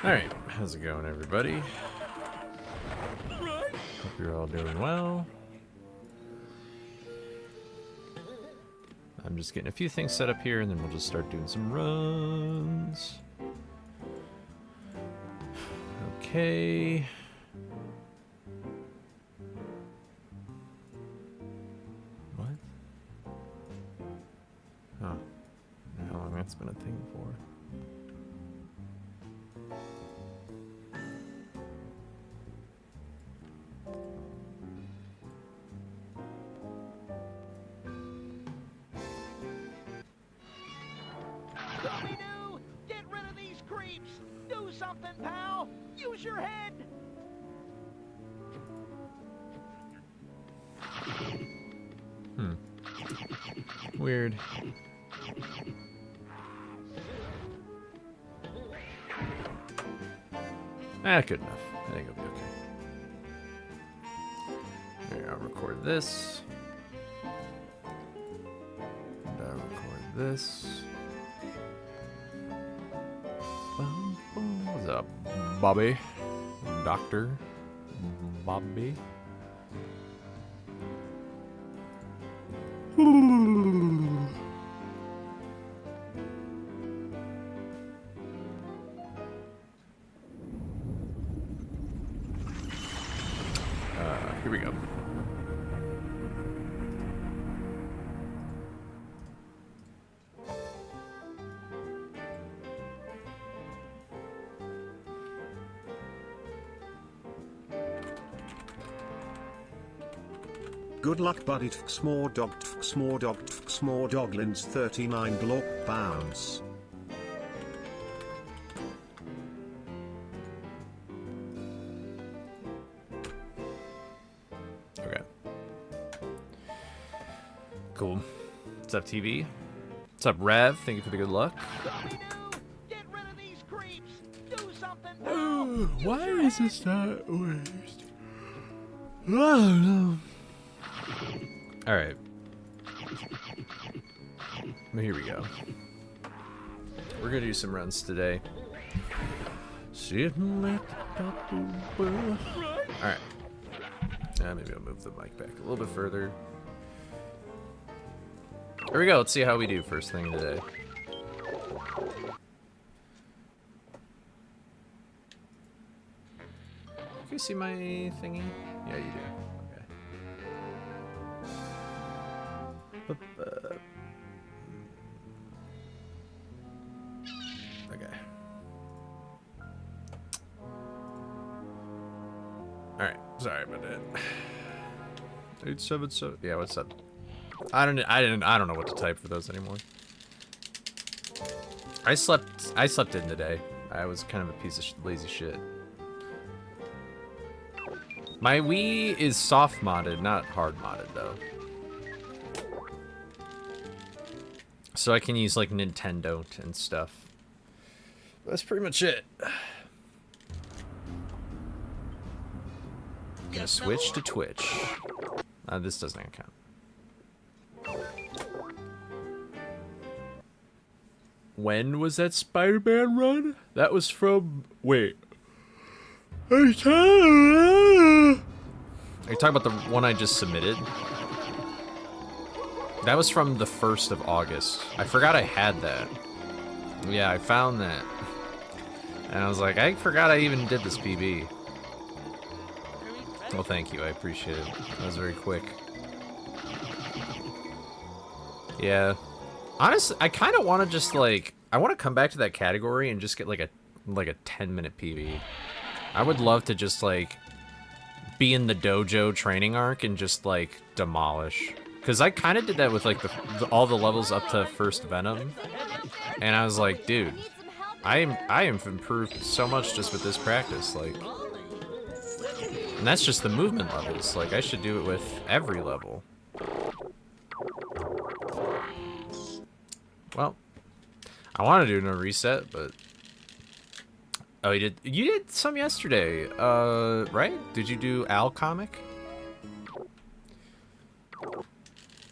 Alright, how's it going, everybody? Hope you're all doing well. I'm just getting a few things set up here, and then we'll just start doing some runs. Okay. What? Huh. How long that's been a thing for? Scooby-Doo! Get rid of these creeps! Do something, pal! Use your head! Weird. Good enough. I think it'll be okay. Alright, I'll record this. And I'll record this. What's up, Bobby? Dr. Bobby? Here we go. Good luck, buddy. More dog, more dog, more doglins. 39 block pounds. Okay. Cool. What's up, TV? What's up, Rev? Thank you for the good luck. Scooby-Doo! Get rid of these creeps! Do something, pal! Why is this not worst? I don't know. Alright. Well, here we go. We're gonna do some runs today. Alright. Maybe I'll move the mic back a little bit further. Here we go. Let's see how we do first thing today. Can you see my thingy? Yeah, you do. Okay. Alright, sorry about that. 877. Yeah, what's up? I don't know what to type for those anymore. I slept in today. I was kind of a piece of lazy shit. My Wii is soft modded, not hard modded though. So I can use like Nintendo and stuff. That's pretty much it. I'm gonna switch to Twitch. This doesn't count. When was that Spider-Man run? That was from... Wait. Are you talking about the one I just submitted? That was from the 1st of August. I forgot I had that. Yeah, I found that. And I was like, I forgot I even did this PB. Well, thank you. I appreciate it. That was very quick. Yeah. Honestly, I kind of want to just, like... I want to come back to that category and just get, like a 10-minute PB. I would love to just, like... be in the dojo training arc and just, like, demolish... Because I kind of did that with, like, all the levels up to first Venom. And I was like, dude, I have improved so much just with this practice, like... And that's just the movement levels. Like, I should do it with every level. Well, I want to do no reset, but... Oh, you did some yesterday, right? Did you do Al Comic?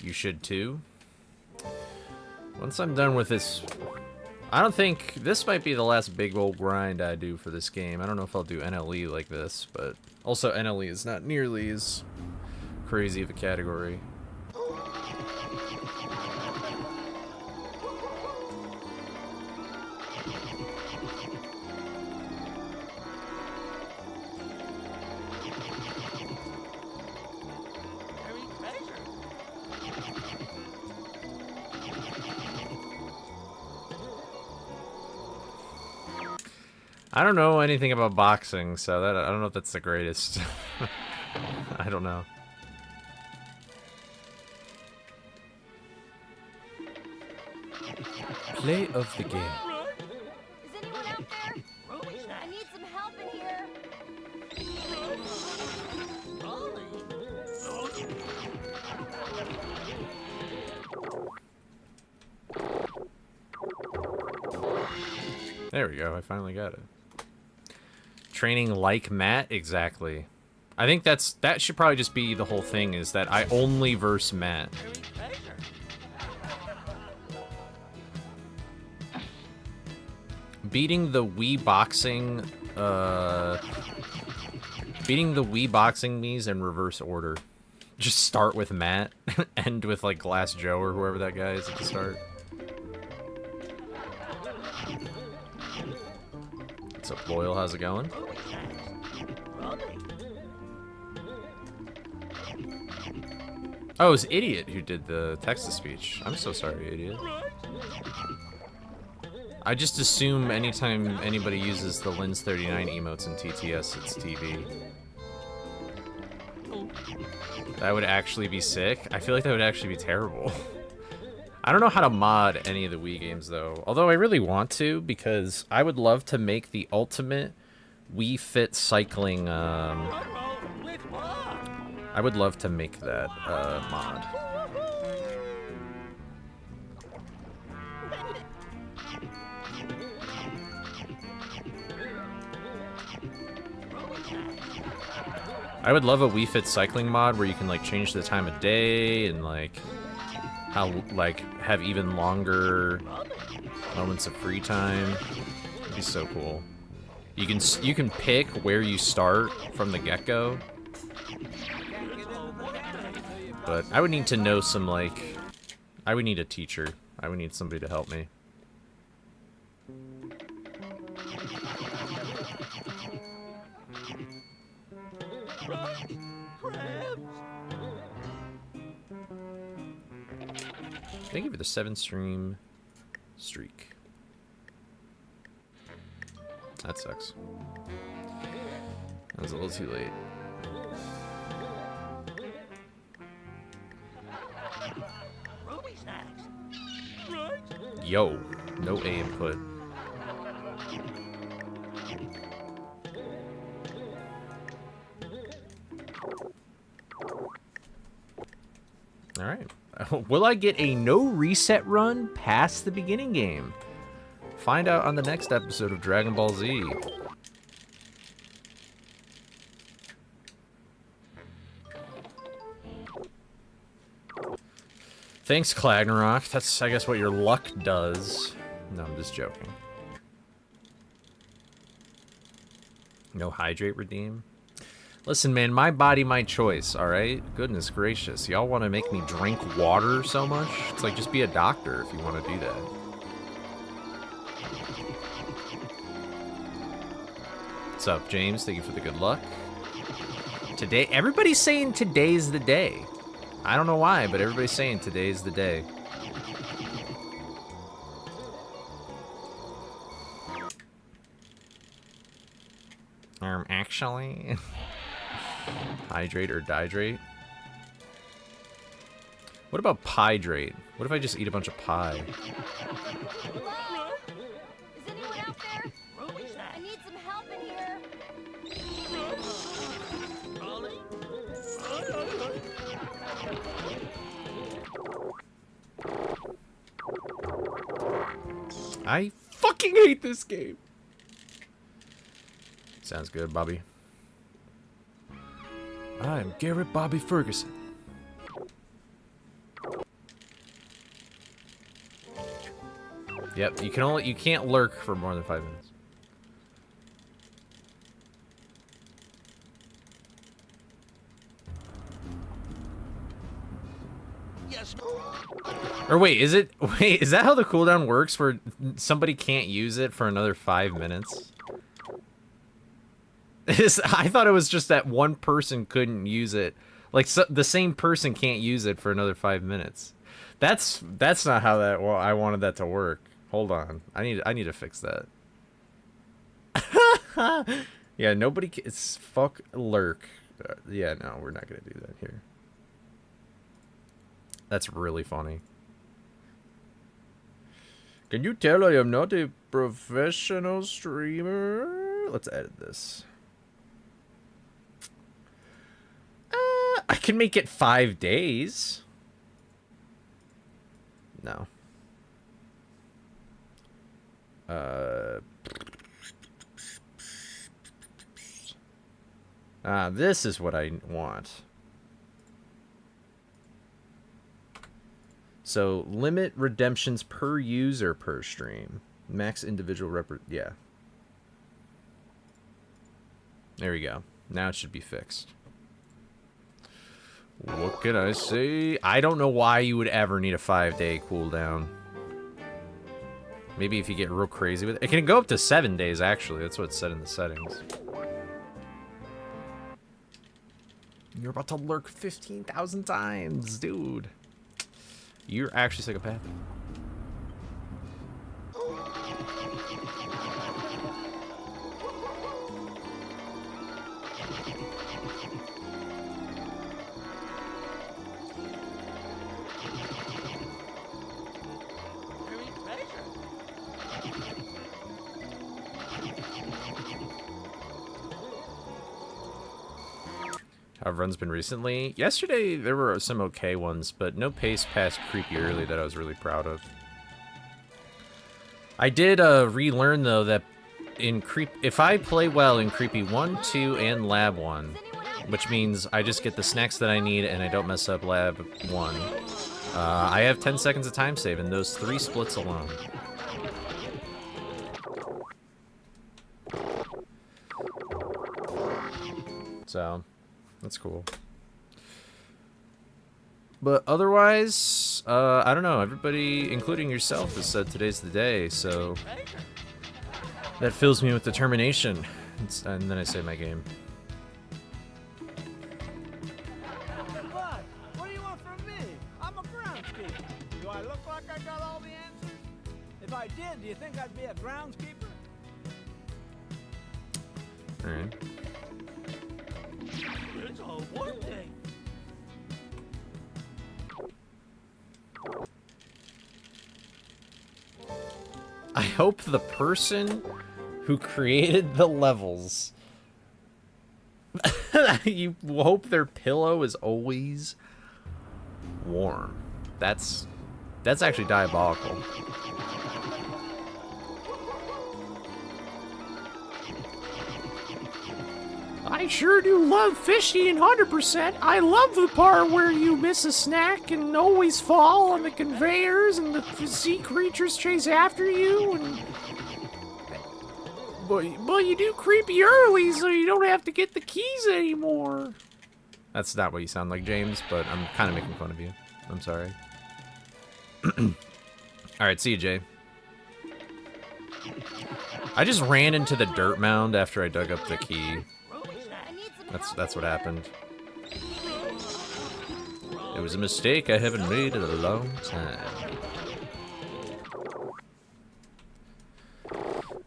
You should too. Once I'm done with this I don't think this might be the last big old grind I do for this game. I don't know if I'll do NLE like this, but also NLE is not nearly as crazy of a category. I don't know anything about boxing, so that I don't know if that's the greatest. I don't know. Play of the game. Is anyone out there? I need some help in here. There we go. I finally got it. Training like Matt? Exactly. I think that should probably just be the whole thing, is that I only verse Matt. Beating the Wii boxing me's in reverse order. Just start with Matt, end with like Glass Joe or whoever that guy is at the start. What's up, Loyal? How's it going? Oh, it was Idiot who did the text-to-speech. I'm so sorry, Idiot. I just assume anytime anybody uses the Lens39 emotes in TTS, it's TV. That would actually be sick. I feel like that would actually be terrible. I don't know how to mod any of the Wii games, though. Although I really want to, because I would love to make the ultimate Wii Fit cycling, I would love to make that, mod. I would love a Wii Fit cycling mod where you can, like, change the time of day and, like, how, like, have even longer moments of free time. It'd be so cool. You can pick where you start from the get-go. But I would need to know some, like, I would need a teacher. I would need somebody to help me. Thank you for the 7-stream streak. That sucks. That was a little too late. Yo, no A input. All right. Will I get a no reset run past the beginning game? Find out on the next episode of Dragon Ball Z. Thanks, Clagnarok. That's, I guess, what your luck does. No, I'm just joking. No hydrate redeem? Listen, man, my body, my choice, alright? Goodness gracious. Y'all want to make me drink water so much? It's like, just be a doctor if you want to do that. What's up, James? Thank you for the good luck. Today, everybody's saying today's the day. I don't know why, but everybody's saying today's the day. Actually... Hydrate or dihydrate? What about piedrate? What if I just eat a bunch of pie? Hello? Is anyone out there? I need some help in here. I fucking hate this game. Sounds good, Bobby. I'm Garrett Bobby Ferguson. Yep, you can't lurk for more than 5 minutes. Yes. Or wait, is that how the cooldown works where somebody can't use it for another 5 minutes? I thought it was just that one person couldn't use it. Like, the same person can't use it for another 5 minutes. That's not how I wanted that to work. Hold on. I need to fix that. Yeah, nobody it's fuck lurk. Yeah, no, we're not going to do that here. That's really funny. Can you tell I am not a professional streamer? Let's edit this. I can make it 5 days. No. This is what I want. So, limit redemptions per user per stream. Max individual yeah. There we go. Now it should be fixed. What can I say? I don't know why you would ever need a 5-day cooldown. Maybe if you get real crazy with it. It can go up to 7 days, actually. That's what it said in the settings. You're about to lurk 15,000 times, dude. You're actually psychopathic. How have runs been recently? Yesterday, there were some okay ones, but no pace past Creepy Early that I was really proud of. I did relearn, though, that if I play well in Creepy 1, 2, and Lab 1, which means I just get the snacks that I need and I don't mess up Lab 1, I have 10 seconds of time save in those 3 splits alone. So... that's cool. But otherwise, I don't know. Everybody, including yourself, has said today's the day, so that fills me with determination. And then I save my game. What do you want from me? I'm a groundskeeper. Do I look like I got all the answers? If I did, do you think I'd be a groundskeeper? All right. It's a work day. I hope the person who created the levels, you hope their pillow is always warm. That's actually diabolical. I sure do love Fishy and 100%. I love the part where you miss a snack and always fall on the conveyors and the sea creatures chase after you. But you do creepy early so you don't have to get the keys anymore. That's not what you sound like, James, but I'm kind of making fun of you. I'm sorry. Alright, see you, Jay. I just ran into the dirt mound after I dug up the key. That's what happened. It was a mistake I haven't made in a long time.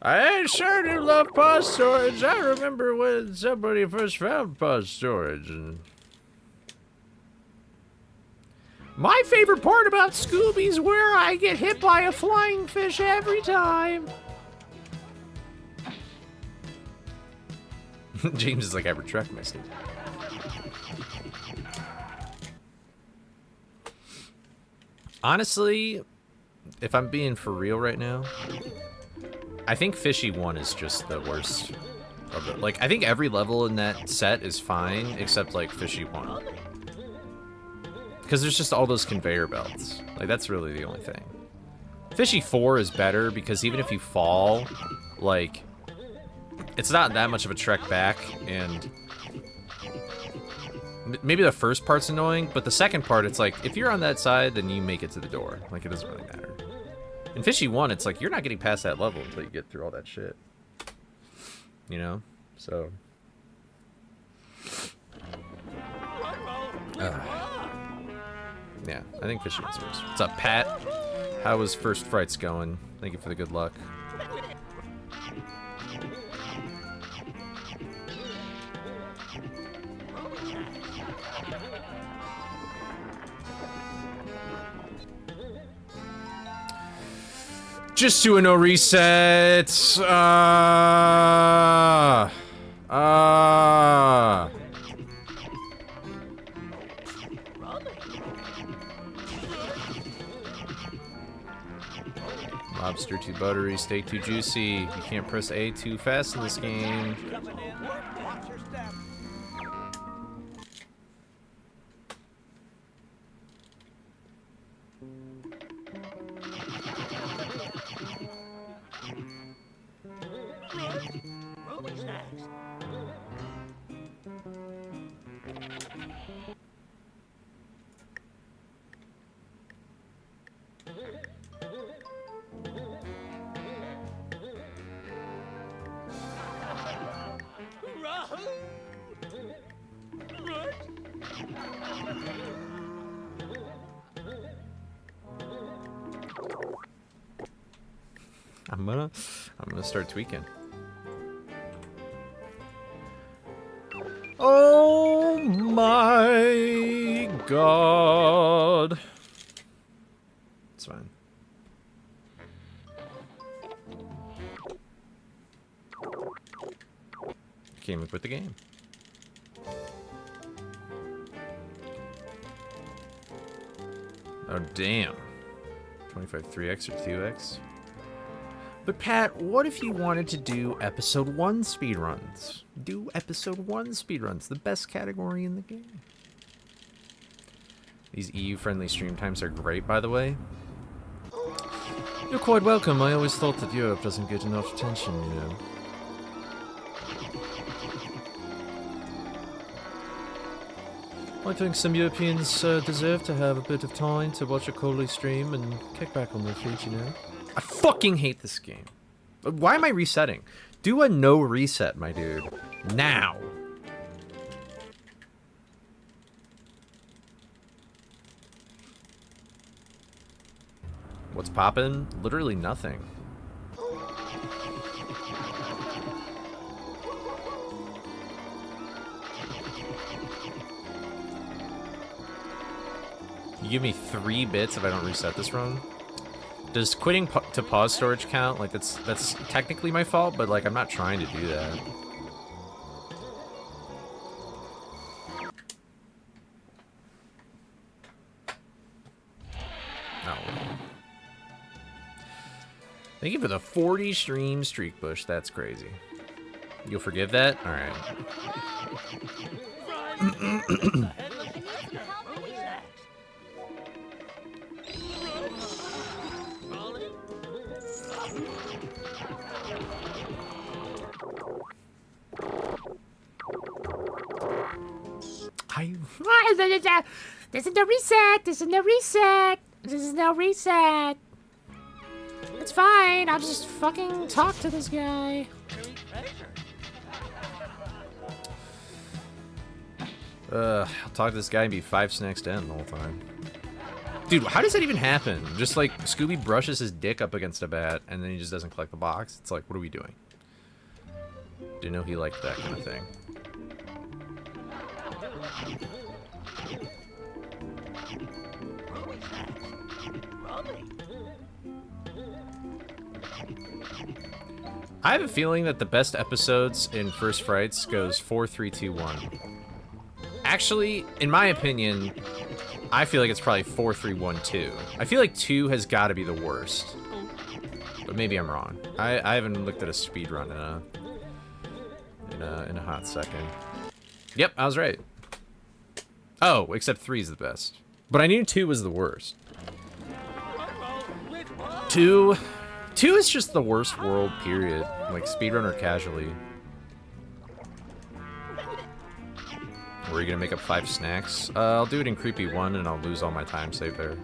I sure do love pause storage. I remember when somebody first found pause storage. And my favorite part about Scooby's where I get hit by a flying fish every time. James is like, I retract my statement. Honestly, if I'm being for real right now, I think Fishy 1 is just the worst of it. Like, I think every level in that set is fine, except, like, Fishy 1. Because there's just all those conveyor belts. Like, that's really the only thing. Fishy 4 is better because even if you fall, like, it's not that much of a trek back, and maybe the first part's annoying, but the second part, it's like, if you're on that side, then you make it to the door. Like, it doesn't really matter. In Fishy 1, it's like, you're not getting past that level until you get through all that shit. You know? So... yeah, I think Fishy One's worse. What's up, Pat? How was First Frights going? Thank you for the good luck. Just do a no reset. Lobster too buttery, steak too juicy. You can't press A too fast in this game. Coming in. Watch your step. I'm gonna start tweaking. Oh my god. It's fine. Came up with the game. Oh damn. 25 3x or 2x? But Pat, what if you wanted to do episode 1 speedruns? Do episode 1 speedruns, the best category in the game. These EU-friendly stream times are great, by the way. You're quite welcome. I always thought that Europe doesn't get enough attention, you know. I think some Europeans deserve to have a bit of time to watch a Coley stream and kick back on their feet, you know. I fucking hate this game. Why am I resetting? Do a no reset, my dude. Now. What's poppin'? Literally nothing. You give me 3 bits if I don't reset this run? Does quitting to pause storage count? Like, that's technically my fault, but, like, I'm not trying to do that. No. Thank you for the 40 stream streak, Bush. That's crazy. You'll forgive that? Alright. This is no reset. This is no reset. This is no reset. It's fine. I'll just fucking talk to this guy. I'll talk to this guy and be 5 snacks down the whole time. Dude, how does that even happen? Just like Scooby brushes his dick up against a bat and then he just doesn't collect the box. It's like, what are we doing? Didn't know he liked that kind of thing. I have a feeling that the best episodes in First Frights goes 4, 3, 2, 1. Actually, in my opinion, I feel like it's probably 4, 3, 1, 2. I feel like 2 has got to be the worst. But maybe I'm wrong. I haven't looked at a speedrun in a hot second. Yep, I was right. Oh, except 3 is the best. But I knew 2 was the worst. 2. 2 is just the worst world, period. Like, speedrunner casually. Were you gonna make up 5 snacks? I'll do it in Creepy 1 and I'll lose all my time save there.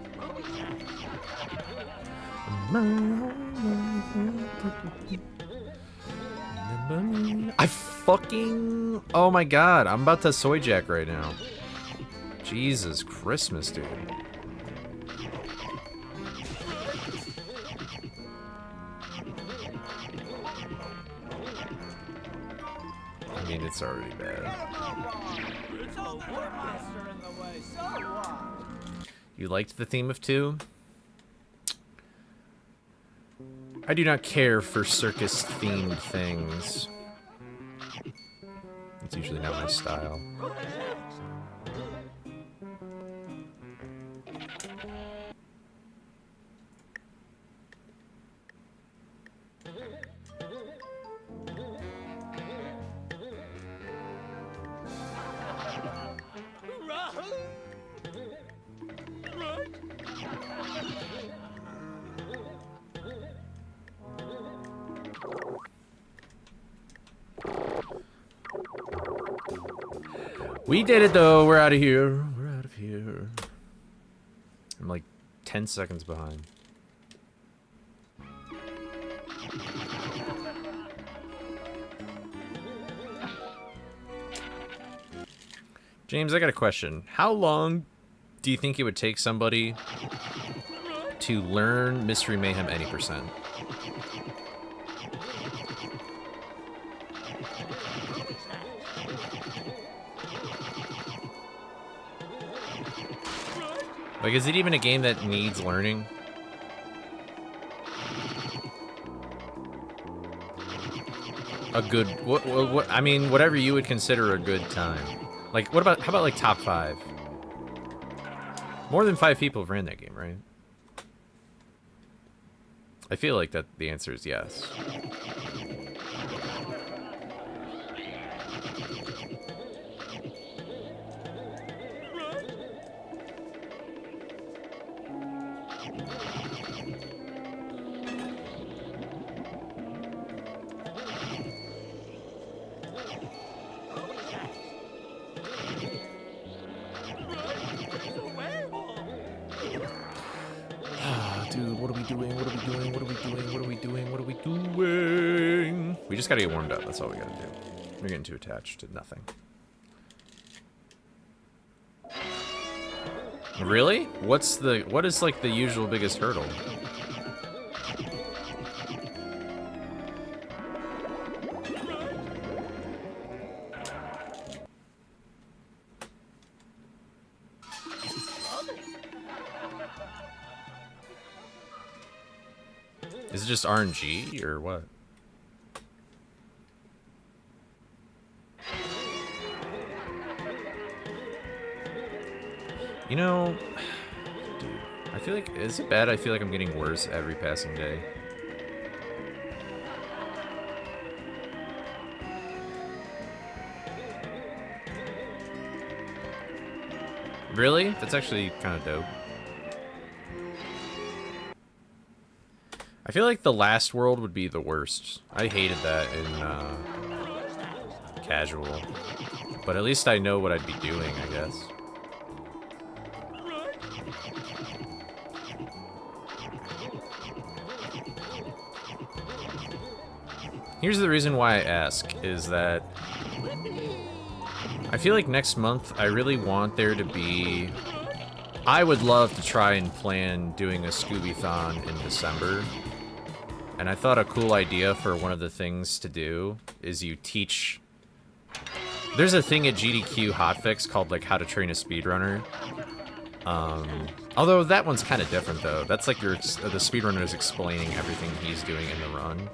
I fucking... Oh my god, I'm about to soy jack right now. Jesus Christmas, dude. I mean, it's already bad. You liked the theme of 2? I do not care for circus-themed things. It's usually not my style. We did it though, we're out of here. We're out of here. I'm like 10 seconds behind. James, I got a question. How long do you think it would take somebody to learn Mystery Mayhem any %? Like, is it even a game that needs learning? A good, what, I mean, whatever you would consider a good time. Like, what about, how about like top 5? More than 5 people have ran that game, right? I feel like that the answer is yes. We just gotta get warmed up, that's all we gotta do. We're getting too attached to nothing. Really? What is like the usual biggest hurdle? Is it just RNG or what? You know, dude, I feel like, is it bad? I feel like I'm getting worse every passing day. Really? That's actually kind of dope. I feel like the last world would be the worst. I hated that in casual. But at least I know what I'd be doing, I guess. Here's the reason why I ask, is that I feel like next month I really want there to be... I would love to try and plan doing a Scooby-thon in December. And I thought a cool idea for one of the things to do is you teach... There's a thing at GDQ Hotfix called like How to Train a Speedrunner. Although that one's kind of different though. That's like the speedrunner is explaining everything he's doing in the run.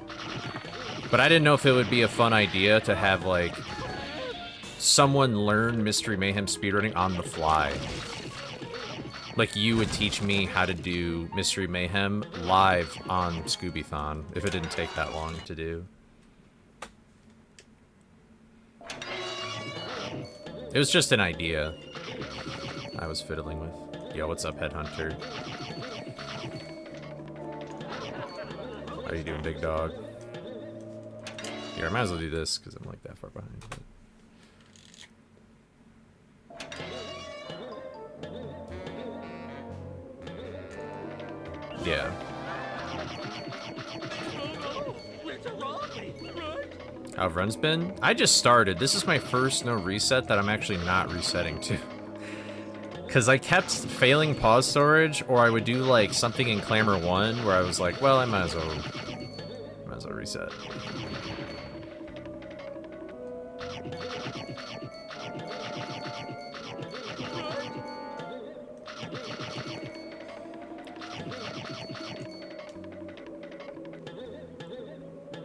But I didn't know if it would be a fun idea to have, like, someone learn Mystery Mayhem speedrunning on the fly. Like, you would teach me how to do Mystery Mayhem live on Scooby-thon, if it didn't take that long to do. It was just an idea I was fiddling with. Yo, what's up, Headhunter? How are you doing, big dog? Here, I might as well do this because I'm like that far behind. But... yeah. How have runs been? I just started. This is my first no reset that I'm actually not resetting to. Because I kept failing pause storage, or I would do like something in Clamor 1 where I was like, well, I might as well reset.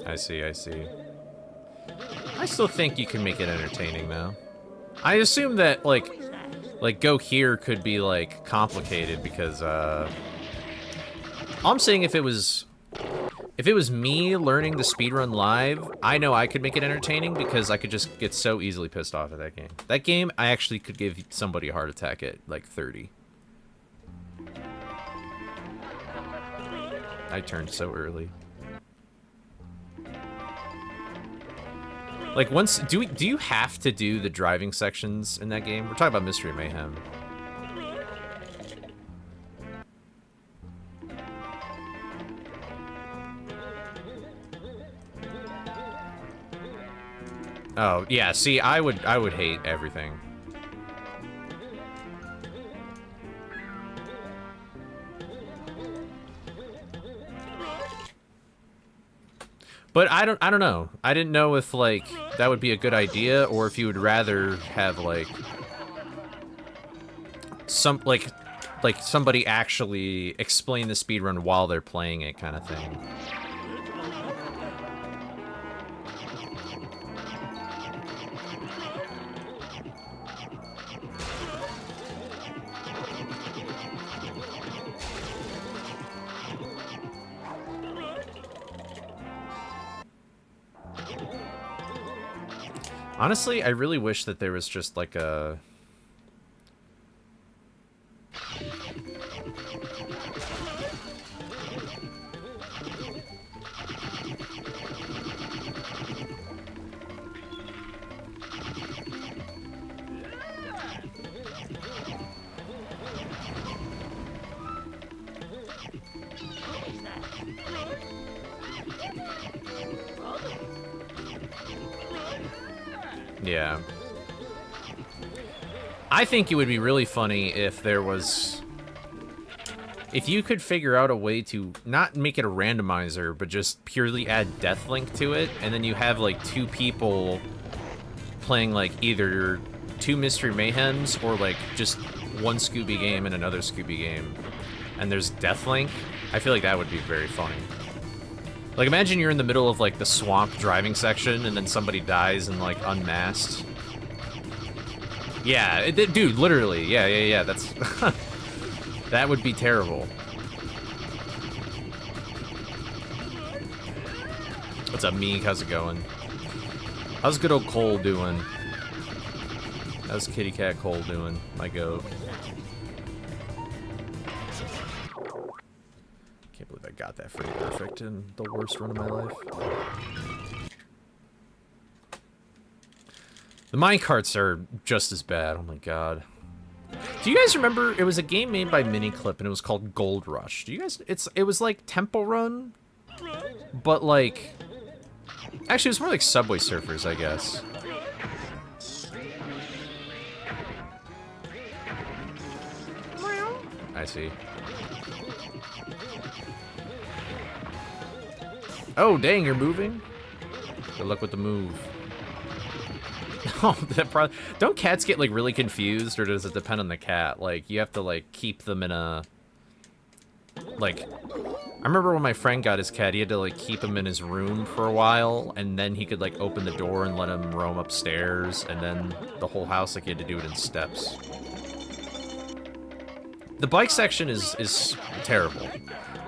I see, I see. I still think you can make it entertaining, though. I assume that, like go here could be, like, complicated because, all I'm saying if it was me learning the speedrun live, I know I could make it entertaining because I could just get so easily pissed off at that game. That game, I actually could give somebody a heart attack at, like, 30. I turned so early. Like, once... Do you have to do the driving sections in that game? We're talking about Mystery Mayhem. Oh, yeah, see, I would hate everything. But I don't know. I didn't know if, like, that would be a good idea, or if you would rather have, like, somebody actually explain the speedrun while they're playing it, kind of thing. Honestly, I really wish that there was just like a... Yeah. I think it would be really funny if there was... if you could figure out a way to not make it a randomizer, but just purely add Deathlink to it, and then you have, like, two people playing, like, either two Mystery Mayhems or, like, just one Scooby game and another Scooby game, and there's Deathlink. I feel like that would be very funny. Like, imagine you're in the middle of, like, the swamp driving section, and then somebody dies and, like, unmasked. Yeah, dude, literally. Yeah, that's... that would be terrible. What's up, Meek? How's it going? How's good old Cole doing? How's Kitty Cat Cole doing? My goat. Can't believe I got that frame perfect in the worst run of my life. The minecarts are just as bad. Oh my god. Do you guys remember? It was a game made by Miniclip, and it was called Gold Rush. Do you guys? It was like Temple Run, but like, actually, it was more like Subway Surfers, I guess. I see. Oh, dang, you're moving? Good luck with the move. Oh, don't cats get, like, really confused, or does it depend on the cat? Like, you have to, like, keep them in a... Like, I remember when my friend got his cat, he had to, like, keep him in his room for a while, and then he could, like, open the door and let him roam upstairs, and then the whole house, like, he had to do it in steps. The bike section is terrible.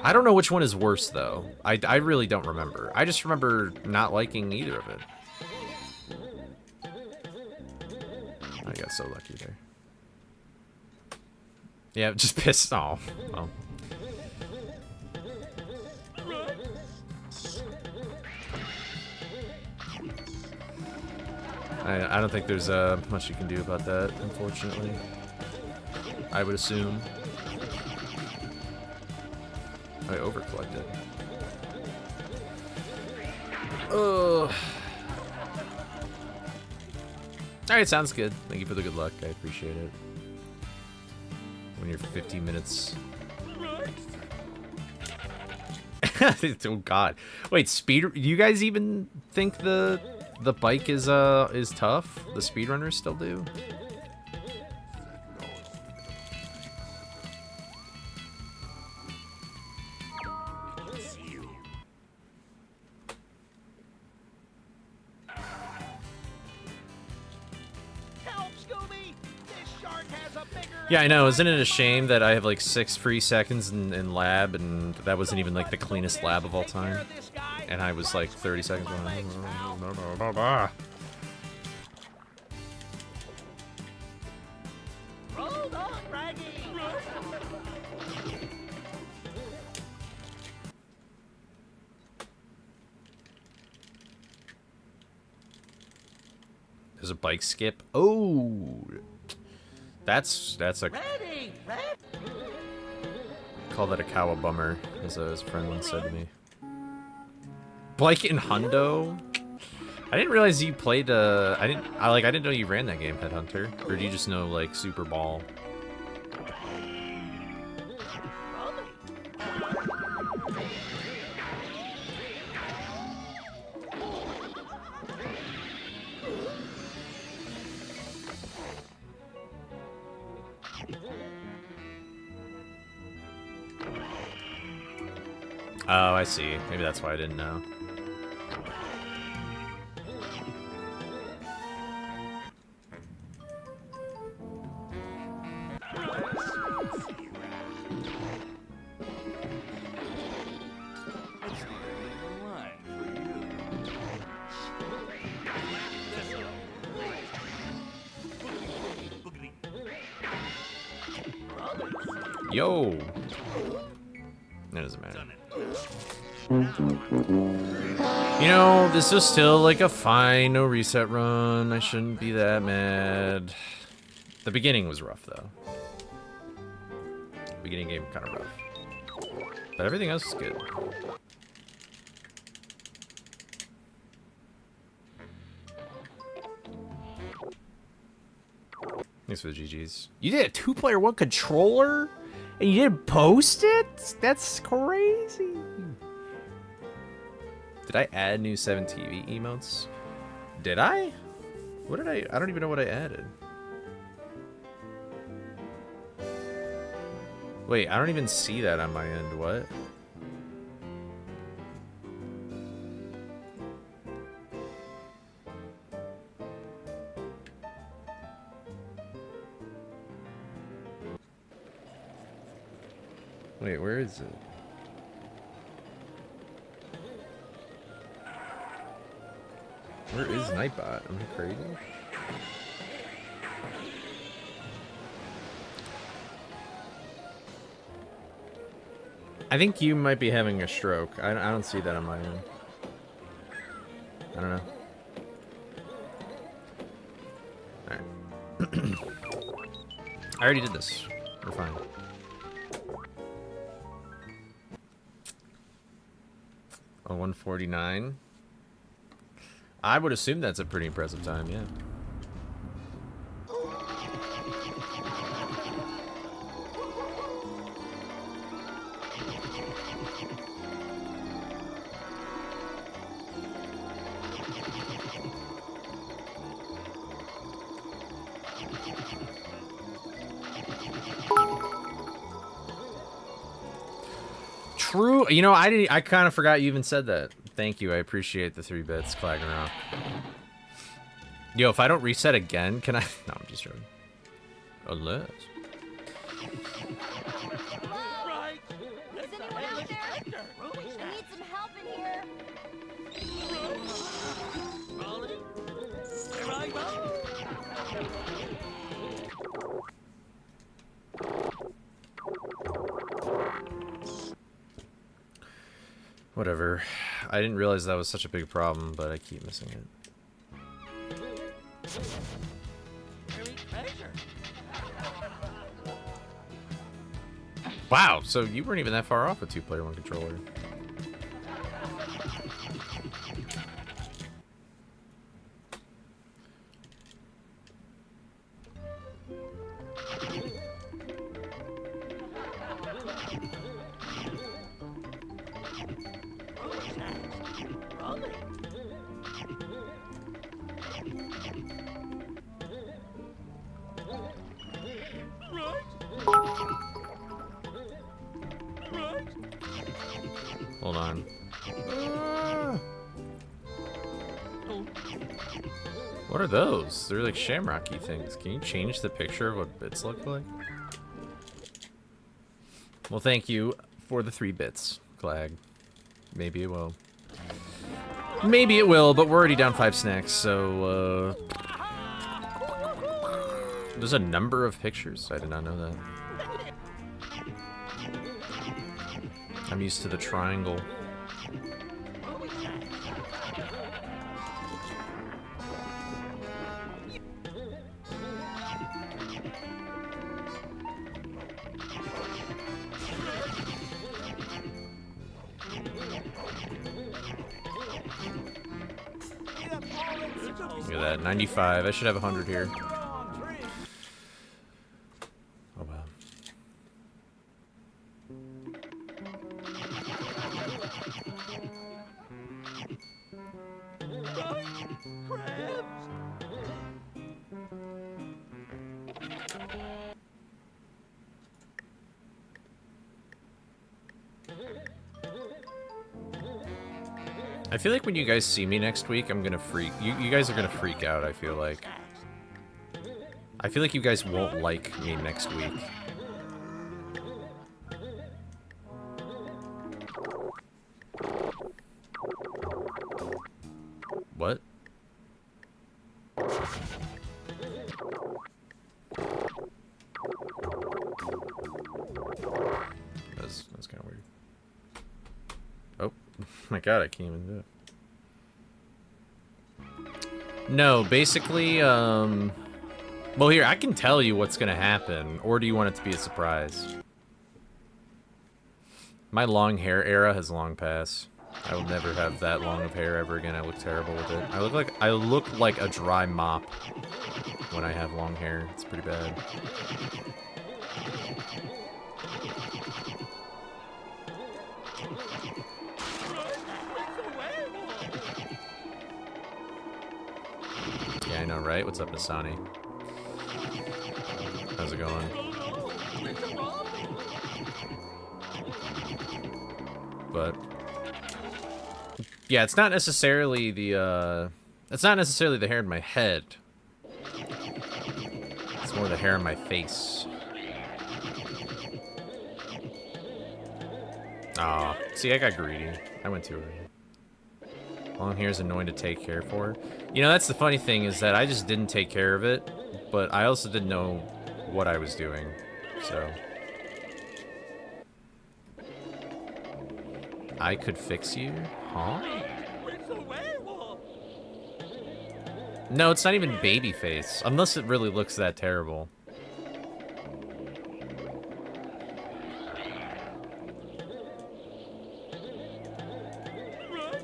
I don't know which one is worse, though. I really don't remember. I just remember not liking either of it. I got so lucky there. Yeah, just pissed. Oh, well. I don't think there's much you can do about that, unfortunately. I would assume. I overcollected. Oh. Alright, sounds good. Thank you for the good luck. I appreciate it. When you're 15 minutes. Oh god. Wait, do you guys even think the bike is tough? The speedrunners still do? Help, Scooby! This shark has a bigger. Yeah, I know. Isn't it a shame that I have like 6 free seconds in lab, and that wasn't even like the cleanest lab of all time? And I was like 30 seconds behind. Hold on, Raggy. There's a bike skip. Oh, that's a call that a cow a bummer, as his friend once said to me. Bike and Hundo. I didn't realize you played. I didn't know you ran that game, Headhunter. Or do you just know like Super Ball? Oh, I see. Maybe that's why I didn't know. Yo! That doesn't matter. You know, this was still like a fine no reset run. I shouldn't be that mad. The beginning was rough though. Beginning game kind of rough. But everything else is good. Thanks for the GGs. You did a 2-player 1 controller? And you didn't post it? That's crazy. Did I add new 7TV emotes? Did I? What did I don't even know what I added. Wait, I don't even see that on my end. What? Wait, where is it? Where is Nightbot? Am I crazy? I think you might be having a stroke. I don't see that on my end. I don't know. Alright. I already did this. We're fine. A 149. I would assume that's a pretty impressive time, yeah. True. You know, I kind of forgot you even said that. Thank you. I appreciate the 3 bits, Clagging. Yo, if I don't reset again, can I? No, I'm just joking. Unless. Right. Is anyone out there? I need some help in here. Whatever. I didn't realize that was such a big problem, but I keep missing it. Wow, so you weren't even that far off a 2-player 1 controller. Hold on. What are those? They're like shamrocky things. Can you change the picture of what bits look like? Well, thank you for the 3 bits, Clag. Maybe it will. Maybe it will, but we're already down 5 snacks, so, there's a number of pictures? I did not know that. I'm used to the triangle. Look at that, 95. I should have 100 here. Oh, wow. I feel like when you guys see me next week, I'm gonna freak. You guys are gonna freak out, I feel like. I feel like you guys won't like me next week. What? That's kind of weird. Oh my god, I can't even do it. No, basically, well, here, I can tell you what's gonna happen, or do you want it to be a surprise? My long hair era has long passed. I will never have that long of hair ever again. I look terrible with it. I look like a dry mop when I have long hair. It's pretty bad. Yeah, I know, right? What's up, Nasani? How's it going? But yeah, it's not necessarily the hair in my head. It's more the hair in my face. Aw, see, I got greedy. I went too early. Long hair is annoying to take care for. You know, that's the funny thing, is that I just didn't take care of it, but I also didn't know what I was doing, so. I could fix you? Huh? No, it's not even baby face, unless it really looks that terrible.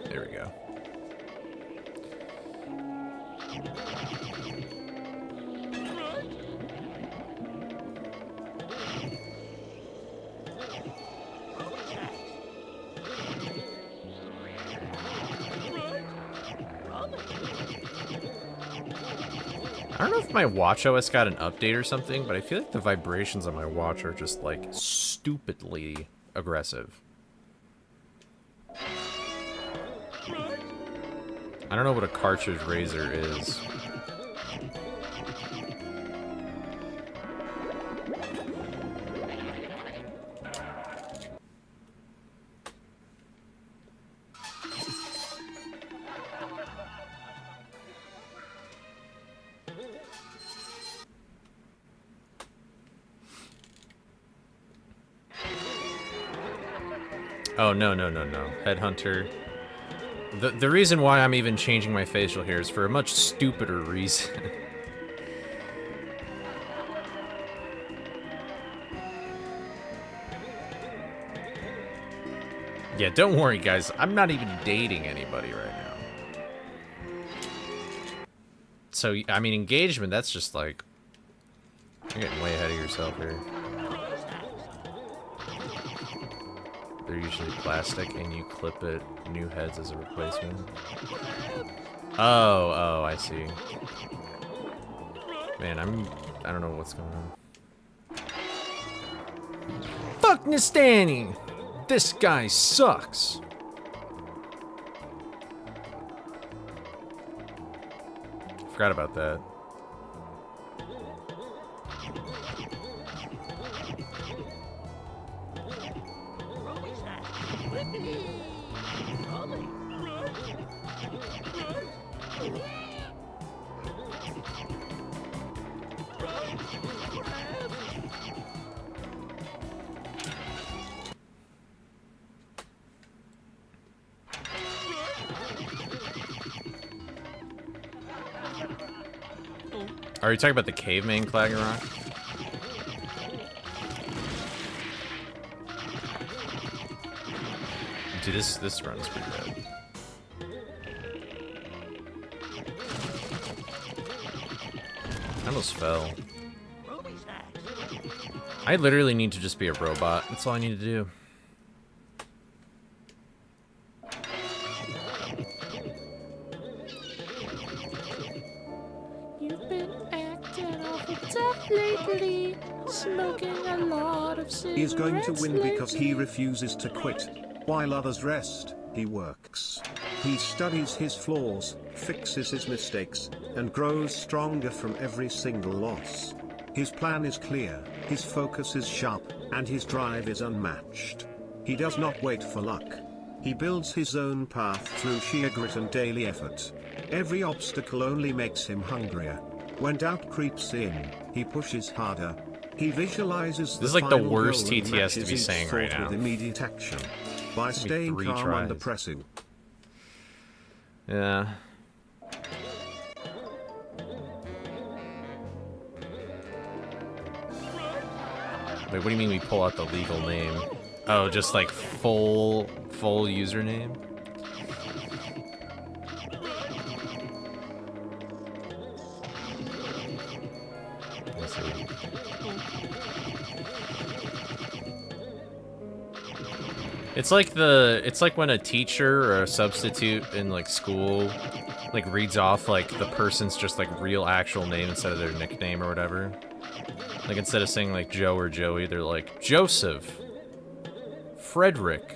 There we go. I don't know if my watchOS got an update or something, but I feel like the vibrations on my watch are just, like, stupidly aggressive. I don't know what a cartridge razor is. Oh, no, no, no, no. Headhunter. The reason why I'm even changing my facial hair is for a much stupider reason. Yeah, don't worry, guys. I'm not even dating anybody right now. So, I mean, engagement, that's just like... You're getting way ahead of yourself here. They're usually plastic, and you clip it, new heads as a replacement. Oh, I see. Man, I don't know what's going on. Fuck Nistani! This guy sucks! Forgot about that. Are you talking about the caveman clagging rock? Dude, this run is pretty bad. I almost fell. I literally need to just be a robot. That's all I need to do. You've been acting awful tough lately, smoking a lot of cigarettes. He is going to win because he lately. refuses to quit. While others rest, he works. He studies his flaws, fixes his mistakes, and grows stronger from every single loss. His plan is clear, his focus is sharp, and his drive is unmatched. He does not wait for luck. He builds his own path through sheer grit and daily effort. Every obstacle only makes him hungrier. When doubt creeps in, he pushes harder. He visualizes This is like the final worst goal and TTS to matches be each saying thought right now. with immediate action. By staying 3 calm tries. under pressing. Yeah. Wait, what do you mean we pull out the legal name? Oh, just like full username? Let's see. It's like when a teacher or a substitute in like school like reads off like the person's just like real actual name instead of their nickname or whatever. Like instead of saying like Joe or Joey, they're like Joseph, Frederick,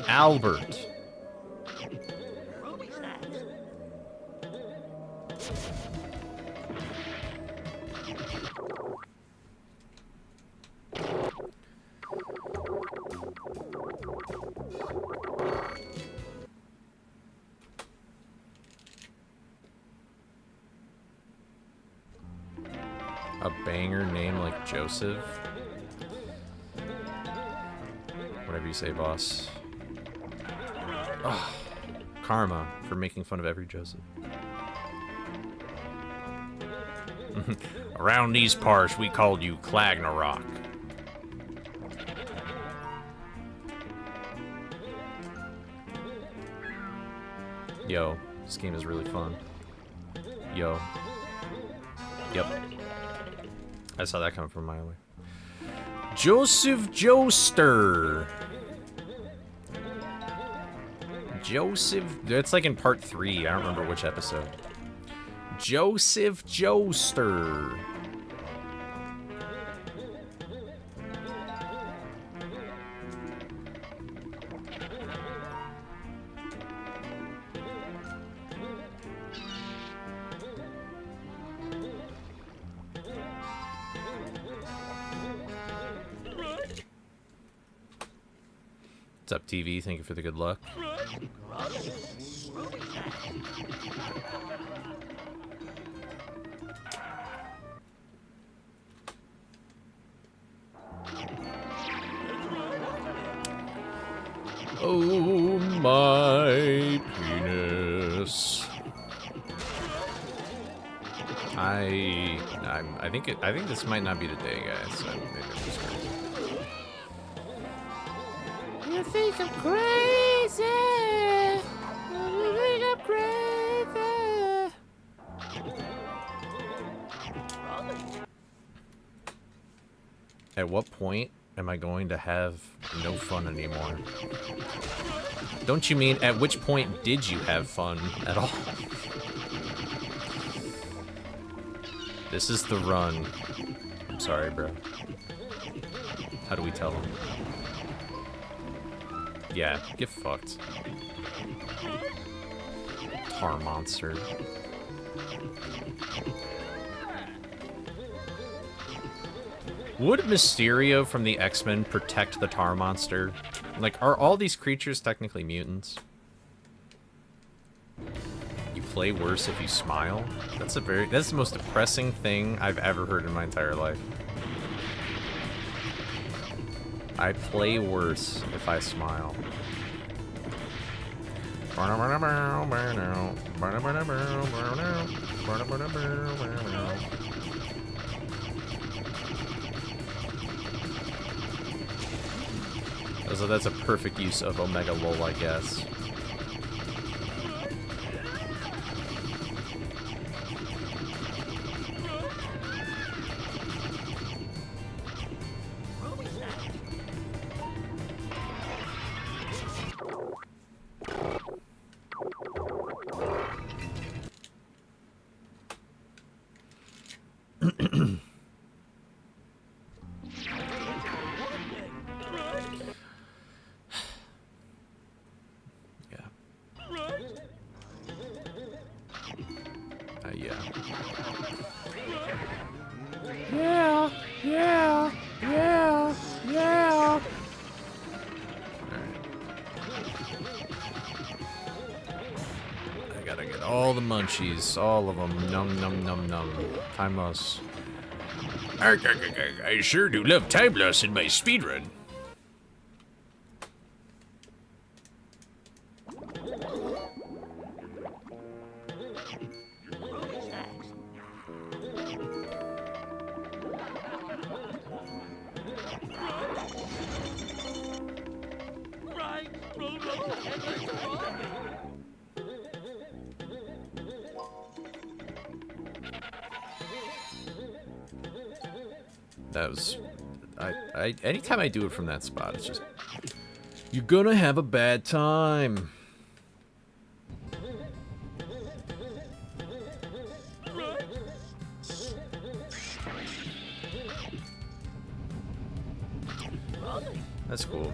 Albert. A banger name like Joseph? Whatever you say, boss. Ugh. Karma for making fun of every Joseph. Around these parts, we called you Clagnarok. Yo, this game is really fun. Yo. Yep. I saw that coming from a mile away. Joseph Joester. Joseph. That's like in part 3. I don't remember which episode. Joseph Joester. What's up, TV? Thank you for the good luck. Oh my penis. I think this might not be the day, guys. Maybe I'm just crazy. You think I'm crazy? You think I'm crazy? At what point am I going to have no fun anymore? Don't you mean at which point did you have fun at all? This is the run. I'm sorry, bro. How do we tell him? Yeah, get fucked. Tar monster. Would Mysterio from the X-Men protect the tar monster? Like, are all these creatures technically mutants? You play worse if you smile? That's the most depressing thing I've ever heard in my entire life. I play worse if I smile. So that's a perfect use of Omega Lol, I guess. Munchies, all of them. Num num num num. Time loss. I sure do love time loss in my speedrun. That was... anytime I do it from that spot, it's just... You're gonna have a bad time. That's cool.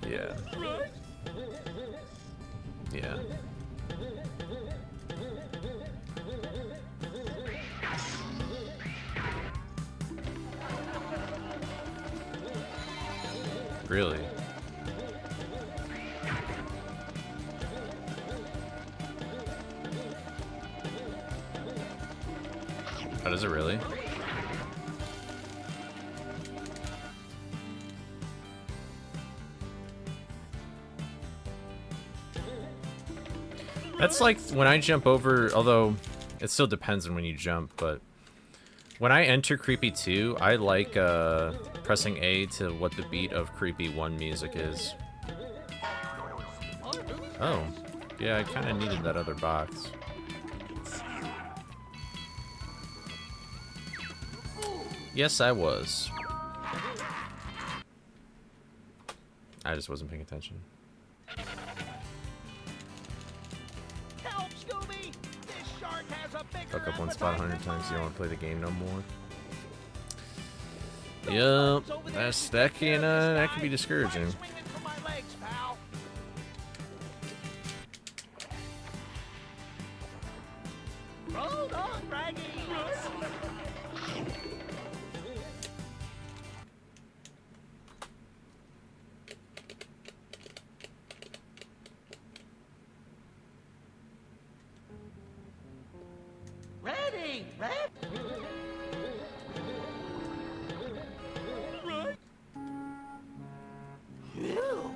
Yeah. Yeah. Really? Oh, does it really? That's like when I jump over, although it still depends on when you jump, but when I enter Creepy 2, I like pressing A to what the beat of Creepy 1 music is. Oh, yeah, I kind of needed that other box. Yes, I was. I just wasn't paying attention. Help, Scooby! This shark has a bigger Fuck up one spot 100 appetite times, you than don't want to play the game no more. mine. Yup, Over there, that can that can be discouraging. Try swinging for my legs, pal. Hold on, Raggy. Hey, Red. Ew.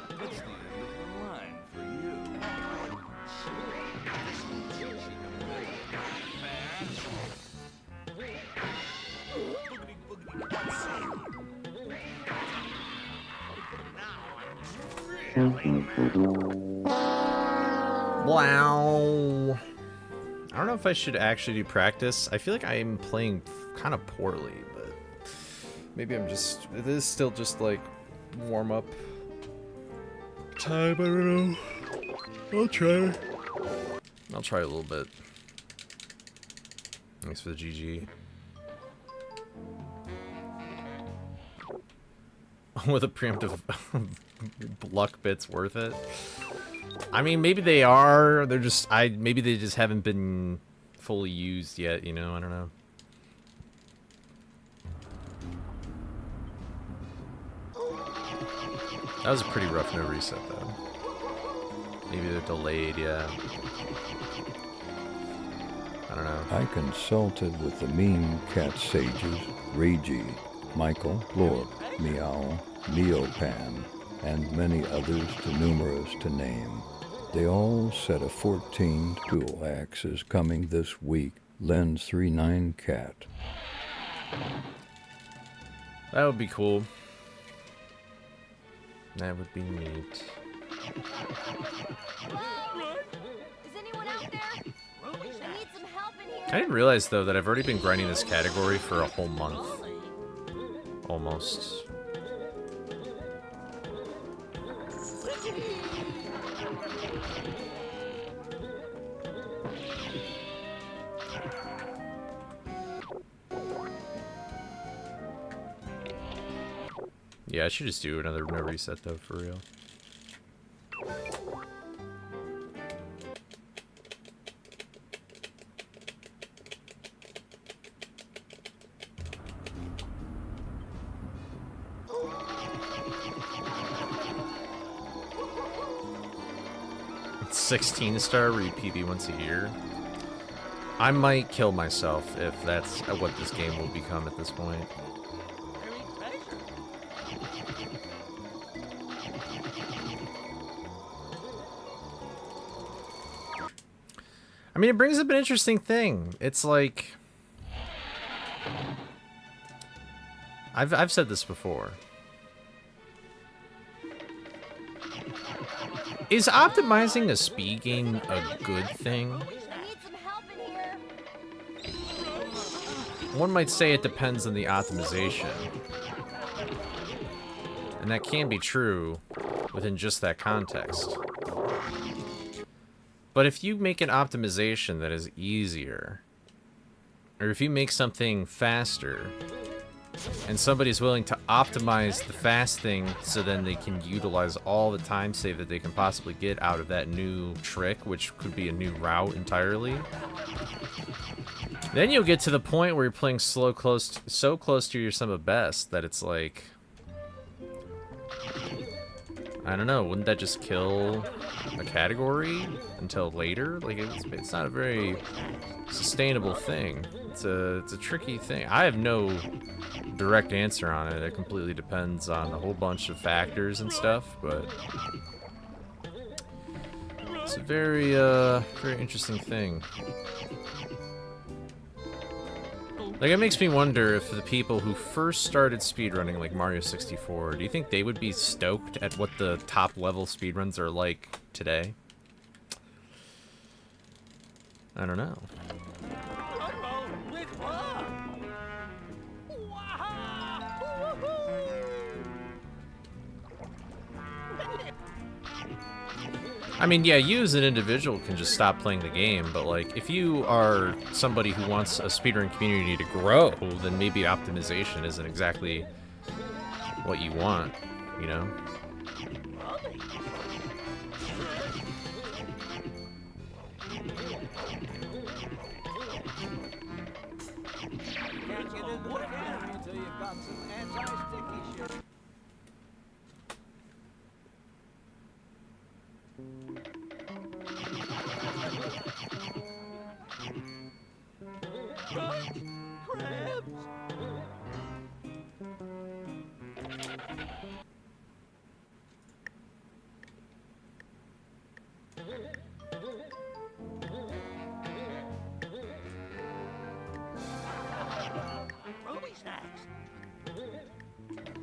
What's the end of the line for you? Wow. I don't know if I should actually do practice. I feel like I'm playing kind of poorly, but maybe I'm just... It is still just like warm up time. I don't know. I'll try. I'll try a little bit. Thanks for the GG. With a preemptive luck bit's worth it. I mean, maybe they are. They're just maybe they just haven't been fully used yet, you know, I don't know. That was a pretty rough no reset though. Maybe they're delayed, yeah. I don't know. I consulted with the mean cat sages, Reiji, Michael, Lord, Meow, Neopan, and many others too numerous to name. They all said a 14th dual axe is coming this week. Lens 39 cat. That would be cool. That would be neat. Hello? Is anyone out there? I need some help in here. I didn't realize though that I've already been grinding this category for a whole month. Almost. Yeah, I should just do another no reset though, for real. It's 16-star where you PB once a year. I might kill myself if that's what this game will become at this point. I mean, it brings up an interesting thing. It's like... I've said this before. Is optimizing a speed game a good thing? I need some help in here. One might say it depends on the optimization. And that can be true within just that context. But if you make an optimization that is easier, or if you make something faster, and somebody's willing to optimize the fast thing so then they can utilize all the time save that they can possibly get out of that new trick, which could be a new route entirely, then you'll get to the point where you're playing so close to your sum of best that it's like, I don't know, wouldn't that just kill a category until later? Like, it's not a very sustainable thing. It's a tricky thing. I have no direct answer on it. It completely depends on a whole bunch of factors and stuff, but it's a very very interesting thing. Like, it makes me wonder if the people who first started speedrunning, like Mario 64, do you think they would be stoked at what the top level speedruns are like today? I don't know. With love. Wow. I mean, yeah, you as an individual can just stop playing the game, but like, if you are somebody who wants a speedrun community to grow, then maybe optimization isn't exactly what you want, you know? Can't get into the canopy until you've got some anti-sticky shit.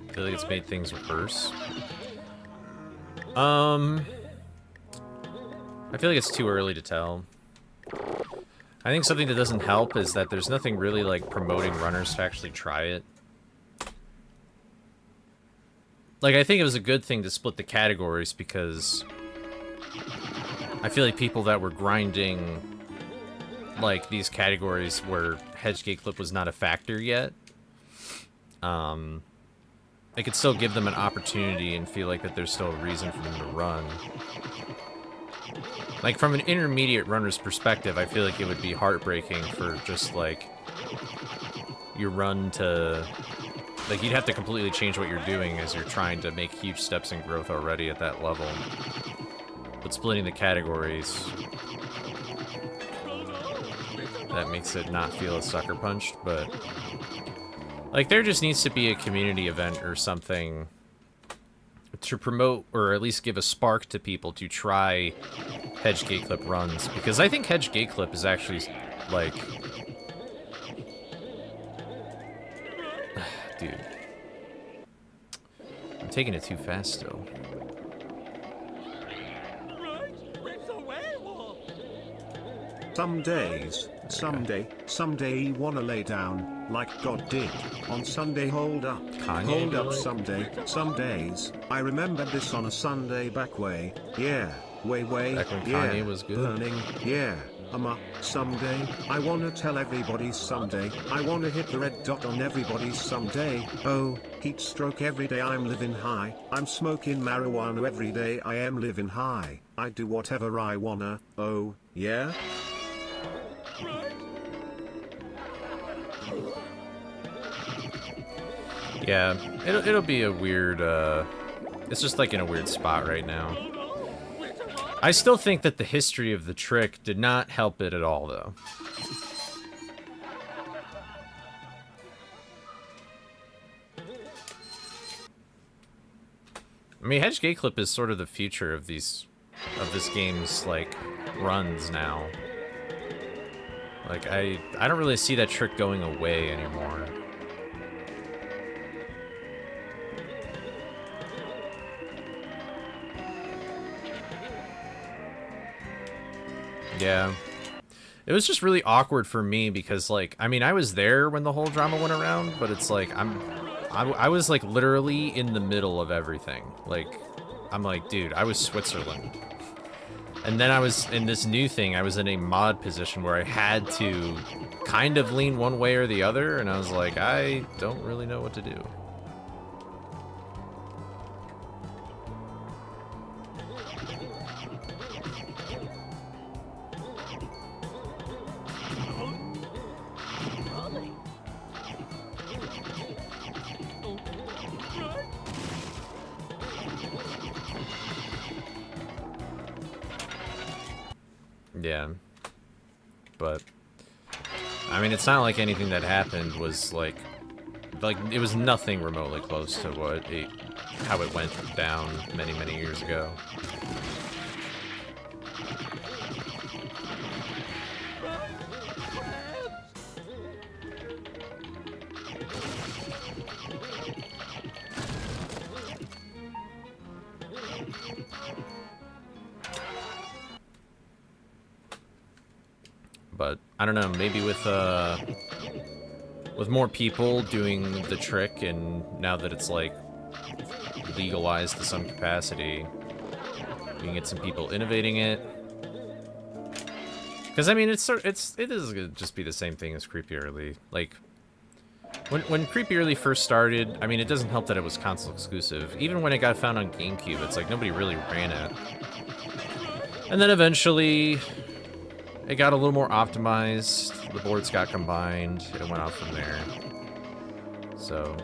I feel like it's made things worse. I feel like it's too early to tell. I think something that doesn't help is that there's nothing really like promoting runners to actually try it. Like, I think it was a good thing to split the categories because I feel like people that were grinding like these categories where hedge gate clip was not a factor yet, I could still give them an opportunity and feel like that there's still a reason for them to run. Like, from an intermediate runner's perspective, I feel like it would be heartbreaking for just, like, your run to... Like, you'd have to completely change what you're doing as you're trying to make huge steps in growth already at that level. But splitting the categories... that makes it not feel as sucker punched, but... Like, there just needs to be a community event or something to promote, or at least give a spark to people to try hedge gate clip runs. Because I think hedge gate clip is actually, like... Dude. I'm taking it too fast still. Someday you wanna lay down, like God did, on Sunday. Hold up, Kanye hold up, like? someday, some days. I remember this on a Sunday back way, yeah, way, Back when yeah, Kanye was good. burning, yeah. Someday, I wanna tell everybody someday, I wanna hit the red dot on everybody someday, oh, heat stroke every day, I'm living high, I'm smoking marijuana every day, I am living high, I do whatever I wanna, oh, yeah? Yeah, it'll be a weird, it's just like in a weird spot right now. I still think that the history of the trick did not help it at all, though. I mean, hedge gate clip is sort of the future of this game's, like, runs now. Like, I don't really see that trick going away anymore. Yeah. It was just really awkward for me because, like, I mean, I was there when the whole drama went around, but it's like, I was, like, literally in the middle of everything. Like, I'm like, dude, I was Switzerland. And then I was in this new thing, I was in a mod position where I had to kind of lean one way or the other, and I was like, I don't really know what to do. Yeah, but I mean, it's not like anything that happened was like it was nothing remotely close to how it went down many years ago. But I don't know, maybe with more people doing the trick, and now that it's like legalized to some capacity, We can get some people innovating it. Because I mean, it is gonna just be the same thing as Creepy Early. Like, when Creepy Early first started, I mean, it doesn't help that it was console exclusive. Even when it got found on GameCube, it's like nobody really ran it. And then eventually, it got a little more optimized. The boards got combined. It went out from there. So.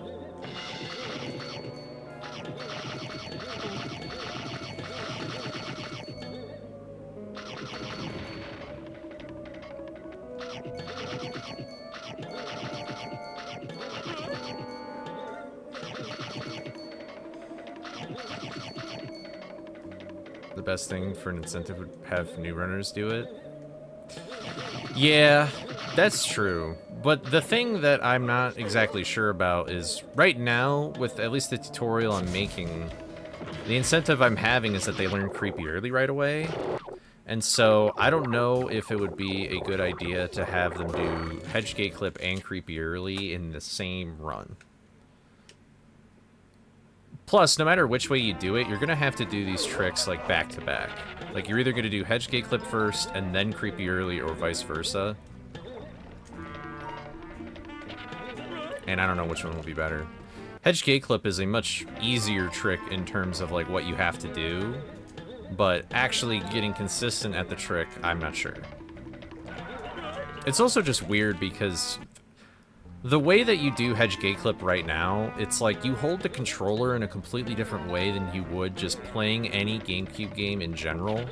The best thing for an incentive would have new runners do it. Yeah, that's true. But the thing that I'm not exactly sure about is right now, with at least the tutorial I'm making, the incentive I'm having is that they learn Creepy Early right away. And so I don't know if it would be a good idea to have them do Hedge Gate Clip and Creepy Early in the same run. Plus, no matter which way you do it, you're going to have to do these tricks, like, back to back. Like, you're either going to do Hedge Gate Clip first, and then Creepy Early, or vice versa. And I don't know which one will be better. Hedge Gate Clip is a much easier trick in terms of, like, what you have to do. But actually getting consistent at the trick, I'm not sure. It's also just weird because the way that you do Hedge Gate Clip right now, it's like you hold the controller in a completely different way than you would just playing any GameCube game in general.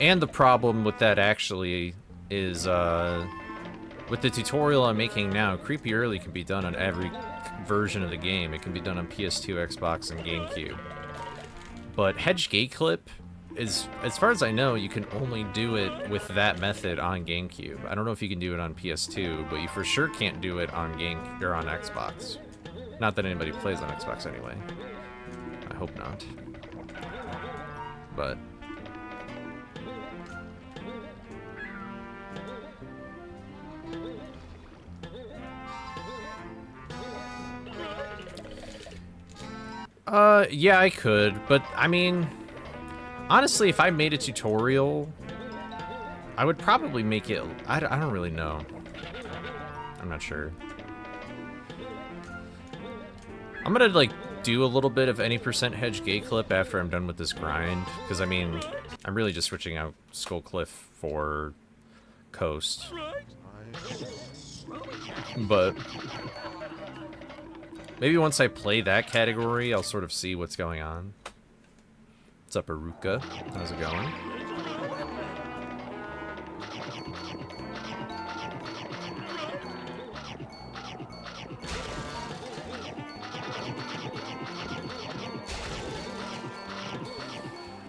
And the problem with that actually is, with the tutorial I'm making now, Creepy Early can be done on every version of the game. It can be done on PS2, Xbox, and GameCube. But Hedge Gate Clip is, as far as I know, you can only do it with that method on GameCube. I don't know if you can do it on PS2, but you for sure can't do it on on Xbox. Not that anybody plays on Xbox anyway. I hope not. But yeah, I could, but I mean, honestly, if I made a tutorial, I would probably make it, I don't really know. I'm not sure. I'm gonna, like, do a little bit of any % Hedge Gate Clip after I'm done with this grind, because, I mean, I'm really just switching out Skull Cliff for Coast. But maybe once I play that category, I'll sort of see what's going on. What's up, Aruka? How's it going?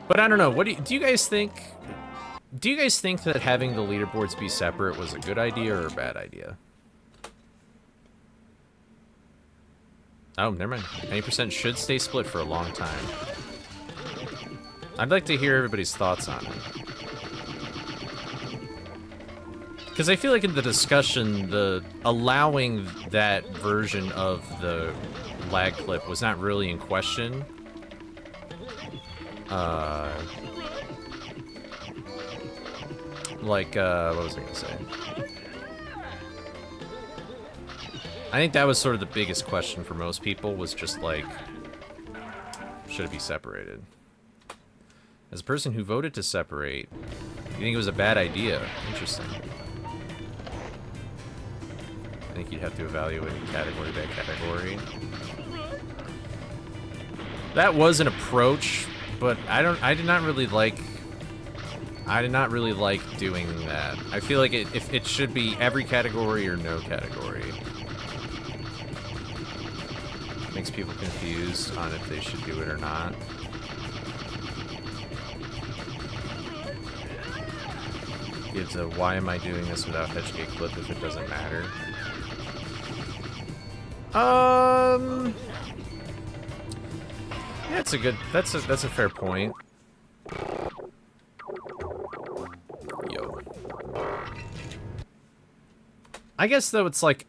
But I don't know. What do you guys think? Do you guys think that having the leaderboards be separate was a good idea or a bad idea? Oh, never mind. 90% should stay split for a long time. I'd like to hear everybody's thoughts on it. Because I feel like in the discussion, the allowing that version of the lag clip was not really in question. What was I gonna say? I think that was sort of the biggest question for most people, was just like, should it be separated? As a person who voted to separate, you think it was a bad idea? Interesting. I think you'd have to evaluate category by category. That was an approach, but I did not really like doing that. I feel like it should be every category or no category. Makes people confused on if they should do it or not. Gives a why am I doing this without Hedge Gate Clip if it doesn't matter? Yeah, that's a fair point. Yo. I guess though it's like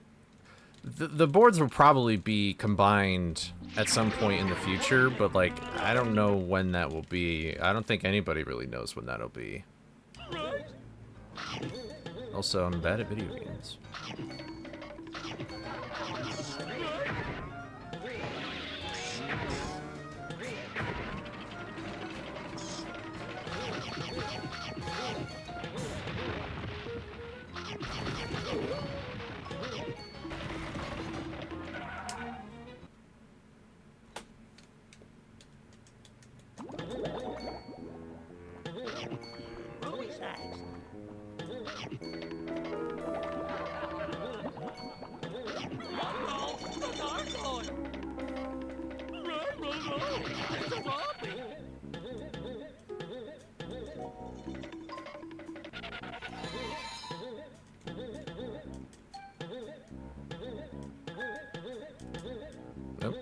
the boards will probably be combined at some point in the future, but like I don't know when that will be. I don't think anybody really knows when that'll be. Also, I'm bad at video games. Nope.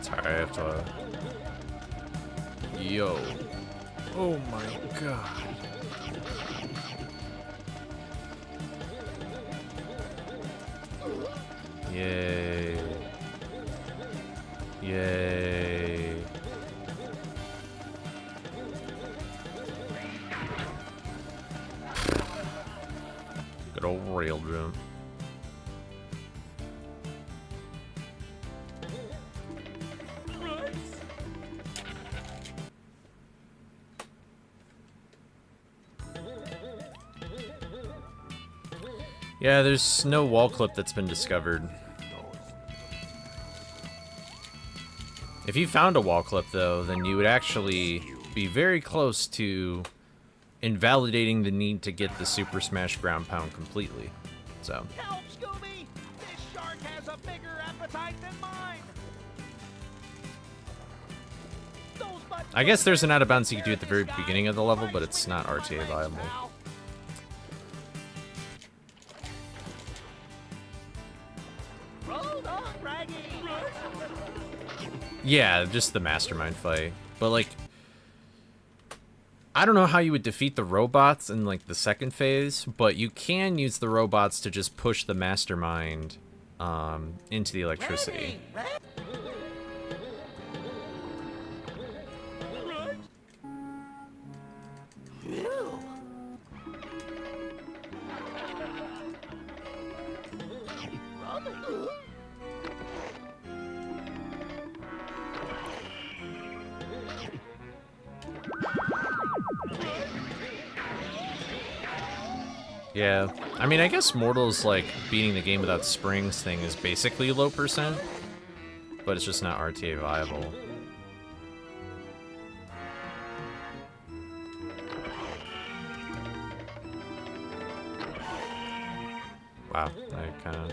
Sorry, I have to... Yo. Oh my god. Yay. Yay. Good old rail jump. Yeah, there's no wall clip that's been discovered. If you found a wall clip, though, then you would actually be very close to invalidating the need to get the Super Smash Ground Pound completely. So. Help, Scooby! This shark has a bigger appetite than mine! I guess there's an out of bounds you can do at the very beginning of the level, but it's not RTA viable. Yeah, just the mastermind fight. But, like, I don't know how you would defeat the robots in, like, the second phase, but you can use the robots to just push the mastermind into the electricity. Yeah, I mean, I guess Mortal's, like, beating the game without springs thing is basically low percent, but it's just not RTA viable. Wow, I kind of...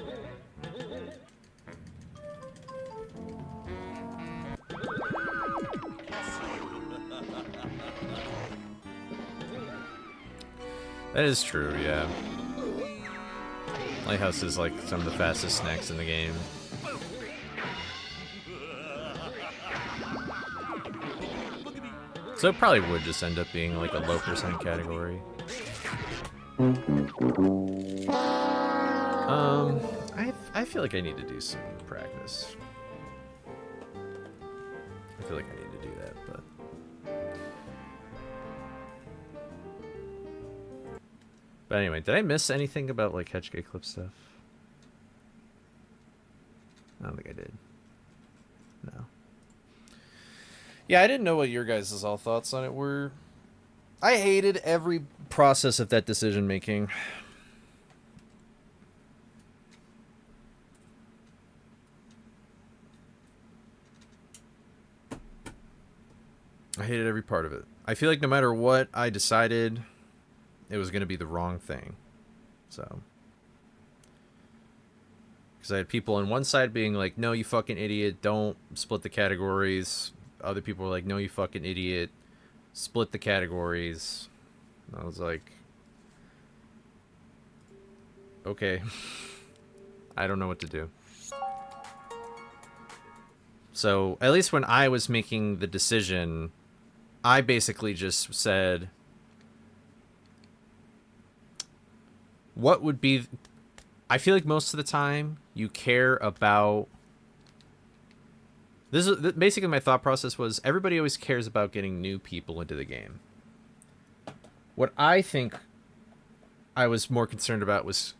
That is true, yeah. Lighthouse is like some of the fastest snacks in the game. So it probably would just end up being like a low percent category. I feel like I need to do some practice. I feel like I need to do that, but... But anyway, did I miss anything about, like, HK Clip stuff? I don't think I did. No. Yeah, I didn't know what your guys' all thoughts on it were. I hated every process of that decision making. I hated every part of it. I feel like no matter what I decided, it was going to be the wrong thing. So. Because I had people on one side being like, no, you fucking idiot, don't split the categories. Other people were like, no, you fucking idiot, split the categories. And I was like, okay. I don't know what to do. So, at least when I was making the decision, I basically just said, what would be... I feel like most of the time, you care about... This is basically my thought process was, everybody always cares about getting new people into the game. What I think I was more concerned about was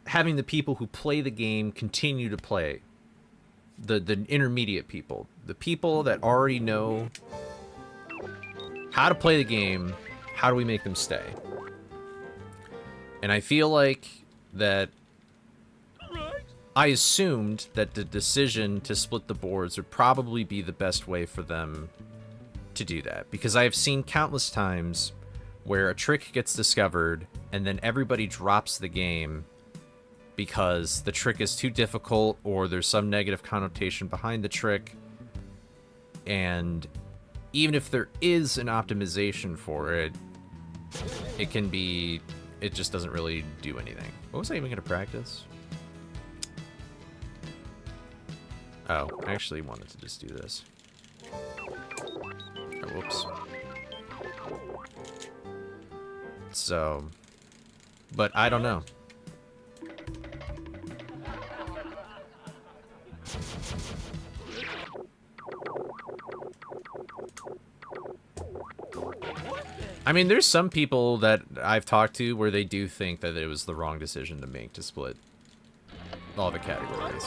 having the people who play the game continue to play. The intermediate people. The people that already know how to play the game. How do we make them stay? And I feel like that I assumed that the decision to split the boards would probably be the best way for them to do that. Because I have seen countless times where a trick gets discovered and then everybody drops the game because the trick is too difficult or there's some negative connotation behind the trick. And even if there is an optimization for it, it can be... It just doesn't really do anything. What was I even going to practice? Oh, I actually wanted to just do this. Oh, whoops. So... But I don't know. I mean, there's some people that I've talked to where they do think that it was the wrong decision to make to split all the categories.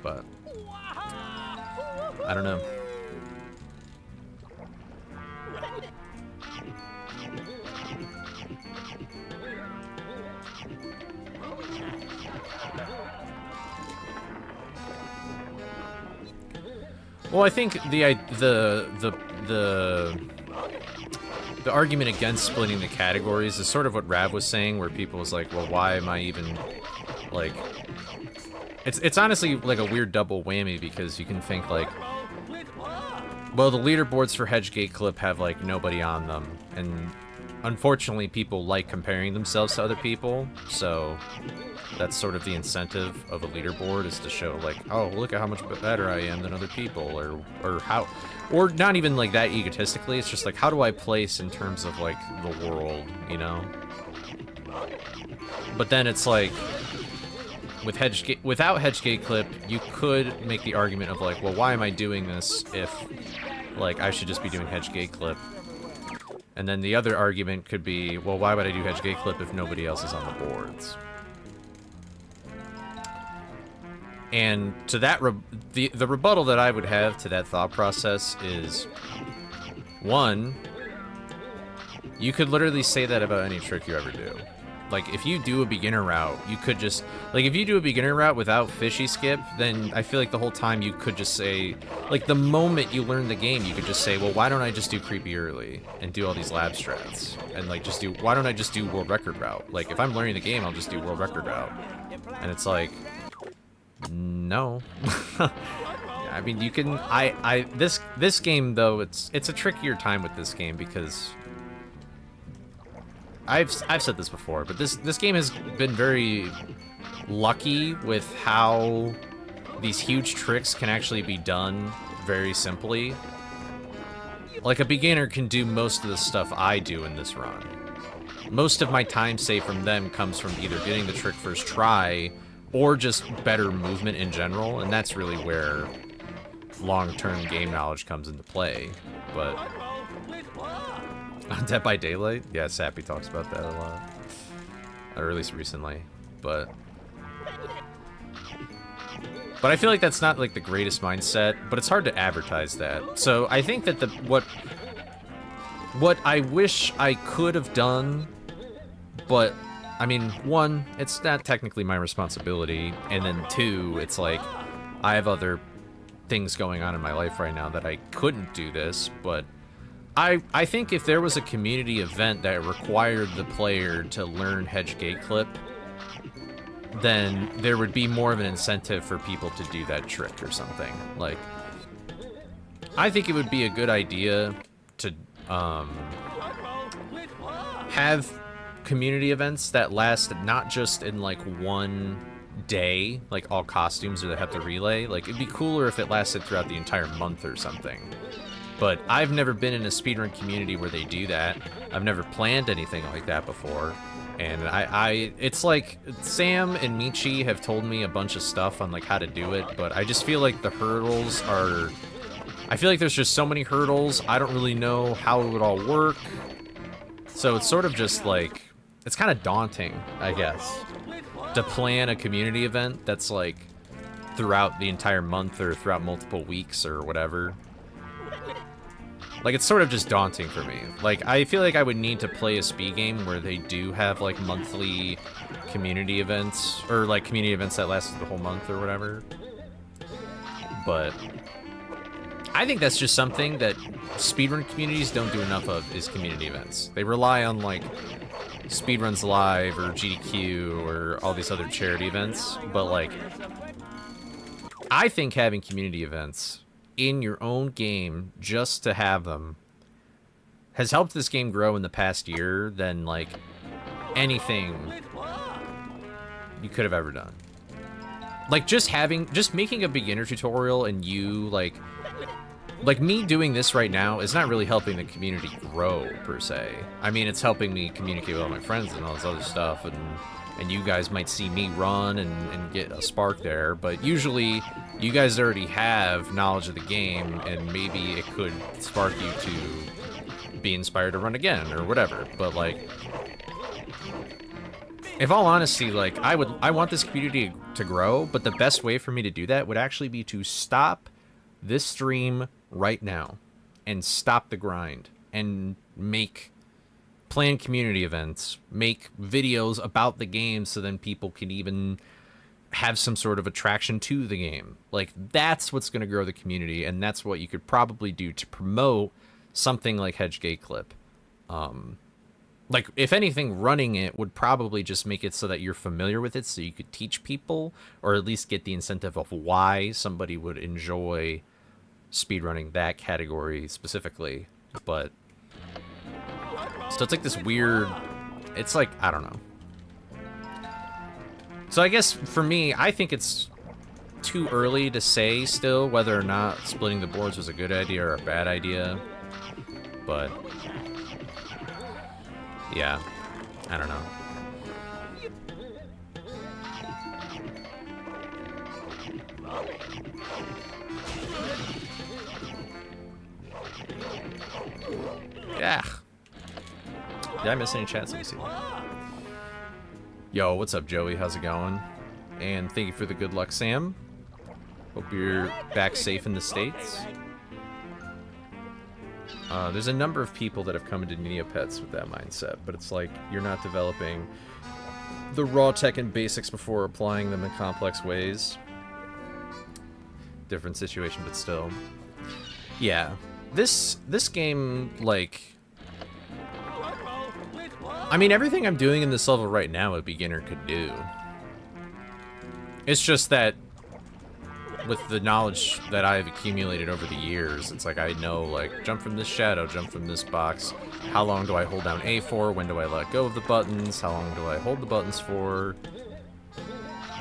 But I don't know. Well, I think the argument against splitting the categories is sort of what Rav was saying, where people was like, well, why am I even, like... It's honestly like a weird double whammy, because you can think like, well, the leaderboards for Hedgegate Clip have like nobody on them, and unfortunately people like comparing themselves to other people, so that's sort of the incentive of a leaderboard, is to show like, oh, look at how much better I am than other people, or how, or not even like that egotistically, it's just like, how do I place in terms of like the world, you know? But then it's like, with without Hedgegate Clip, you could make the argument of like, well, why am I doing this if, like, I should just be doing Hedgegate Clip? And then the other argument could be, well, why would I do Hedgegate Clip if nobody else is on the boards? And to that, the rebuttal that I would have to that thought process is, one, you could literally say that about any trick you ever do. Like, if you do a beginner route, you could just... Like, if you do a beginner route without fishy skip, then I feel like the whole time you could just say... Like, the moment you learn the game, you could just say, well, why don't I just do creepy early and do all these lab strats? And, like, just do... Why don't I just do world record route? Like, if I'm learning the game, I'll just do world record route. And it's like... No. I mean, you can... This game, though, it's a trickier time with this game, because... I've said this before, but this game has been very lucky with how these huge tricks can actually be done very simply. Like, a beginner can do most of the stuff I do in this run. Most of my time saved from them comes from either getting the trick first try or just better movement in general, and that's really where long-term game knowledge comes into play. But Dead by Daylight? Yeah, Sappy talks about that a lot. Or at least recently. But I feel like that's not like the greatest mindset, but it's hard to advertise that. So I think that what I wish I could have done, but I mean, one, it's not technically my responsibility, and then two, it's like I have other things going on in my life right now that I couldn't do this, but I think if there was a community event that required the player to learn Hedgegate Clip, then there would be more of an incentive for people to do that trick or something. Like, I think it would be a good idea to have community events that last not just in like one day, like all costumes or they have to relay. Like, it'd be cooler if it lasted throughout the entire month or something. But I've never been in a speedrun community where they do that. I've never planned anything like that before. And it's like Sam and Michi have told me a bunch of stuff on like how to do it, but I just feel like the hurdles are, I feel like there's just so many hurdles. I don't really know how it would all work. So it's sort of just like, it's kind of daunting, I guess, to plan a community event that's like throughout the entire month or throughout multiple weeks or whatever. Like, it's sort of just daunting for me. Like, I feel like I would need to play a speed game where they do have, like, monthly community events, or, like, community events that last the whole month or whatever. But I think that's just something that speedrun communities don't do enough of, is community events. They rely on, like, Speedruns Live or GDQ or all these other charity events, but, like, I think having community events in your own game, just to have them, has helped this game grow in the past year than, like, anything you could have ever done. Like, just making a beginner tutorial and you, like me doing this right now is not really helping the community grow, per se. I mean, it's helping me communicate with all my friends and all this other stuff, and you guys might see me run and get a spark there, but usually you guys already have knowledge of the game, and maybe it could spark you to be inspired to run again, or whatever. But, like, in all honesty, like, I want this community to grow, but the best way for me to do that would actually be to stop this stream right now, and stop the grind, and plan community events, make videos about the game so then people can even have some sort of attraction to the game. Like, that's what's going to grow the community, and that's what you could probably do to promote something like Hedgegate Clip. Like, if anything, running it would probably just make it so that you're familiar with it, so you could teach people, or at least get the incentive of why somebody would enjoy speedrunning that category specifically. But so it's like this weird, it's like, I don't know. So I guess for me, I think it's too early to say still whether or not splitting the boards was a good idea or a bad idea. But yeah, I don't know. Yeah. Did I miss any chats? Let me see. Yo, what's up, Joey? How's it going? And thank you for the good luck, Sam. Hope you're back safe in the States. There's a number of people that have come into Neopets with that mindset, but it's like you're not developing the raw tech and basics before applying them in complex ways. Different situation, but still. Yeah. This game, like, I mean, everything I'm doing in this level right now a beginner could do. It's just that with the knowledge that I've accumulated over the years, it's like I know, like, jump from this shadow, jump from this box. How long do I hold down A for? When do I let go of the buttons? How long do I hold the buttons for?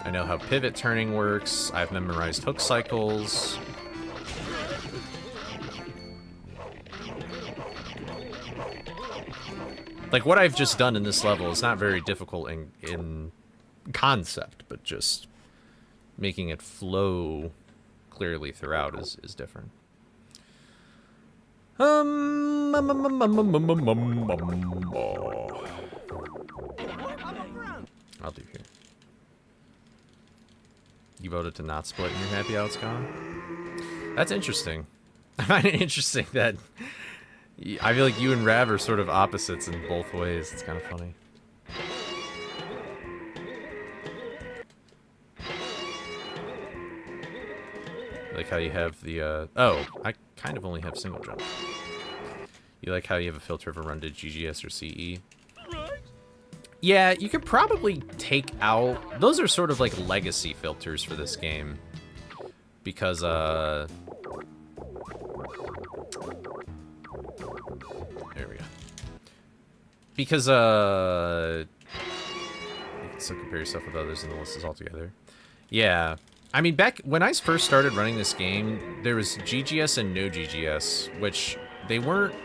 I know how pivot turning works. I've memorized hook cycles. Like, what I've just done in this level is not very difficult in concept, but just making it flow clearly throughout is different. I'll do here. You voted to not split and you're happy how it's gone? That's interesting. I find it interesting that I feel like you and Rav are sort of opposites in both ways. It's kind of funny. Like how you have the, oh, I kind of only have single jump. You like how you have a filter for run to GGS or CE? Yeah, you could probably take out, those are sort of like legacy filters for this game. Because, there we go. because you can still compare yourself with others and the list is all together. Yeah. I mean, back when I first started running this game, there was GGS and no GGS, which they weren't...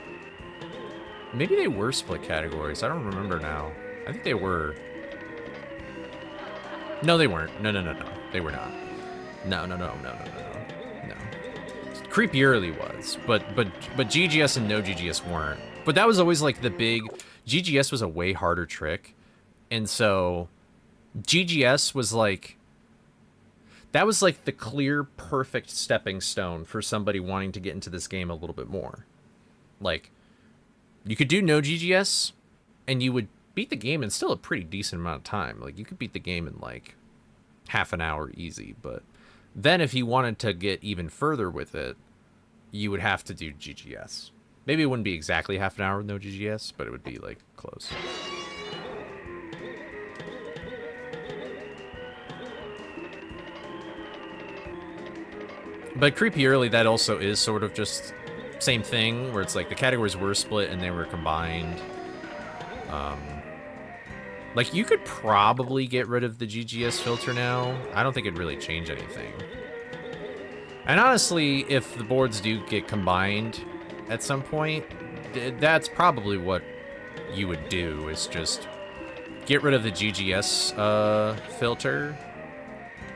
Maybe they were split categories. I don't remember now. I think they were. No, they weren't. No. They were not. No. Creepy Early was, but GGS and no GGS weren't. But that was always like the big... GGS was a way harder trick. And so GGS was like... That was like the clear, perfect stepping stone for somebody wanting to get into this game a little bit more. Like, you could do no GGS, and you would beat the game in still a pretty decent amount of time. Like, you could beat the game in, like, half an hour easy. But then if you wanted to get even further with it, you would have to do GGS. Maybe it wouldn't be exactly half an hour with no GGS, but it would be, like, close. But Creepy Early, that also is sort of just same thing, where it's like the categories were split and they were combined. Like, you could probably get rid of the GGS filter now. I don't think it'd really change anything. And honestly, if the boards do get combined at some point, that's probably what you would do, is just get rid of the GGS filter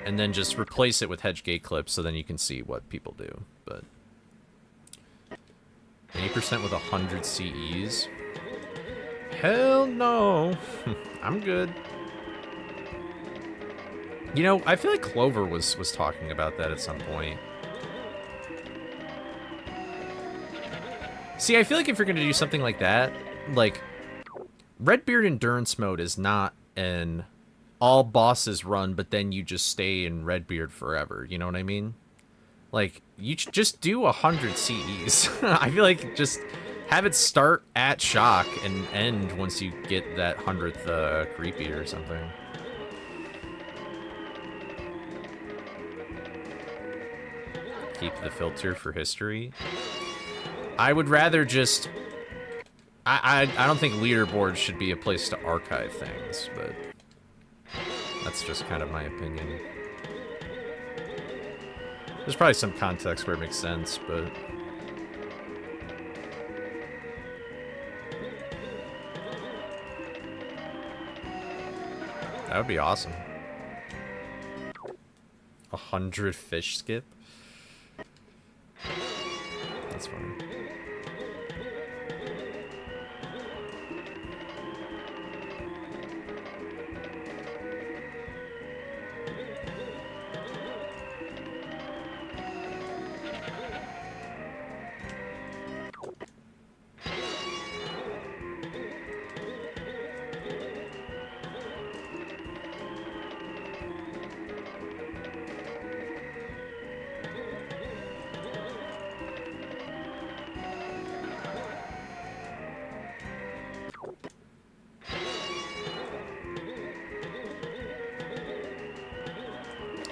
and then just replace it with hedge gate clips so then you can see what people do. But 80% with 100 CEs? Hell no. I'm good. You know, I feel like Clover was talking about that at some point. See, I feel like if you're going to do something like that, like, Redbeard Endurance Mode is not an all bosses run, but then you just stay in Redbeard forever. You know what I mean? Like, you just do 100 CEs. I feel like just have it start at Shock and end once you get that 100th Creepy or something. Keep the filter for history. I would rather just... I don't think leaderboards should be a place to archive things, but that's just kind of my opinion. There's probably some context where it makes sense, but... That would be awesome. 100 fish skip? That's funny.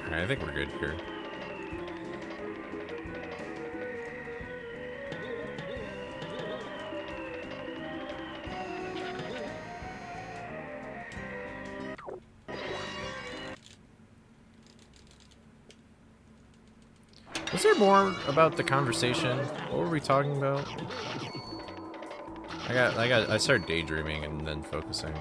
I think we're good here. Was there more about the conversation? What were we talking about? I started daydreaming and then focusing.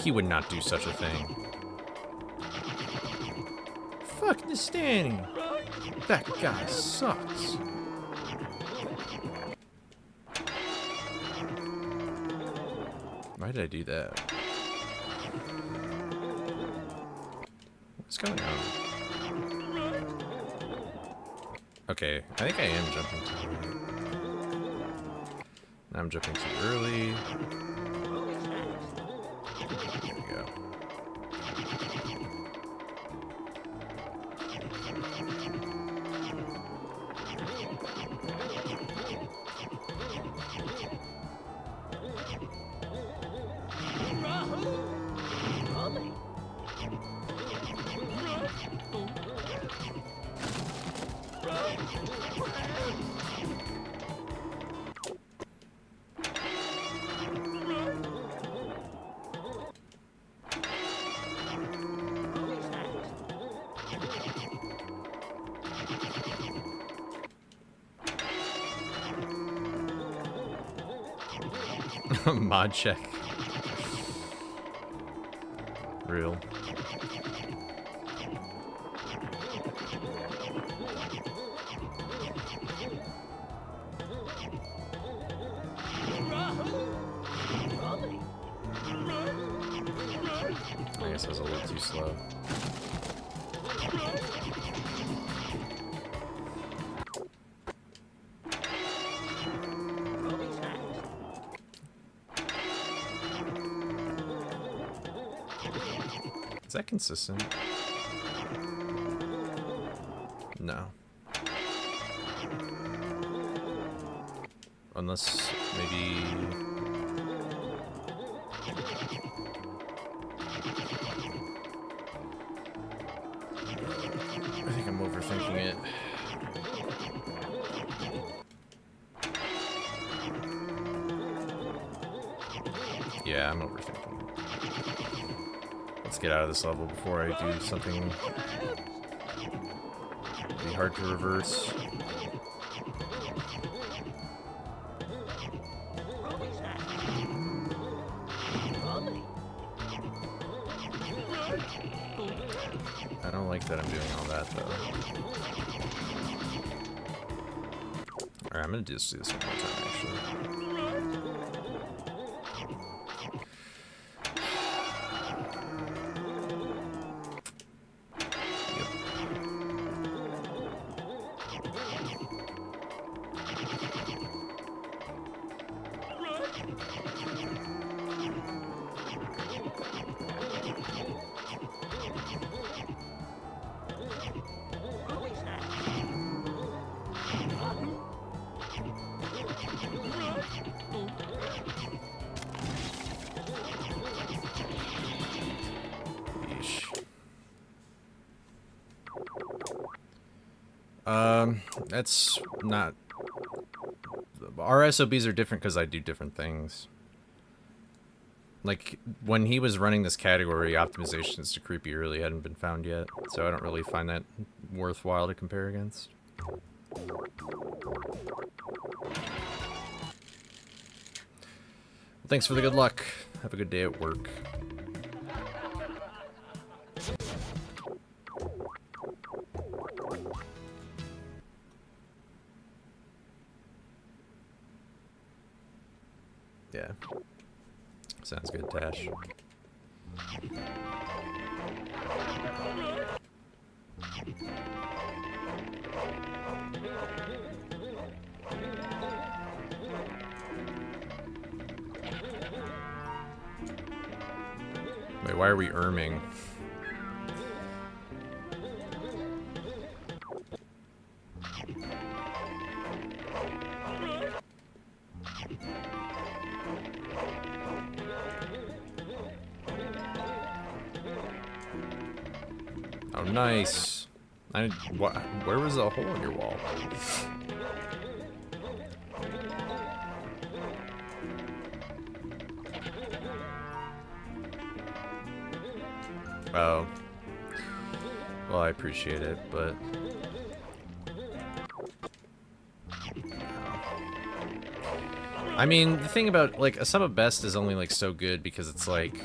He would not do such a thing. Fuck this Danny. That guy sucks. Why did I do that? What's going on? Okay, I think I am jumping too early. I'm jumping too early. There we go. Mod check. Real. I guess I was a little too slow. Is that consistent? No. Unless maybe... I think I'm overthinking it. Yeah, I'm overthinking it. Let's get out of this level before I do something be hard to reverse. I don't like that I'm doing all that though. Alright, I'm gonna just do this one more time actually. That's not... Our SOBs are different because I do different things. Like, when he was running this category, optimizations to creepy early hadn't been found yet, so I don't really find that worthwhile to compare against. Thanks for the good luck. Have a good day at work. Yeah. Sounds good, Tash. Wait, why are we erming? Oh, nice. Where was the hole in your wall? Oh. Well, I appreciate it, but... I mean, the thing about, like, a sum of best is only, like, so good because it's, like...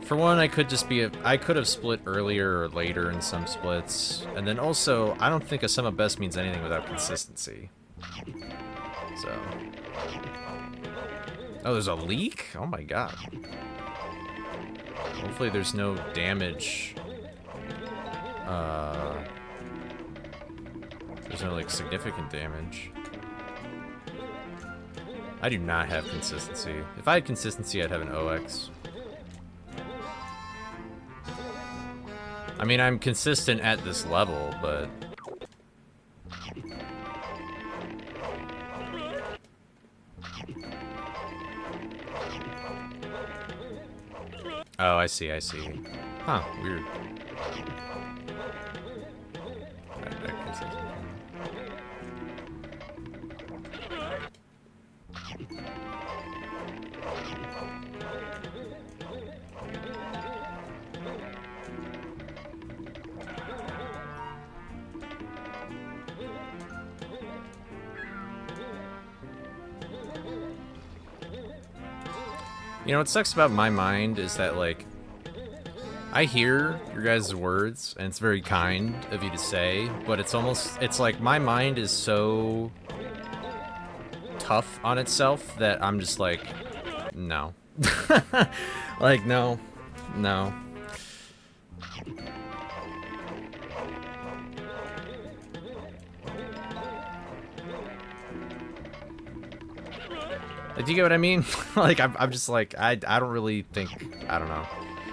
For one, I could just be I could have split earlier or later in some splits. And then also, I don't think a sum of best means anything without consistency. So... Oh, there's a leak? Oh my god. Hopefully there's no damage. There's no, like, significant damage. I do not have consistency. If I had consistency, I'd have an OX. I mean, I'm consistent at this level, but... Oh, I see, I see. Huh, weird. You know, what sucks about my mind is that, like, I hear your guys' words, and it's very kind of you to say, but it's almost, it's like my mind is so tough on itself that I'm just like, no. Like, no. No. Do you get what I mean? Like, I'm just like, I don't really think, I don't know.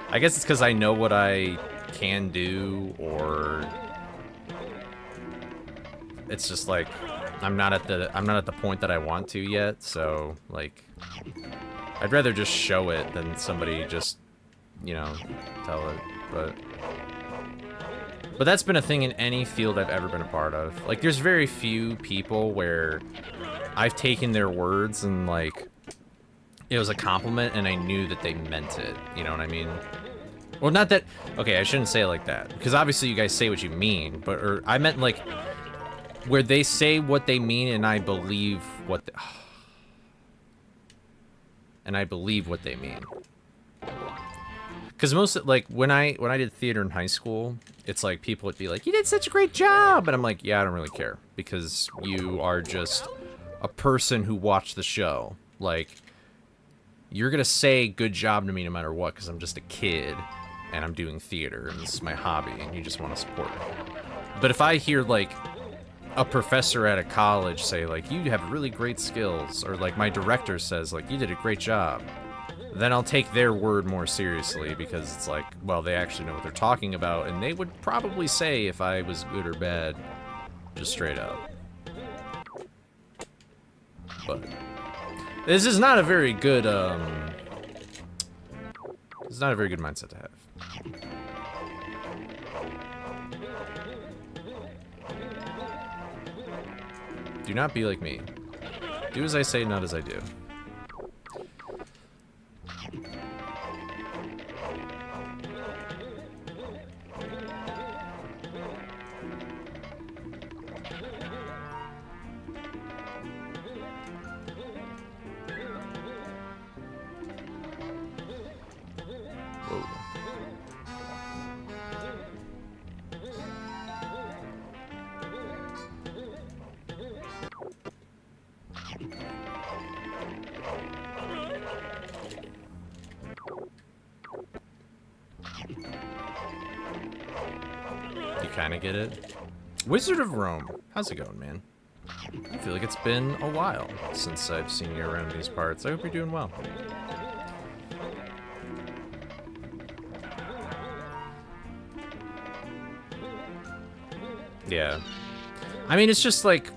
I guess it's because I know what I can do, or it's just like I'm not at the point that I want to yet. So like, I'd rather just show it than somebody just, you know, tell it. But that's been a thing in any field I've ever been a part of. Like, there's very few people where I've taken their words and, like, it was a compliment and I knew that they meant it. You know what I mean? Well, not that... Okay, I shouldn't say it like that. Because obviously you guys say what you mean. But, or, I meant, like, where they say what they mean and I believe what... and I believe what they mean. Because most, like, when I did theater in high school, it's like people would be like, you did such a great job! And I'm like, yeah, I don't really care. Because you are just a person who watched the show. Like, you're gonna say good job to me no matter what, because I'm just a kid, and I'm doing theater, and this is my hobby, and you just want to support it. But if I hear, like, a professor at a college say, like, you have really great skills, or, like, my director says, like, you did a great job, then I'll take their word more seriously, because it's like, well, they actually know what they're talking about, and they would probably say if I was good or bad, just straight up. But this is not a very good, it's not a very good mindset to have. Do not be like me. Do as I say, not as I do. Kinda get it. Wizard of Rome, how's it going, man? I feel like it's been a while since I've seen you around these parts. I hope you're doing well. Yeah. I mean, it's just like...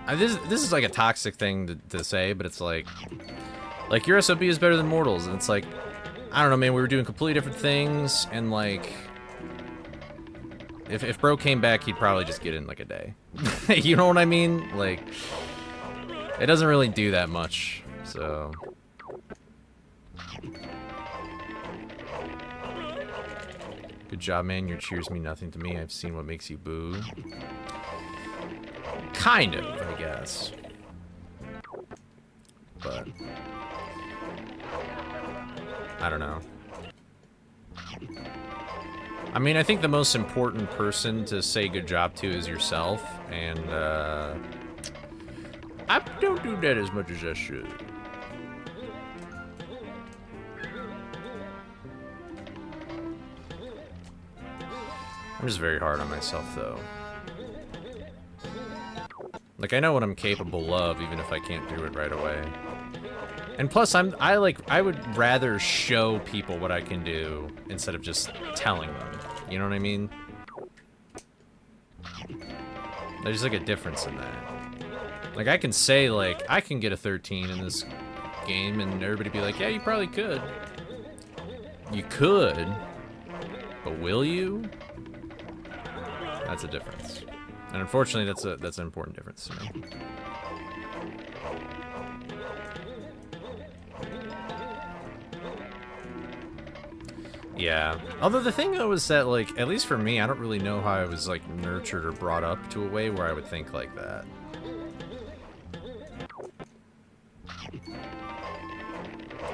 This is like a toxic thing to say, but it's like your SOP is better than Mortals, and it's like, I don't know, man, we were doing completely different things, and like... If bro came back, he'd probably just get in like a day. You know what I mean? Like, it doesn't really do that much, so... Good job, man. Your cheers mean nothing to me. I've seen what makes you boo. Kind of, I guess. But... I don't know. I mean, I think the most important person to say good job to is yourself, and, I don't do that as much as I should. I'm just very hard on myself, though. Like, I know what I'm capable of, even if I can't do it right away. And plus, I would rather show people what I can do instead of just telling them. You know what I mean? There's like a difference in that. Like, I can say, like, I can get a 13 in this game, and everybody be like, yeah, you probably could. You could, but will you? That's a difference. And unfortunately, that's an important difference to me. Yeah. Although the thing though is that, like, at least for me, I don't really know how I was like nurtured or brought up to a way where I would think like that.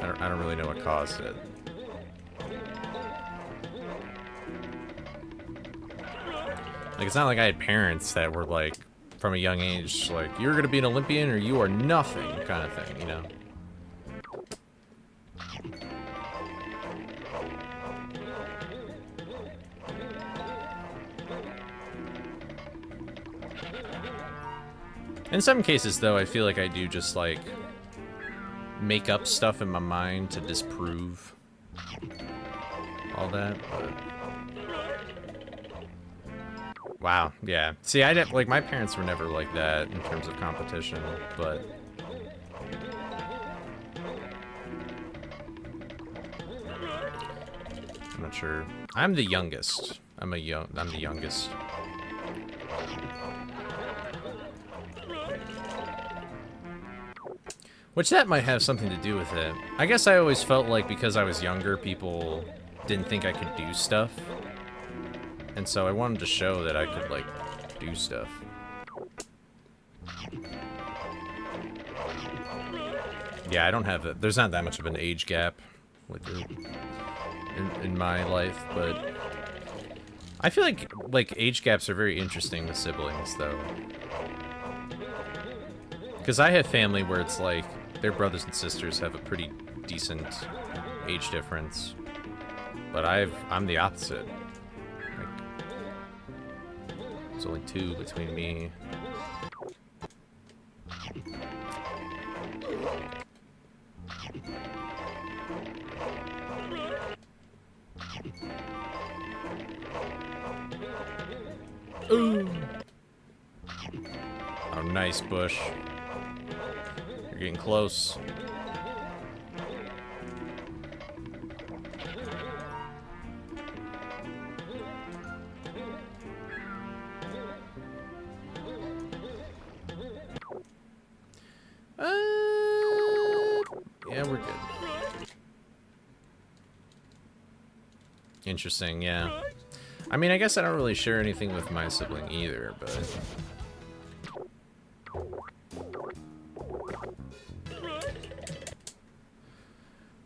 I don't really know what caused it. Like, it's not like I had parents that were like, from a young age, like, you're gonna be an Olympian or you are nothing kind of thing, you know? In some cases, though, I feel like I do just, like, make up stuff in my mind to disprove all that, but... Wow, yeah. See, I didn't, like, my parents were never like that in terms of competition, but... I'm not sure. I'm the youngest. I'm the youngest. Which that might have something to do with it. I guess I always felt like because I was younger, people didn't think I could do stuff. And so I wanted to show that I could, like, do stuff. Yeah, I don't have that. There's not that much of an age gap with it in my life, but I feel like age gaps are very interesting with siblings, though. Because I have family where it's like their brothers and sisters have a pretty decent age difference, but I'm the opposite. Like, there's only 2 between me. Ooh. Oh, nice bush. You're getting close. Yeah, we're good. Interesting, yeah. I mean, I guess I don't really share anything with my sibling either, but...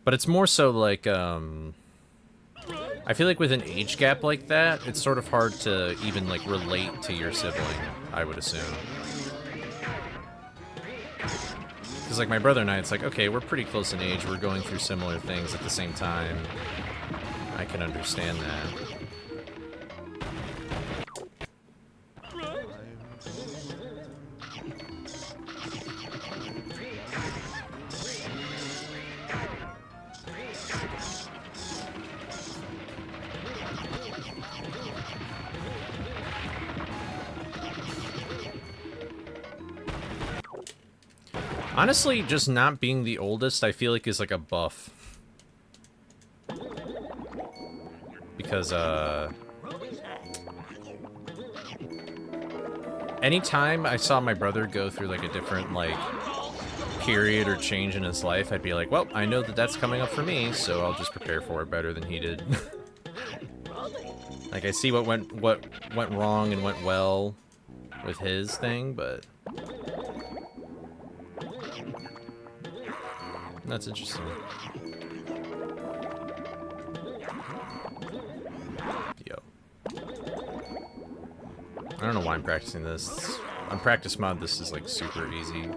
But it's more so like, I feel like with an age gap like that, it's sort of hard to even, like, relate to your sibling, I would assume. Because, like, my brother and I, it's like, okay, we're pretty close in age, we're going through similar things at the same time. I can understand that. Honestly, just not being the oldest, I feel like is like a buff. Because, anytime I saw my brother go through, like, a different, like, period or change in his life, I'd be like, well, I know that that's coming up for me, so I'll just prepare for it better than he did. Like, I see what went wrong and went well with his thing, but... That's interesting. Yo. I don't know why I'm practicing this. On practice mod, this is like super easy.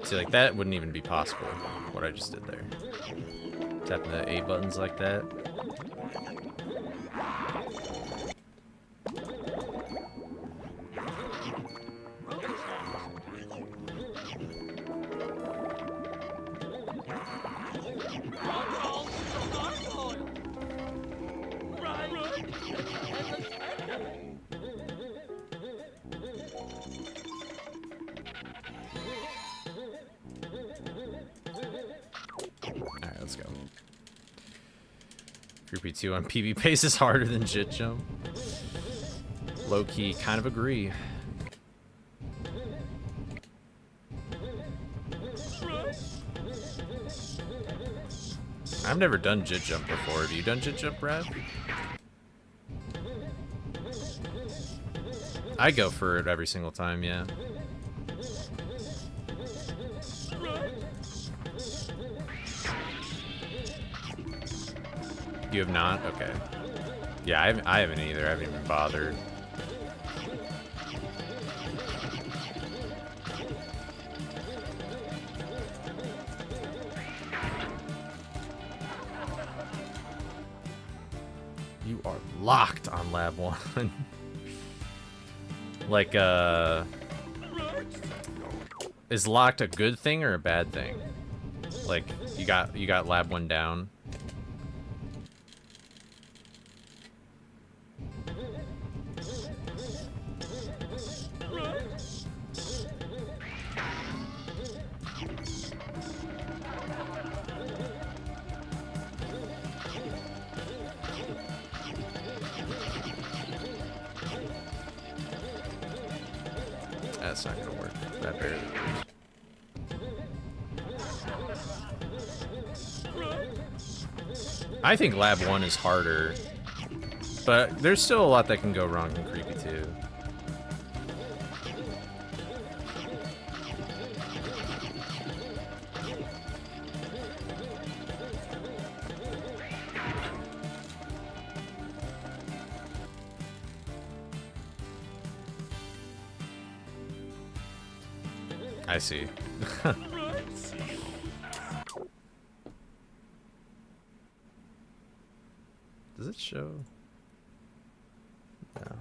See, like, that wouldn't even be possible, what I just did there. Tapping the A buttons like that. Alright, let's go. Creepy 2 on PB pace is harder than Jit Jump. Low key, kind of agree. I've never done Jit Jump before. Have you done Jit Jump, Brad? I go for it every single time, yeah. You have not? Okay. Yeah, I haven't either. I haven't even bothered. You are locked on Lab 1. Like, is locked a good thing or a bad thing? Like, you got Lab 1 down. That's not gonna work. That barely works. I think Lab 1 is harder, but there's still a lot that can go wrong in Creepy 2. I see. Does it show? No.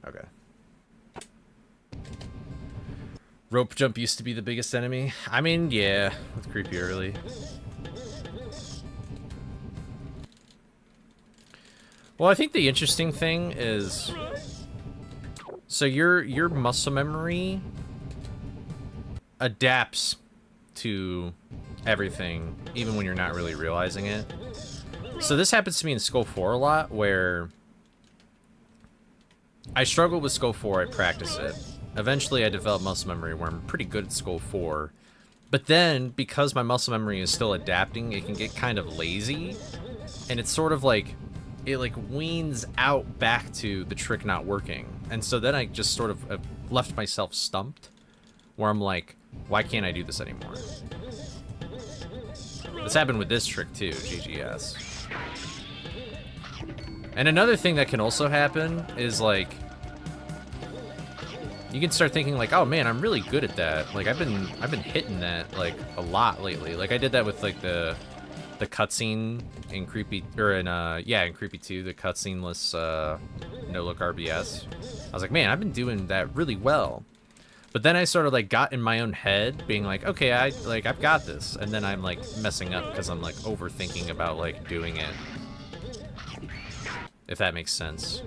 Okay. Rope jump used to be the biggest enemy. I mean, yeah, with Creepy early. Well, I think the interesting thing is, so your muscle memory adapts to everything, even when you're not really realizing it. So this happens to me in Skull 4 a lot, where I struggle with Skull 4, I practice it. Eventually I develop muscle memory where I'm pretty good at Skull 4. But then, because my muscle memory is still adapting, it can get kind of lazy. And it's sort of like, it like weans out back to the trick not working. And so then I just sort of left myself stumped, where I'm like, why can't I do this anymore? This happened with this trick too, GGS. And another thing that can also happen is like, you can start thinking like, oh man, I'm really good at that. Like I've been hitting that like a lot lately. Like I did that with like the cutscene in Creepy, or in in Creepy 2, the cutscene-less no-look RBS. I was like, man, I've been doing that really well. But then I sort of like got in my own head, being like, okay, I've got this, and then I'm like messing up because I'm like overthinking about like doing it. If that makes sense.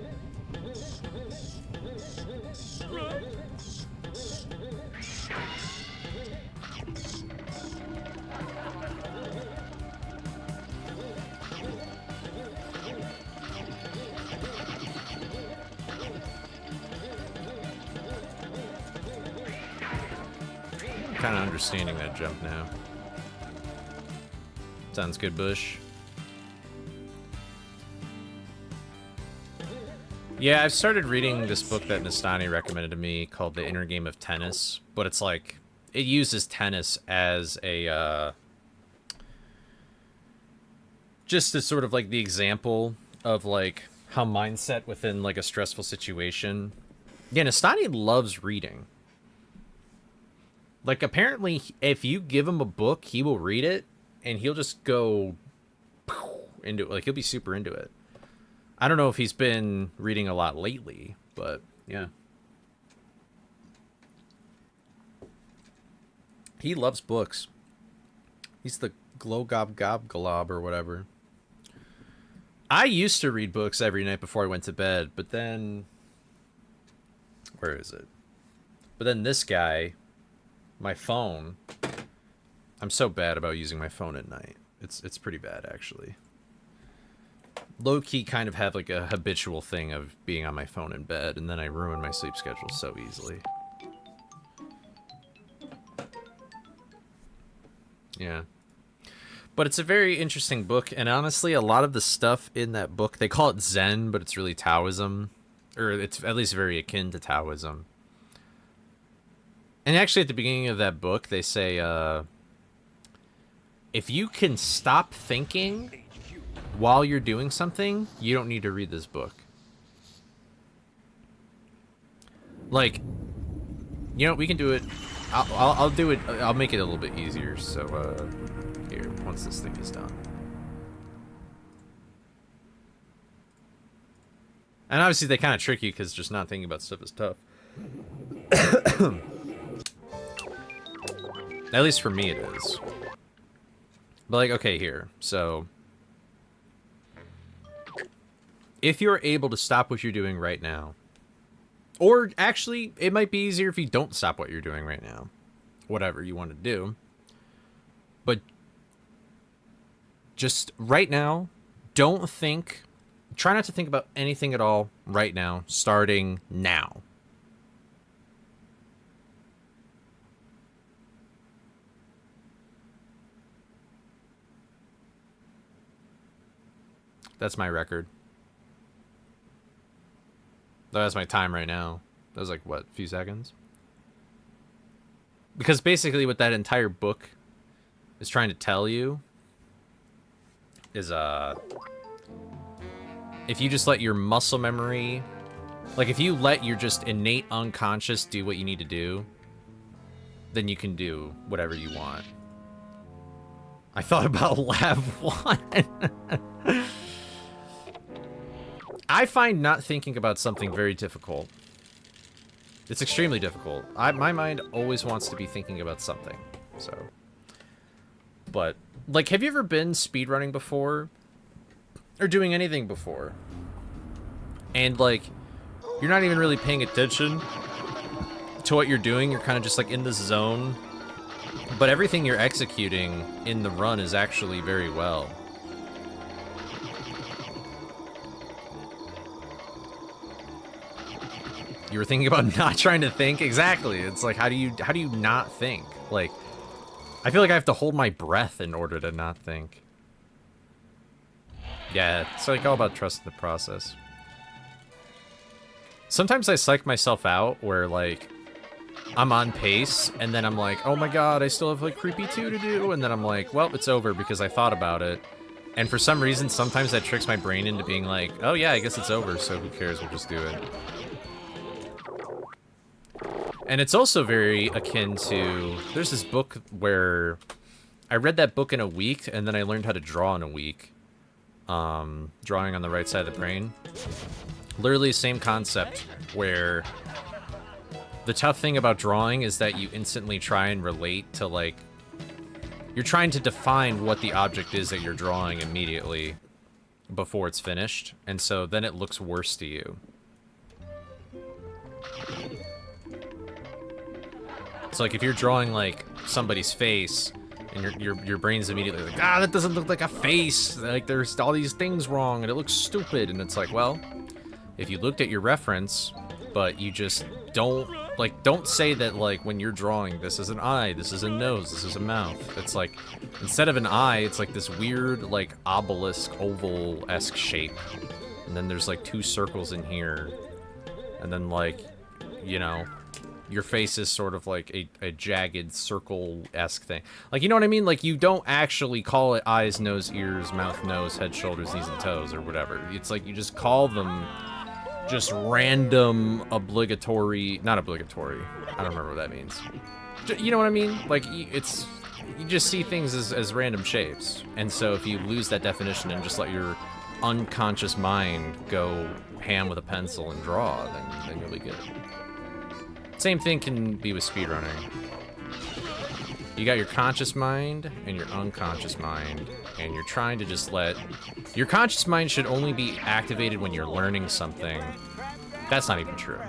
Kind of understanding that jump now. Sounds good, Bush. Yeah, I've started reading this book that Nastani recommended to me called The Inner Game of Tennis, but it's like, it uses tennis as a, just as sort of like the example of like how mindset within like a stressful situation. Yeah, Nastani loves reading. Like, apparently, if you give him a book, he will read it, and he'll just go into it. Like, he'll be super into it. I don't know if he's been reading a lot lately, but yeah. He loves books. He's the glogob gob glob or whatever. I used to read books every night before I went to bed, but then... Where is it? But then this guy, my phone... I'm so bad about using my phone at night. It's pretty bad, actually. Low-key kind of have like a habitual thing of being on my phone in bed, and then I ruin my sleep schedule so easily. Yeah. But it's a very interesting book, and honestly, a lot of the stuff in that book, they call it Zen, but it's really Taoism. Or it's at least very akin to Taoism. And actually, at the beginning of that book, they say, if you can stop thinking while you're doing something, you don't need to read this book. Like, you know, we can do it. I'll do it. I'll make it a little bit easier. So, here, once this thing is done. And obviously, they kind of trick you because just not thinking about stuff is tough. At least for me, it is. But, like, okay, here. So, if you're able to stop what you're doing right now, or actually, it might be easier if you don't stop what you're doing right now. Whatever you want to do. But just right now, don't think... Try not to think about anything at all right now, starting now. That's my record. That's my time right now. That was like, what, a few seconds? Because basically what that entire book is trying to tell you is, if you just let your muscle memory, like if you let your just innate unconscious do what you need to do, then you can do whatever you want. I thought about Lab 1. I find not thinking about something very difficult. It's extremely difficult. My mind always wants to be thinking about something, so. But, like, have you ever been speedrunning before? Or doing anything before? And, like, you're not even really paying attention to what you're doing. You're kind of just, like, in this zone. But everything you're executing in the run is actually very well. You were thinking about not trying to think? Exactly. It's like, how do you not think? Like, I feel like I have to hold my breath in order to not think. Yeah, it's like all about trusting the process. Sometimes I psych myself out where, like, I'm on pace, and then I'm like, oh my god, I still have, like, Creepy 2 to do, and then I'm like, well, it's over because I thought about it. And for some reason, sometimes that tricks my brain into being like, oh yeah, I guess it's over, so who cares, we'll just do it. And it's also very akin to, there's this book where I read that book in a week, and then I learned how to draw in a week. Drawing on the right side of the brain. Literally same concept, where the tough thing about drawing is that you instantly try and relate to, like, you're trying to define what the object is that you're drawing immediately before it's finished, and so then it looks worse to you. So, like, if you're drawing, like, somebody's face, and your brain's immediately like, ah, that doesn't look like a face, like, there's all these things wrong, and it looks stupid, and it's like, well, if you looked at your reference, but you just don't, like, don't say that, like, when you're drawing, this is an eye, this is a nose, this is a mouth. It's like, instead of an eye, it's like this weird, like, obelisk, oval-esque shape, and then there's, like, 2 circles in here, and then, like, you know, your face is sort of like a jagged circle-esque thing. Like, you know what I mean? Like, you don't actually call it eyes, nose, ears, mouth, nose, head, shoulders, knees, and toes, or whatever. It's like you just call them just random obligatory... Not obligatory. I don't remember what that means. You know what I mean? Like, it's... You just see things as random shapes. And so if you lose that definition and just let your unconscious mind go ham with a pencil and draw, then you'll be good. Same thing can be with speedrunning. You got your conscious mind and your unconscious mind, and you're trying to just let... Your conscious mind should only be activated when you're learning something. That's not even true.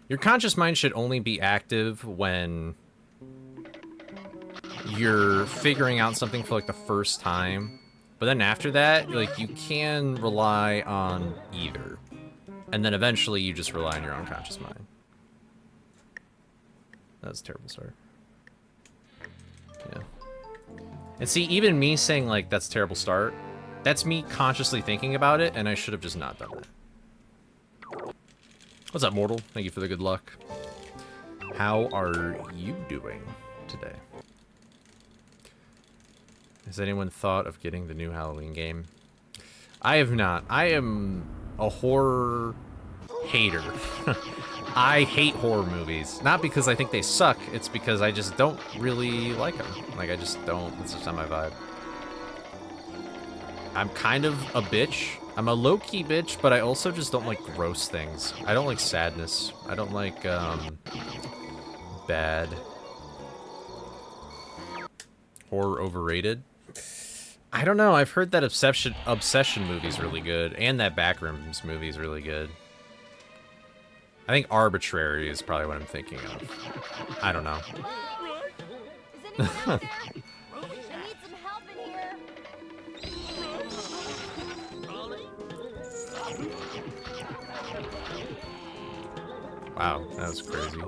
Your conscious mind should only be active when you're figuring out something for like the first time. But then after that, like, you can rely on either. And then eventually you just rely on your unconscious mind. That was a terrible start. Yeah. And see, even me saying, like, that's a terrible start, that's me consciously thinking about it, and I should have just not done that. What's up, Mortal? Thank you for the good luck. How are you doing today? Has anyone thought of getting the new Halloween game? I have not. I am a horror hater. I hate horror movies. Not because I think they suck, it's because I just don't really like them. Like, I just don't. It's just not my vibe. I'm kind of a bitch. I'm a low-key bitch, but I also just don't like gross things. I don't like sadness. I don't like, bad. Horror overrated? I don't know. I've heard that Obsession movie's really good, and that Backrooms movie's really good. I think Arbitrary is probably what I'm thinking of. I don't know. Hello? Is anyone out there? I need some help in here. Wow, that was crazy.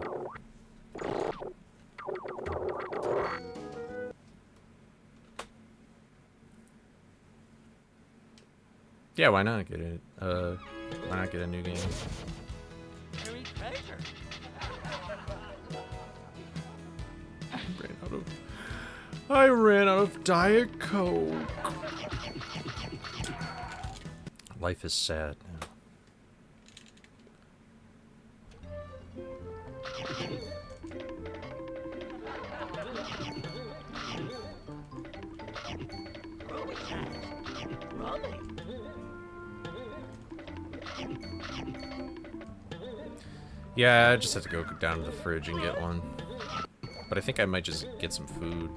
Yeah, why not get it? Why not get a new game? I ran out of Diet Coke. Life is sad now. Yeah, I just have to go down to the fridge and get one. But I think I might just get some food.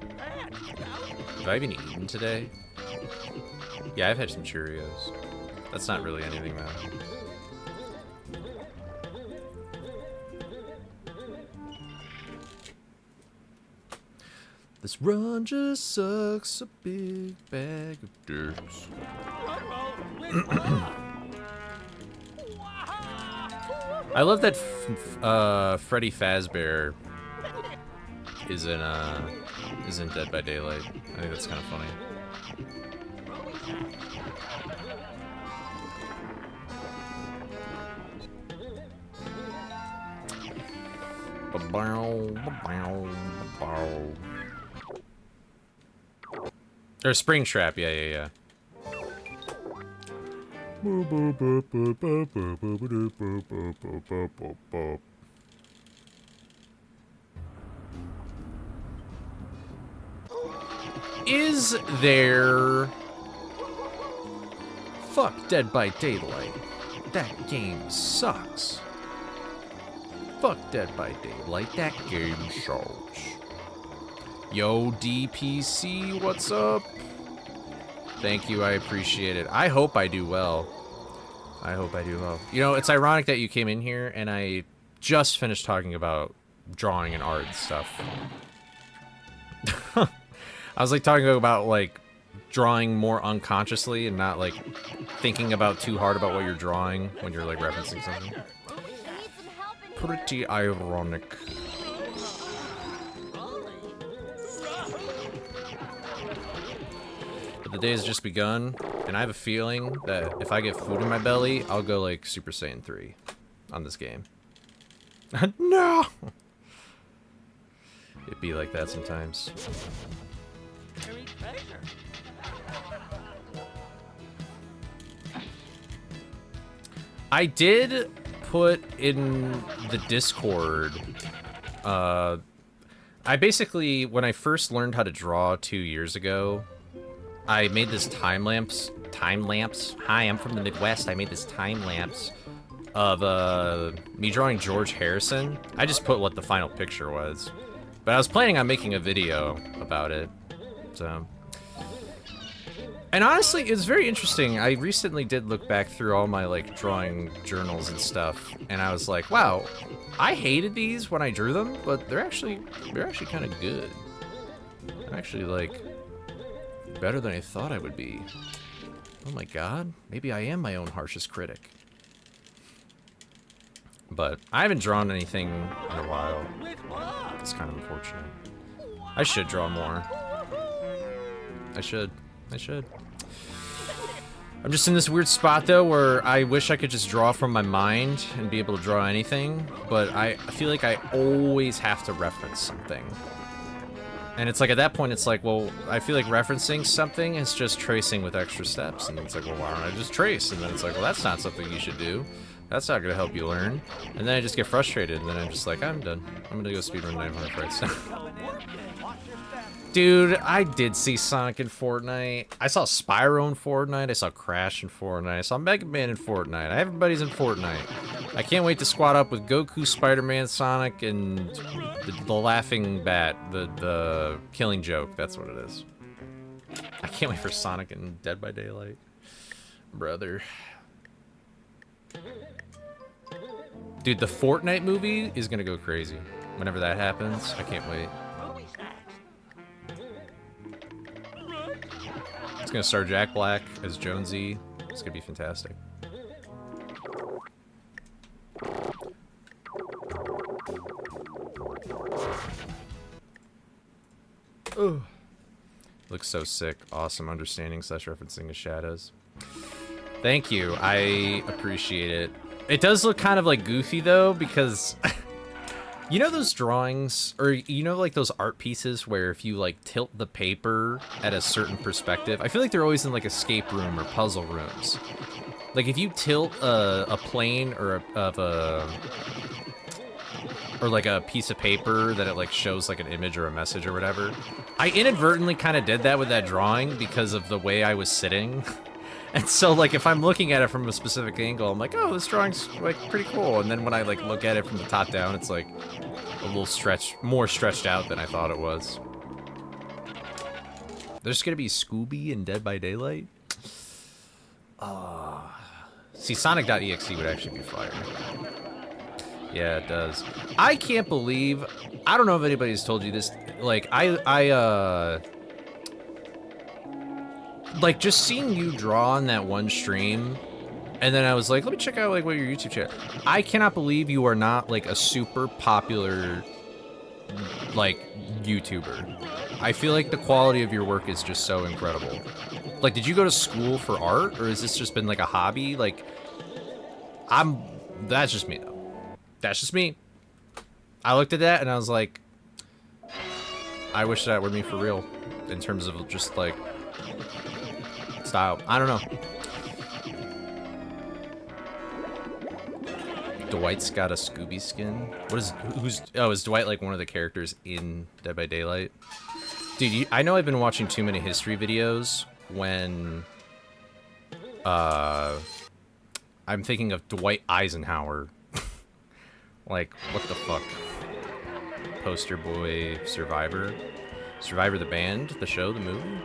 Have I even eaten today? Yeah, I've had some Cheerios. That's not really anything, though. This run just sucks a big bag of dirt. I love that Freddy Fazbear is in Dead by Daylight. I think that's kind of funny. Or Springtrap, yeah. Is there... Fuck Dead by Daylight. That game sucks. Fuck Dead by Daylight. That game sucks. Yo, DPC, what's up? Thank you, I appreciate it. I hope I do well. I hope I do well. You know, it's ironic that you came in here and I just finished talking about drawing and art and stuff. I was like talking about like drawing more unconsciously and not like thinking about too hard about what you're drawing when you're like referencing something. Pretty ironic. But the day has just begun, and I have a feeling that if I get food in my belly, I'll go like Super Saiyan 3 on this game. No! It'd be like that sometimes. I did put in the Discord, I basically, when I first learned how to draw 2 years ago, I made this time lapse. Hi, I'm from the Midwest. I made this time lapse of me drawing George Harrison. I just put what the final picture was, but I was planning on making a video about it. So, and honestly, it's very interesting. I recently did look back through all my like drawing journals and stuff, and I was like, wow, I hated these when I drew them, but they're actually kind of good. I'm actually like better than I thought I would be. Oh my god, maybe I am my own harshest critic. But I haven't drawn anything in a while. It's kind of unfortunate. I should draw more. I should. I'm just in this weird spot though where I wish I could just draw from my mind and be able to draw anything, but I feel like I always have to reference something. And it's like at that point it's like, well, I feel like referencing something is just tracing with extra steps, and it's like, well, why don't I just trace? And then it's like, well, that's not something you should do. That's not gonna help you learn. And then I just get frustrated, and then I'm just like, I'm done. I'm gonna go speedrun 900 fights now. Dude, I did see Sonic in Fortnite. I saw Spyro in Fortnite. I saw Crash in Fortnite. I saw Mega Man in Fortnite. Everybody's in Fortnite. I can't wait to squad up with Goku, Spider-Man, Sonic, and the laughing bat, the killing joke. That's what it is. I can't wait for Sonic and Dead by Daylight. Brother. Dude, the Fortnite movie is gonna go crazy. Whenever that happens, I can't wait. It's gonna star Jack Black as Jonesy. It's gonna be fantastic. Ugh. Looks so sick. Awesome understanding / referencing of shadows. Thank you. I appreciate it. It does look kind of like goofy though, because you know those drawings, or you know like those art pieces where if you like tilt the paper at a certain perspective, I feel like they're always in like escape room or puzzle rooms. Like if you tilt a plane or like a piece of paper that it like shows like an image or a message or whatever. I inadvertently kind of did that with that drawing because of the way I was sitting. And so, like, if I'm looking at it from a specific angle, I'm like, oh, this drawing's, like, pretty cool. And then when I, like, look at it from the top down, it's, like, a little more stretched out than I thought it was. There's gonna be Scooby in Dead by Daylight? See, Sonic.exe would actually be fire. Yeah, it does. I can't believe... I don't know if anybody's told you this. Like, like, just seeing you draw on that one stream, and then I was like, let me check out, like, what your YouTube channel... I cannot believe you are not, like, a super popular, like, YouTuber. I feel like the quality of your work is just so incredible. Like, did you go to school for art, or has this just been, like, a hobby? Like, that's just me, though. That's just me. I looked at that, and I was like, I wish that were me for real, in terms of just, like... style. I don't know. Dwight's got a Scooby skin. Is Dwight like one of the characters in Dead by Daylight? Dude, I know I've been watching too many history videos when I'm thinking of Dwight Eisenhower. Like, what the fuck? Poster boy Survivor? Survivor the band? The show? The movie?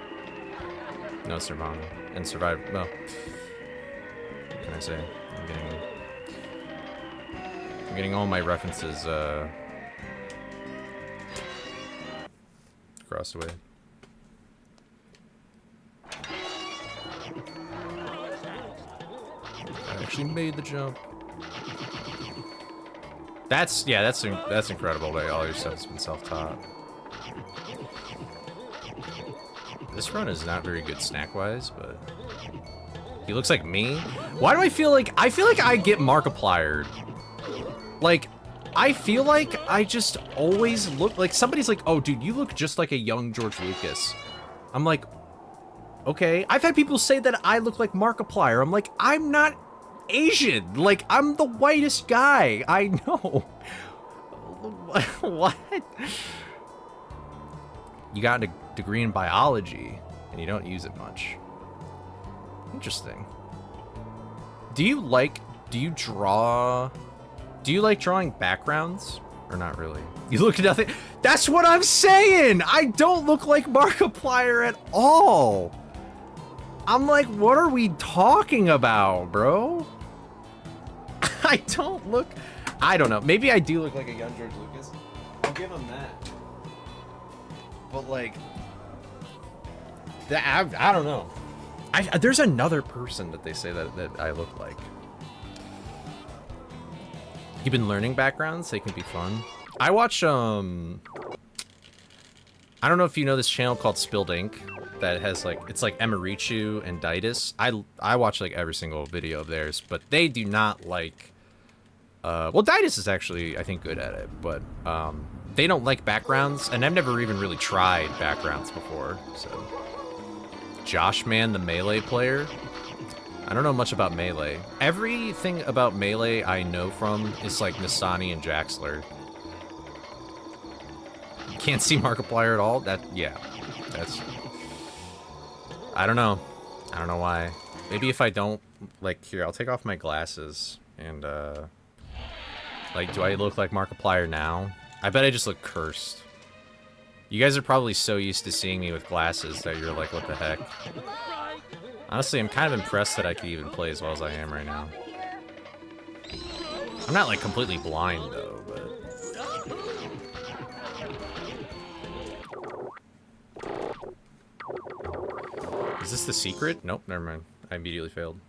No, Nirvana. And Survivor. Well, what can I say? I'm getting all my references crossed away. I actually made the jump. That's incredible that all your stuff's been self-taught. This run is not very good snack-wise, but he looks like me. Why do I feel like I get Markipliered? Like, I feel like I just always look like somebody's like, oh, dude, you look just like a young George Lucas. I'm like, okay. I've had people say that I look like Markiplier. I'm like, I'm not Asian. Like, I'm the whitest guy. I know. What? You got a degree in biology and you don't use it much. Interesting. Do you like drawing backgrounds? Or not really? You look nothing. That's what I'm saying! I don't look like Markiplier at all! I'm like, what are we talking about, bro? I don't look... I don't know. Maybe I do look like a young George Lucas. I'll give him that. But like... I don't know. There's another person that they say that I look like. You've been learning backgrounds, they can be fun. I watch, I don't know if you know this channel called Spilled Ink that has like, it's like Emirichu and Ditus. I watch like every single video of theirs, but they do not like, well, Ditus is actually, I think, good at it, but they don't like backgrounds, and I've never even really tried backgrounds before, so. Josh Man, the Melee player. I don't know much about Melee. Everything about Melee I know from is like Nasani and Jaxler. You can't see Markiplier at all? Yeah. That's... I don't know. I don't know why. Maybe if I don't, like, here, I'll take off my glasses and, like, do I look like Markiplier now? I bet I just look cursed. You guys are probably so used to seeing me with glasses that you're like, what the heck? Honestly, I'm kind of impressed that I can even play as well as I am right now. I'm not, like, completely blind, though, but... Is this the secret? Nope, never mind. I immediately failed.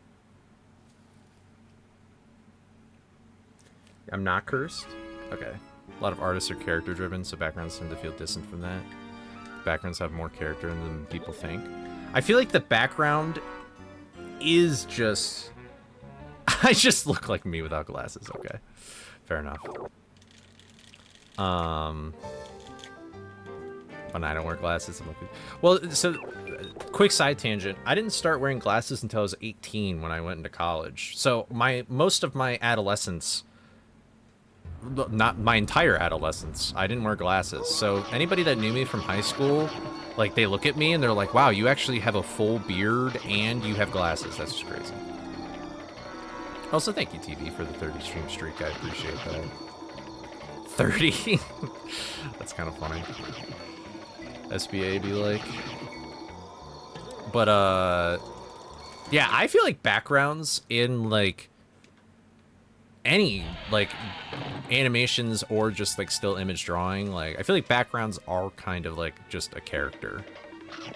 I'm not cursed? Okay. A lot of artists are character-driven, so backgrounds tend to feel distant from that. Backgrounds have more character than people think. I feel like the background is just... I just look like me without glasses, okay. Fair enough. When I don't wear glasses, I'm looking... Well, so, quick side tangent. I didn't start wearing glasses until I was 18 when I went into college. So, most of my adolescence... Not my entire adolescence, I didn't wear glasses. So anybody that knew me from high school, like, they look at me and they're like, wow, you actually have a full beard and you have glasses. That's just crazy. Also, thank you, TV, for the 30 stream streak. I appreciate that. 30? That's kind of funny. SBA be like. But, yeah, I feel like backgrounds in, like, any, like, animations or just, like, still image drawing, like, I feel like backgrounds are kind of, like, just a character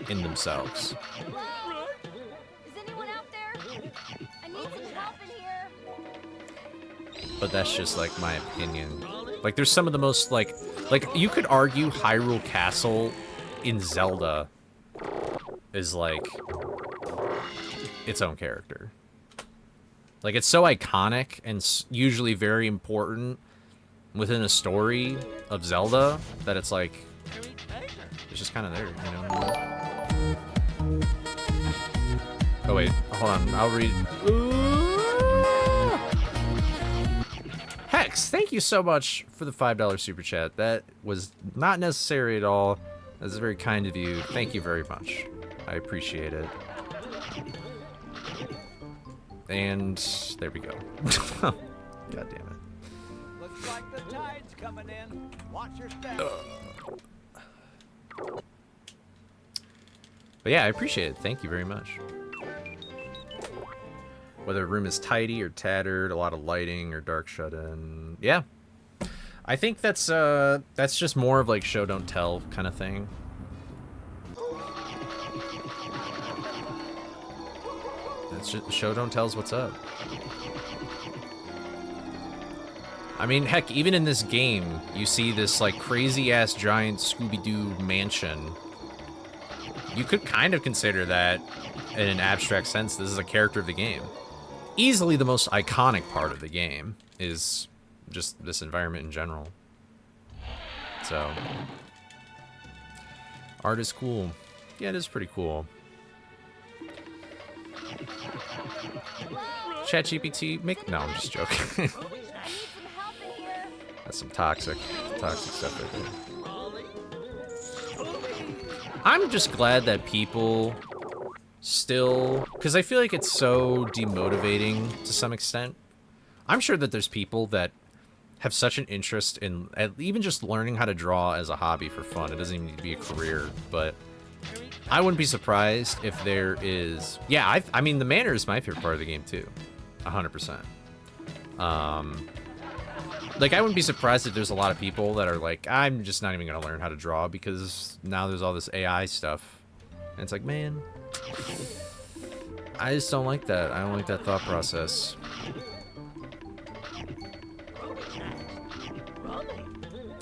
in themselves. Hello? Is anyone out there? I need some help in here. But that's just, like, my opinion. Like, there's some of the most, like, you could argue Hyrule Castle in Zelda is, like, its own character. Like, it's so iconic and usually very important within a story of Zelda that it's like, it's just kind of there, you know? Oh, wait, hold on, I'll read. Hex, thank you so much for the $5 super chat. That was not necessary at all. That's very kind of you. Thank you very much. I appreciate it. And there we go. God damn it. Looks like the tide's coming in. Watch your step. But yeah, I appreciate it. Thank you very much. Whether a room is tidy or tattered, a lot of lighting or dark shut-in. Yeah. I think that's just more of like show don't tell kind of thing. It's just show don't tells what's up. I mean, heck, even in this game, you see this like crazy ass giant Scooby-Doo mansion. You could kind of consider that in an abstract sense. This is a character of the game. Easily the most iconic part of the game is just this environment in general. So, art is cool. Yeah, it is pretty cool. ChatGPT, no, I'm just joking. I need some help in here. That's some toxic stuff right there. I'm just glad that people still, because I feel like it's so demotivating to some extent. I'm sure that there's people that have such an interest in even just learning how to draw as a hobby for fun. It doesn't even need to be a career, but I wouldn't be surprised if there is... Yeah, I mean, the manner is my favorite part of the game, too. 100%. Like, I wouldn't be surprised if there's a lot of people that are like, I'm just not even going to learn how to draw because now there's all this AI stuff. And it's like, man, I just don't like that. I don't like that thought process.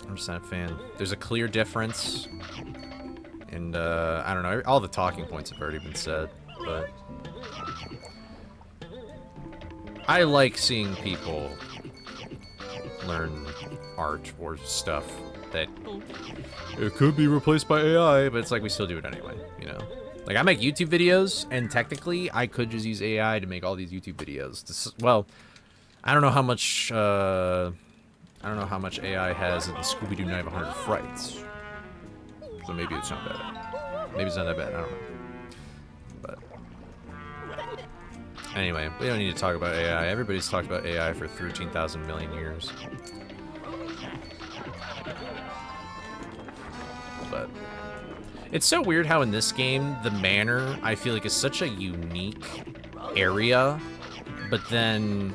I'm just not a fan. There's a clear difference. And, I don't know, all the talking points have already been said, but I like seeing people learn art or stuff that it could be replaced by AI, but it's like we still do it anyway, you know? Like, I make YouTube videos, and technically, I could just use AI to make all these YouTube videos. Well, I don't know how much, AI has in the Scooby-Doo Night of 100 Frights. So maybe it's not bad. Maybe it's not that bad, I don't know. But anyway, we don't need to talk about AI. Everybody's talked about AI for 13,000 million years. But it's so weird how in this game, the manor, I feel like, is such a unique area, but then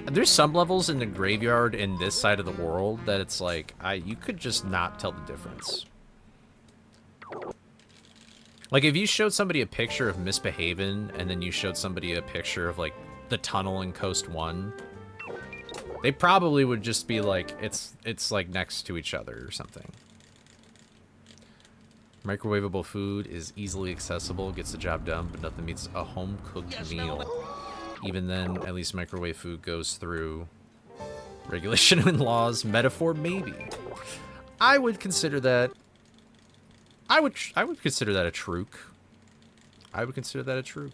there's some levels in the graveyard in this side of the world that it's like, you could just not tell the difference. Like, if you showed somebody a picture of Misbehavin', and then you showed somebody a picture of, like, the tunnel in Coast 1, they probably would just be like, it's like, next to each other or something. Microwavable food is easily accessible, gets the job done, but nothing beats a home-cooked meal. Even then, at least microwave food goes through regulation and laws. Metaphor, maybe. I would consider that... I would consider that a truc. I would consider that a truc.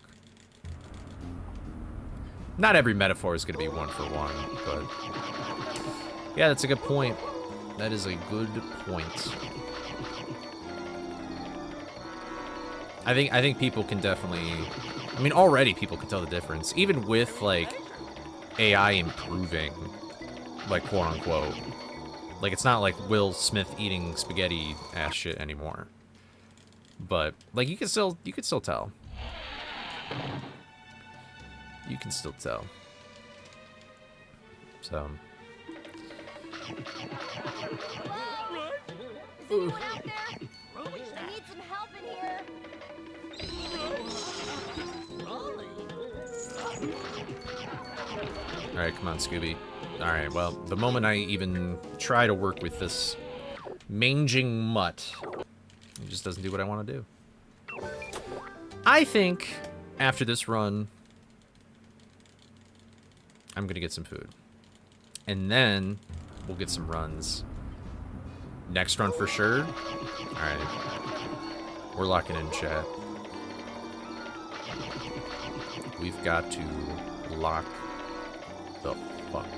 Not every metaphor is going to be one for one, but... Yeah, that's a good point. That is a good point. I think people can definitely... I mean, already people can tell the difference. Even with, like, AI improving, like, quote-unquote. Like, it's not like Will Smith eating spaghetti-ass shit anymore. But, like, you can still tell. You can still tell. So... Is anyone out there? I need some help in here. Alright, come on, Scooby. Alright, well, the moment I even try to work with this manging mutt, it just doesn't do what I want to do. I think, after this run, I'm gonna get some food. And then, we'll get some runs. Next run for sure? Alright. We're locking in, chat. We've got to lock the fuck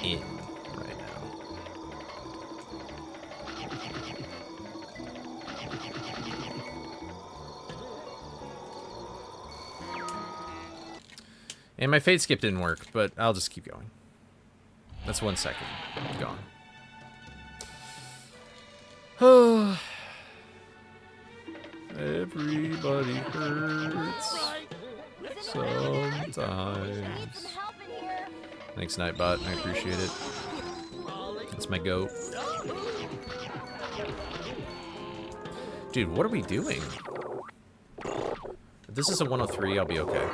in right now. And my fade skip didn't work, but I'll just keep going. That's 1 second. Gone. Everybody hurts sometimes. Thanks, Nightbot. I appreciate it. That's my goat. Dude, what are we doing? If this is a 103, I'll be okay.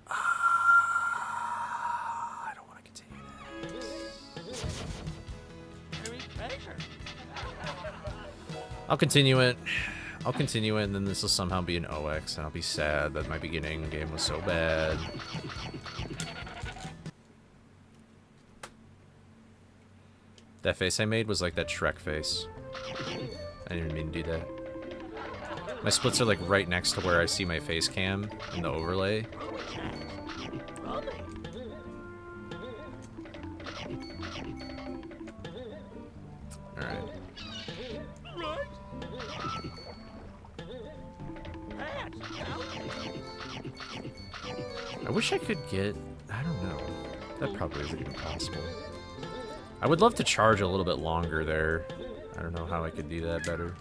I don't want to continue this. I'll continue it. I'll continue it, and then this will somehow be an OX, and I'll be sad that my beginning game was so bad. That face I made was like that Shrek face. I didn't even mean to do that. My splits are like right next to where I see my face cam in the overlay. Alright. I wish I could get... I don't know. That probably isn't even possible. I would love to charge a little bit longer there. I don't know how I could do that better.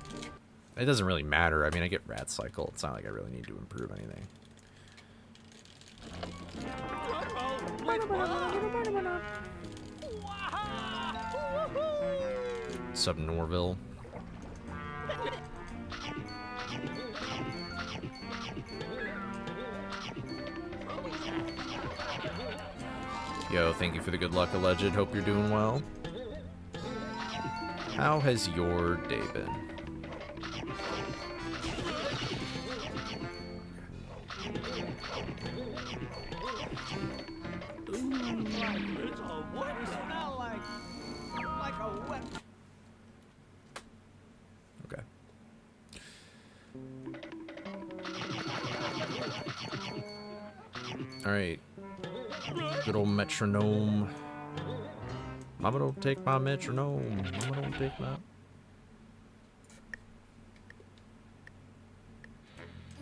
It doesn't really matter. I mean, I get Rat Cycle. It's not like I really need to improve anything. Sub Norville. Yo, thank you for the good luck, Alleged. Hope you're doing well. How has your day been? Okay. All right. Good old metronome. Mama don't take my metronome. Mama don't take my...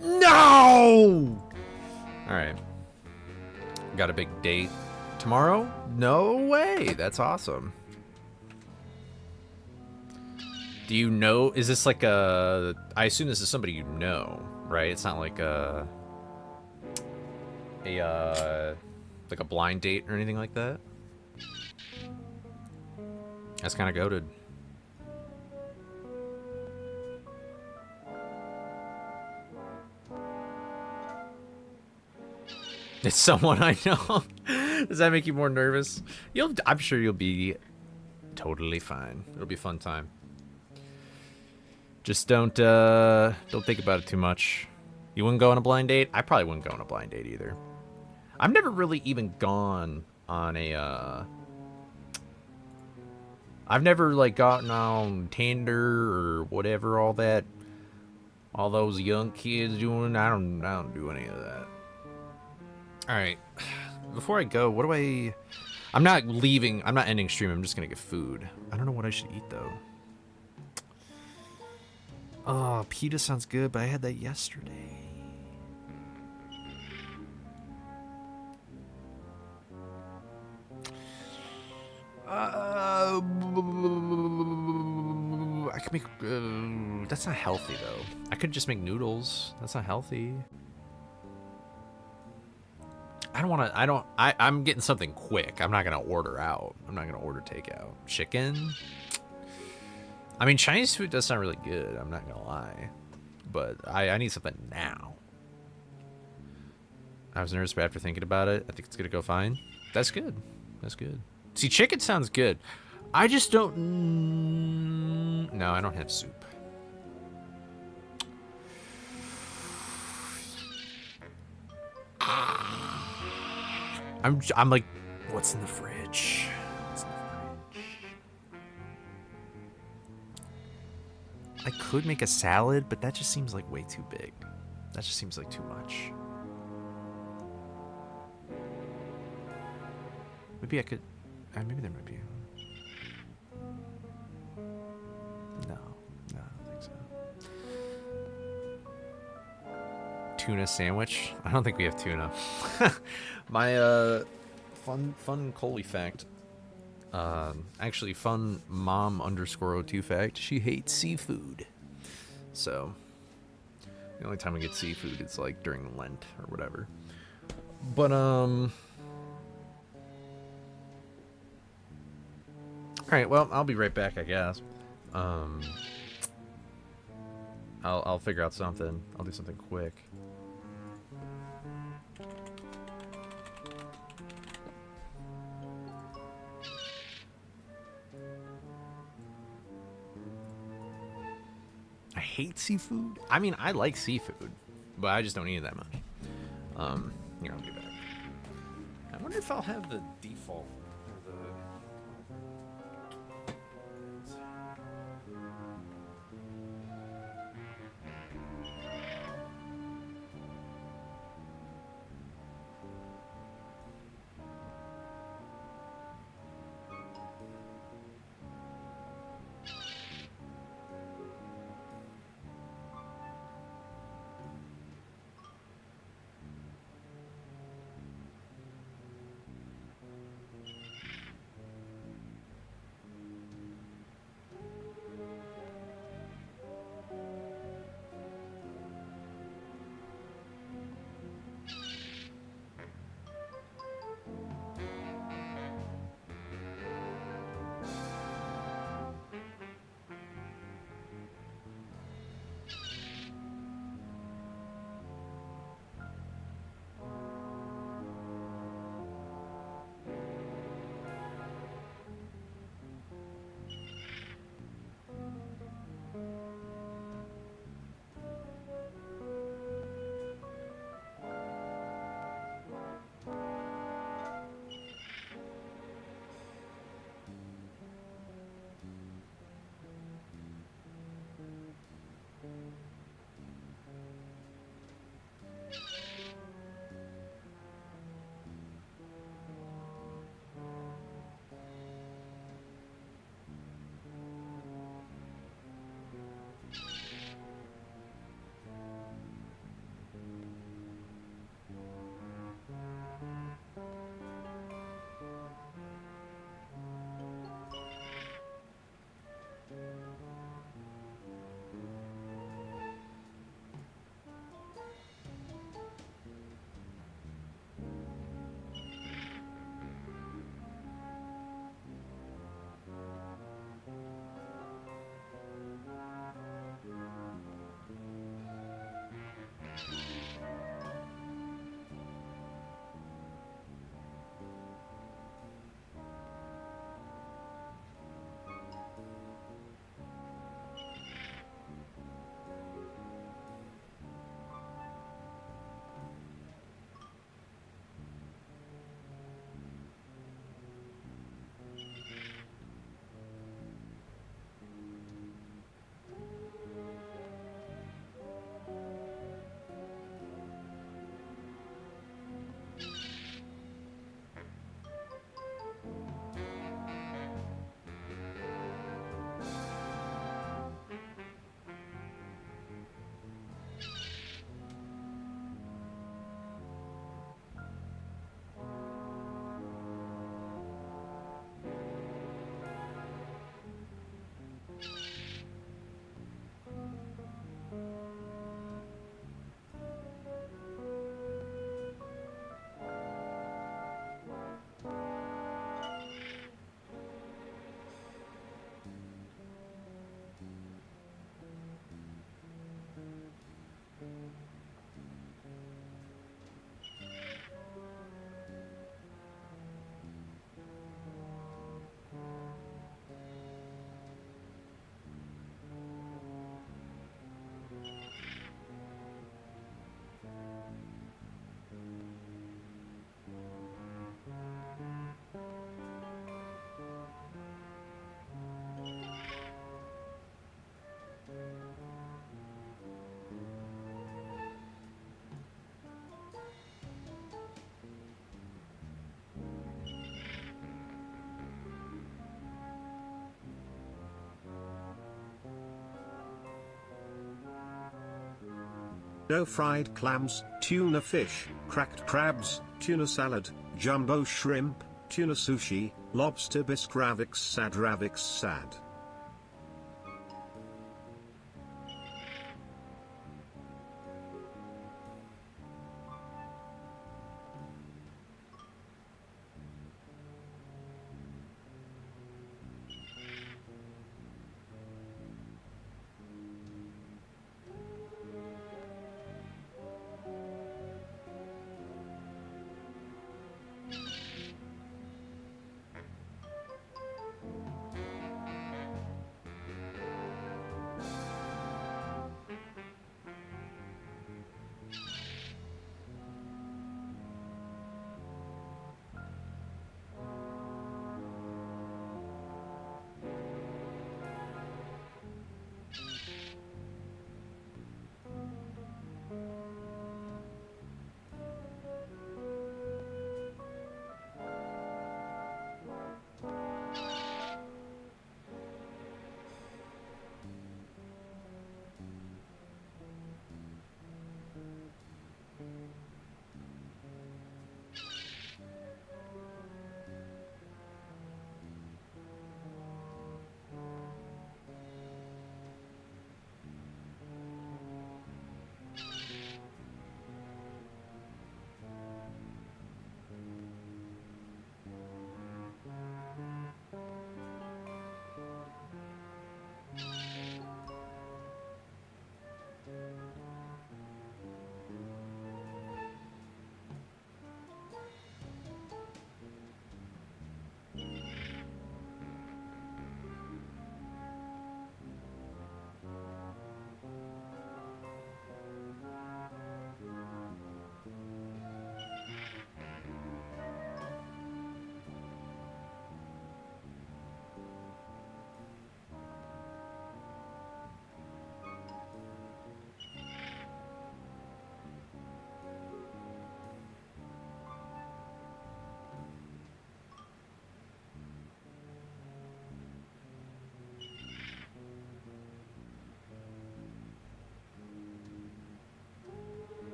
No! Alright. Got a big date tomorrow? No way! That's awesome. Do you know... Is this like a... I assume this is somebody you know, right? It's not like a... like a blind date or anything like that? That's kind of goated. It's someone I know. Does that make you more nervous? I'm sure you'll be totally fine. It'll be a fun time. Just don't think about it too much. You wouldn't go on a blind date? I probably wouldn't go on a blind date either. I've never really even gone on a, I've never, like, gotten on Tinder or whatever, all those young kids doing. I don't do any of that. Alright. Before I go, I'm not leaving, I'm not ending stream, I'm just gonna get food. I don't know what I should eat, though. Oh, pita sounds good, but I had that yesterday. I could make... that's not healthy, though. I could just make noodles. That's not healthy. I don't want to... I'm getting something quick. I'm not going to order out. I'm not going to order takeout. Chicken? I mean, Chinese food does sound really good. I'm not going to lie. But I need something now. I was nervous, but after thinking about it, I think it's going to go fine. That's good. That's good. See, chicken sounds good. I just don't... No, I don't have soup. I'm like, what's in the fridge? What's in the fridge? I could make a salad, but that just seems like way too big. That just seems like too much. Maybe I could... maybe there might be... No, I don't think so. Tuna sandwich? I don't think we have tuna. My, fun Coley fact. Actually, fun mom_02 fact. She hates seafood. So, the only time we get seafood is, like, during Lent or whatever. But, alright, well, I'll be right back, I guess. I'll figure out something. I'll do something quick. I hate seafood. I mean, I like seafood, but I just don't eat it that much. Here, I'll be back. I wonder if I'll have the default or the. No fried clams, tuna fish, cracked crabs, tuna salad, jumbo shrimp, tuna sushi, lobster bisque ravix sad.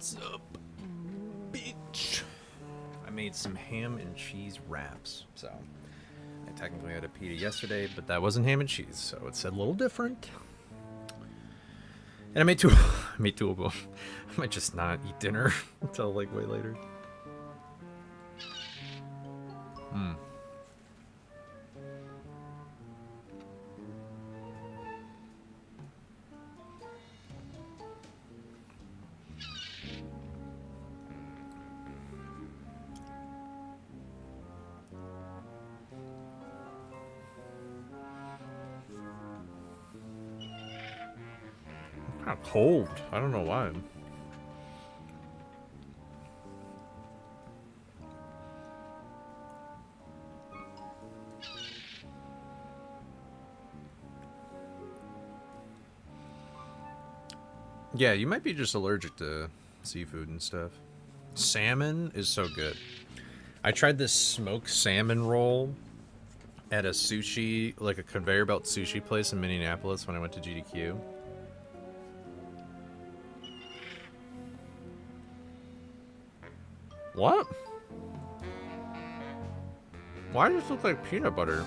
What's up, bitch? I made some ham and cheese wraps, so I technically had a pita yesterday, but that wasn't ham and cheese, so it's a little different. And I made two. I made two of them. I might just not eat dinner until like way later. Kind of cold. I don't know why. Yeah, you might be just allergic to seafood and stuff. Salmon is so good. I tried this smoked salmon roll at a sushi, like a conveyor belt sushi place in Minneapolis when I went to GDQ. What? Why does this look like peanut butter?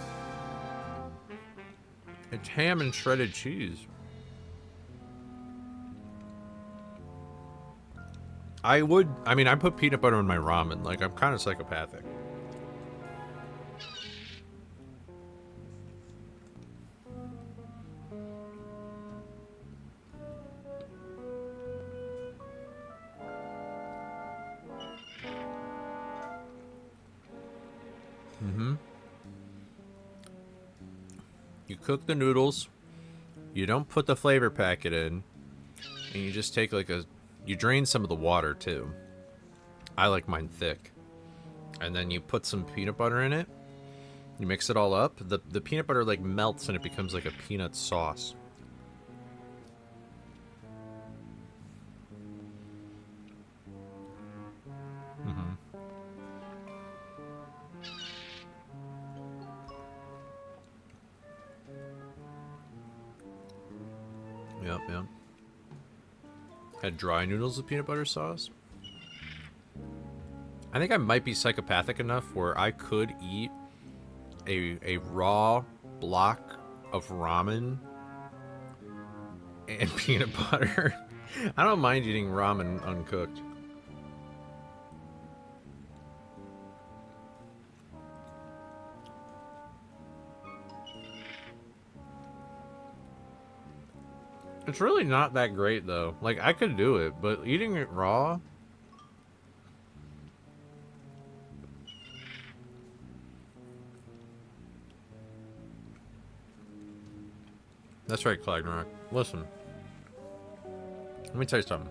It's ham and shredded cheese. I mean, I put peanut butter in my ramen. Like, I'm kind of psychopathic. You cook the noodles, you don't put the flavor packet in, and you just take like you drain some of the water too. I like mine thick. And then you put some peanut butter in it, you mix it all up, the peanut butter like melts and it becomes like a peanut sauce. Yep. Had dry noodles with peanut butter sauce. I think I might be psychopathic enough where I could eat a raw block of ramen and peanut butter. I don't mind eating ramen uncooked. It's really not that great, though. Like, I could do it, but eating it raw... That's right, Clagnarok. Listen. Let me tell you something.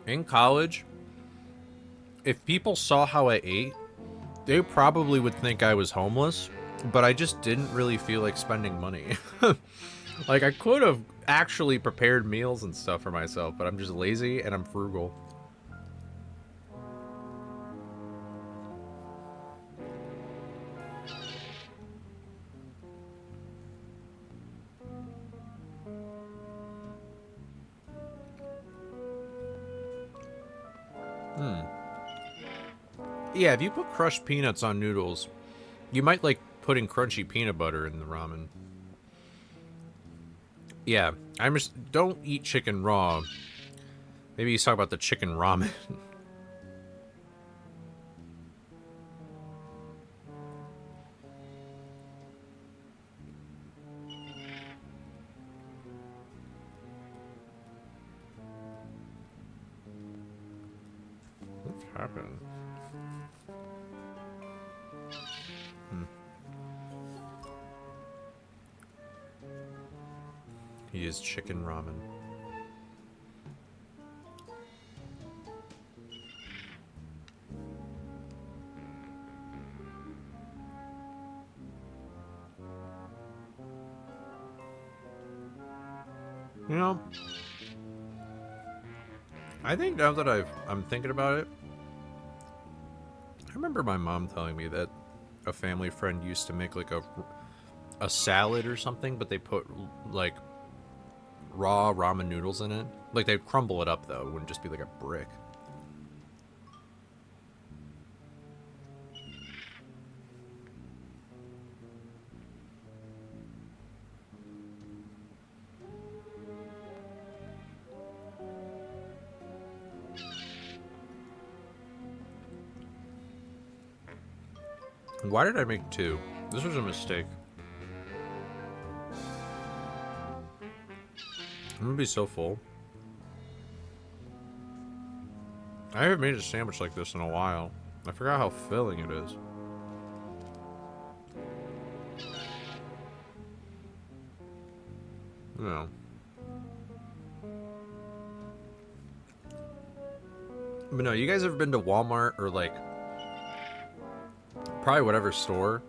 In college, if people saw how I ate, they probably would think I was homeless, but I just didn't really feel like spending money. Like, I could have actually prepared meals and stuff for myself, but I'm just lazy and I'm frugal. Yeah, if you put crushed peanuts on noodles, you might like putting crunchy peanut butter in the ramen. Yeah, I'm just... Don't eat chicken raw. Maybe you talk about the chicken ramen. What's happened? He is chicken ramen. You know, I think now that I'm thinking about it, I remember my mom telling me that a family friend used to make like a salad or something, but they put like raw ramen noodles in it. Like, they'd crumble it up, though. It wouldn't just be like a brick. Why did I make 2? This was a mistake. I'm gonna be so full. I haven't made a sandwich like this in a while. I forgot how filling it is. No. But no, you guys ever been to Walmart or like probably whatever store,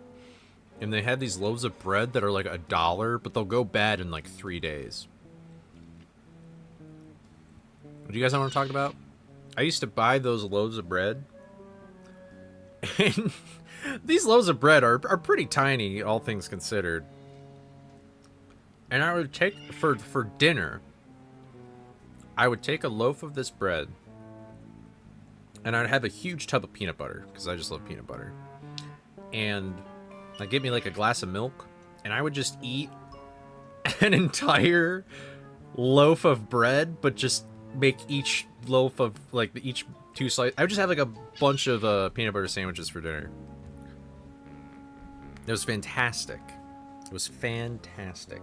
and they had these loaves of bread that are like $1, but they'll go bad in like 3 days? Do you guys know what I'm talking about? I used to buy those loaves of bread, and these loaves of bread are pretty tiny, all things considered. And I would take, for dinner, I would take a loaf of this bread, and I'd have a huge tub of peanut butter, because I just love peanut butter. And I'd get me like a glass of milk, and I would just eat an entire loaf of bread, but just make each loaf of, like, each 2 slices. I would just have like a bunch of peanut butter sandwiches for dinner. It was fantastic. It was fantastic.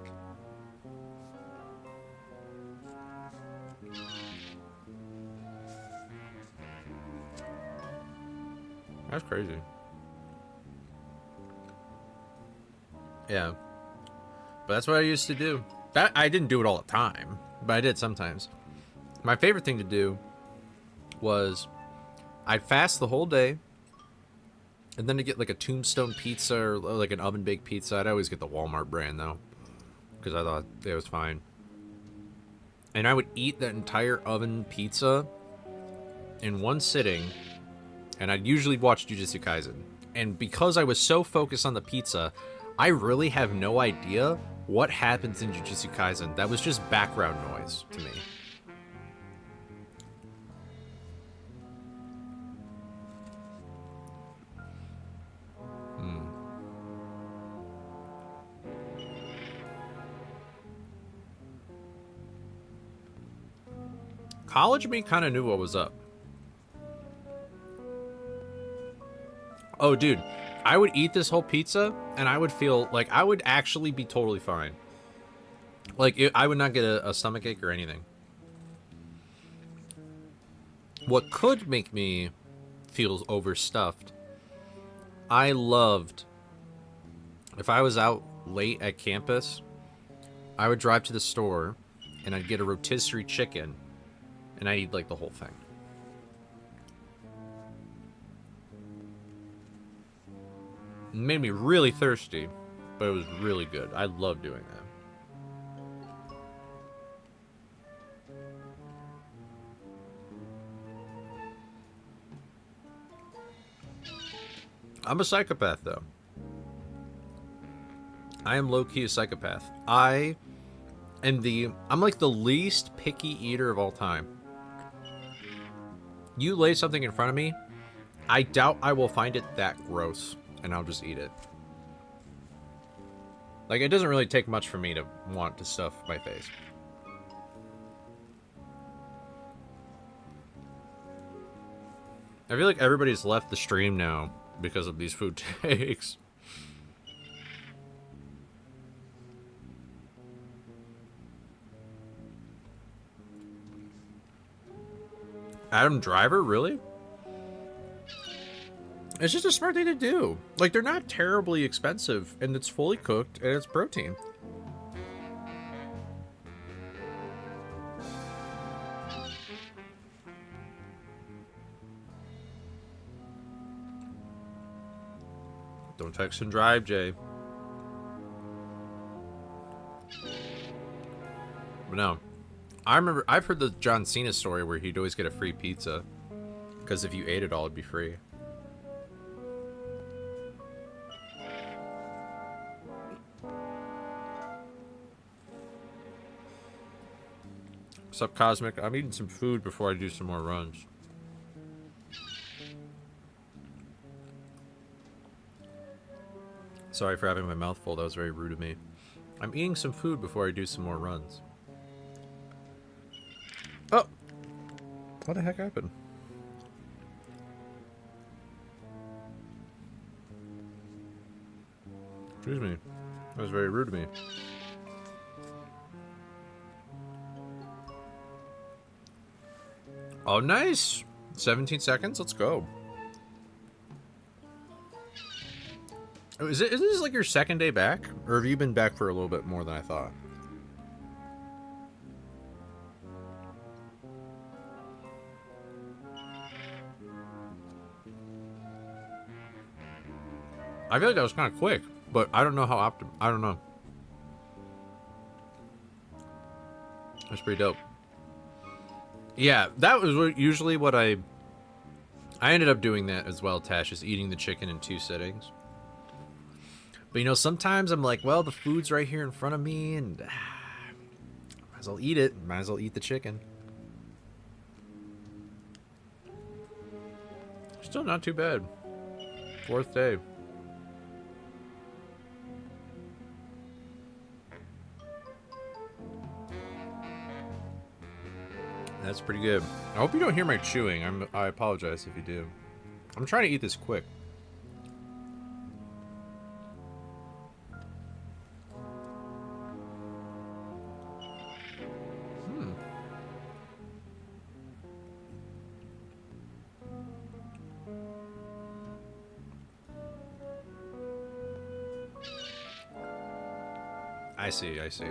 That's crazy. Yeah. But that's what I used to do. That I didn't do it all the time, but I did sometimes. My favorite thing to do was I'd fast the whole day, and then to get like a Tombstone pizza or like an oven baked pizza. I'd always get the Walmart brand though, because I thought it was fine. And I would eat that entire oven pizza in one sitting, and I'd usually watch Jujutsu Kaisen. And because I was so focused on the pizza, I really have no idea what happens in Jujutsu Kaisen. That was just background noise to me. College me kind of knew what was up. Oh, dude, I would eat this whole pizza, and I would feel like I would actually be totally fine. Like, I would not get a stomachache or anything. What could make me feel overstuffed, I loved, if I was out late at campus, I would drive to the store, and I'd get a rotisserie chicken, and I'd eat, like, the whole thing. It made me really thirsty, but it was really good. I love doing that. I'm a psychopath, though. I am low-key a psychopath. I'm like the least picky eater of all time. You lay something in front of me, I doubt I will find it that gross, and I'll just eat it. Like, it doesn't really take much for me to want to stuff my face. I feel like everybody's left the stream now because of these food takes. Adam Driver, really? It's just a smart thing to do. Like, they're not terribly expensive, and it's fully cooked, and it's protein. Don't text and drive, Jay. But no. I remember, I've heard the John Cena story where he'd always get a free pizza. Because if you ate it all, it'd be free. What's up, Cosmic? I'm eating some food before I do some more runs. Sorry for having my mouth full. That was very rude of me. I'm eating some food before I do some more runs. Oh! What the heck happened? Excuse me. That was very rude of me. Oh, nice! 17 seconds? Let's go. Oh, is this like your second day back? Or have you been back for a little bit more than I thought? I feel like that was kind of quick, but I don't know how I don't know. That's pretty dope. Yeah, that was usually what I ended up doing that as well, Tash, is eating the chicken in 2 sittings. But you know, sometimes I'm like, well, the food's right here in front of me, and might as well eat it. Might as well eat the chicken. Still not too bad. 4th day. That's pretty good. I hope you don't hear my chewing. I apologize if you do. I'm trying to eat this quick. I see, I see.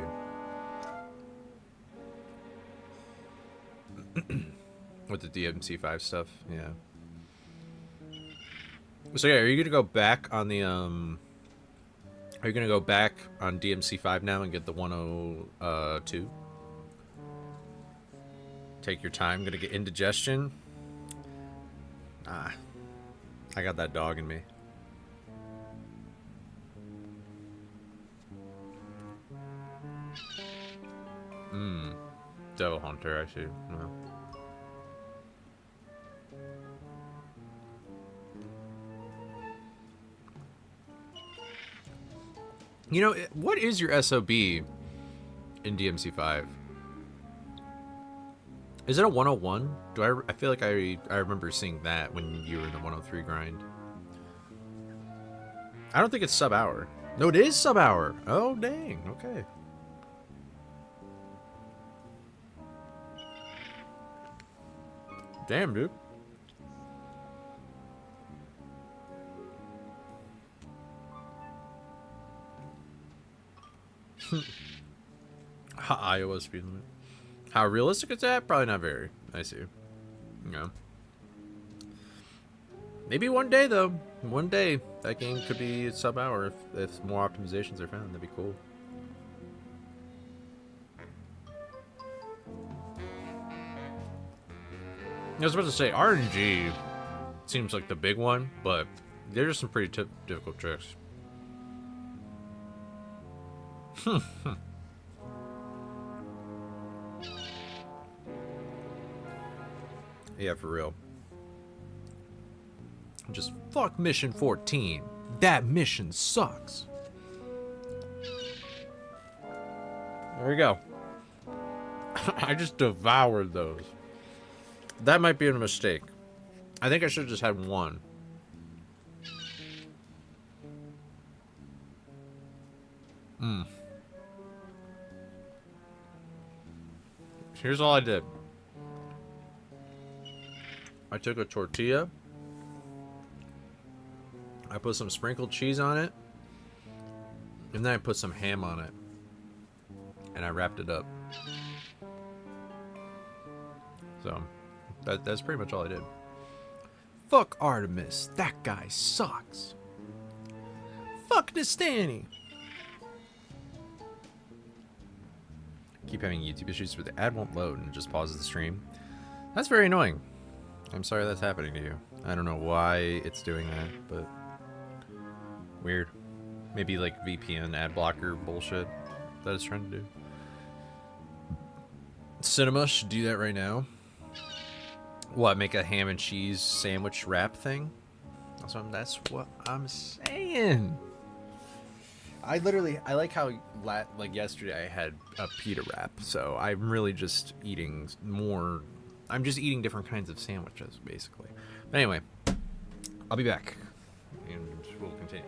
With the DMC5 stuff, yeah. So yeah, are you gonna go back on the Are you gonna go back on DMC5 now and get the 102? Take your time. Gonna get indigestion. Ah, I got that dog in me. Devil Hunter, I see. No. You know, what is your SOB in DMC5? Is it a 101? I feel like I remember seeing that when you were in the 103 grind. I don't think it's sub-hour. No, it is sub-hour. Oh, dang. Okay. Damn, dude. Iowa speed limit. How realistic is that? Probably not very. I see. Yeah. Maybe one day, though. One day, that game could be sub-hour if more optimizations are found. That'd be cool. I was about to say, RNG seems like the big one, but there's some pretty difficult tricks. Yeah, for real. Just fuck mission 14. That mission sucks. There we go. I just devoured those. That might be a mistake. I think I should have just had one. Here's all I did. I took a tortilla. I put some sprinkled cheese on it. And then I put some ham on it. And I wrapped it up. So, that's pretty much all I did. Fuck Artemis. That guy sucks. Fuck Nastani. Keep having YouTube issues where the ad won't load and it just pauses the stream. That's very annoying. I'm sorry that's happening to you. I don't know why it's doing that, but weird. Maybe like VPN ad blocker bullshit that it's trying to do. Cinema should do that right now. What, make a ham and cheese sandwich wrap thing? That's what I'm saying. I like how like yesterday I had a pita wrap, so I'm really just eating more. I'm just eating different kinds of sandwiches, basically. But anyway, I'll be back, and we'll continue.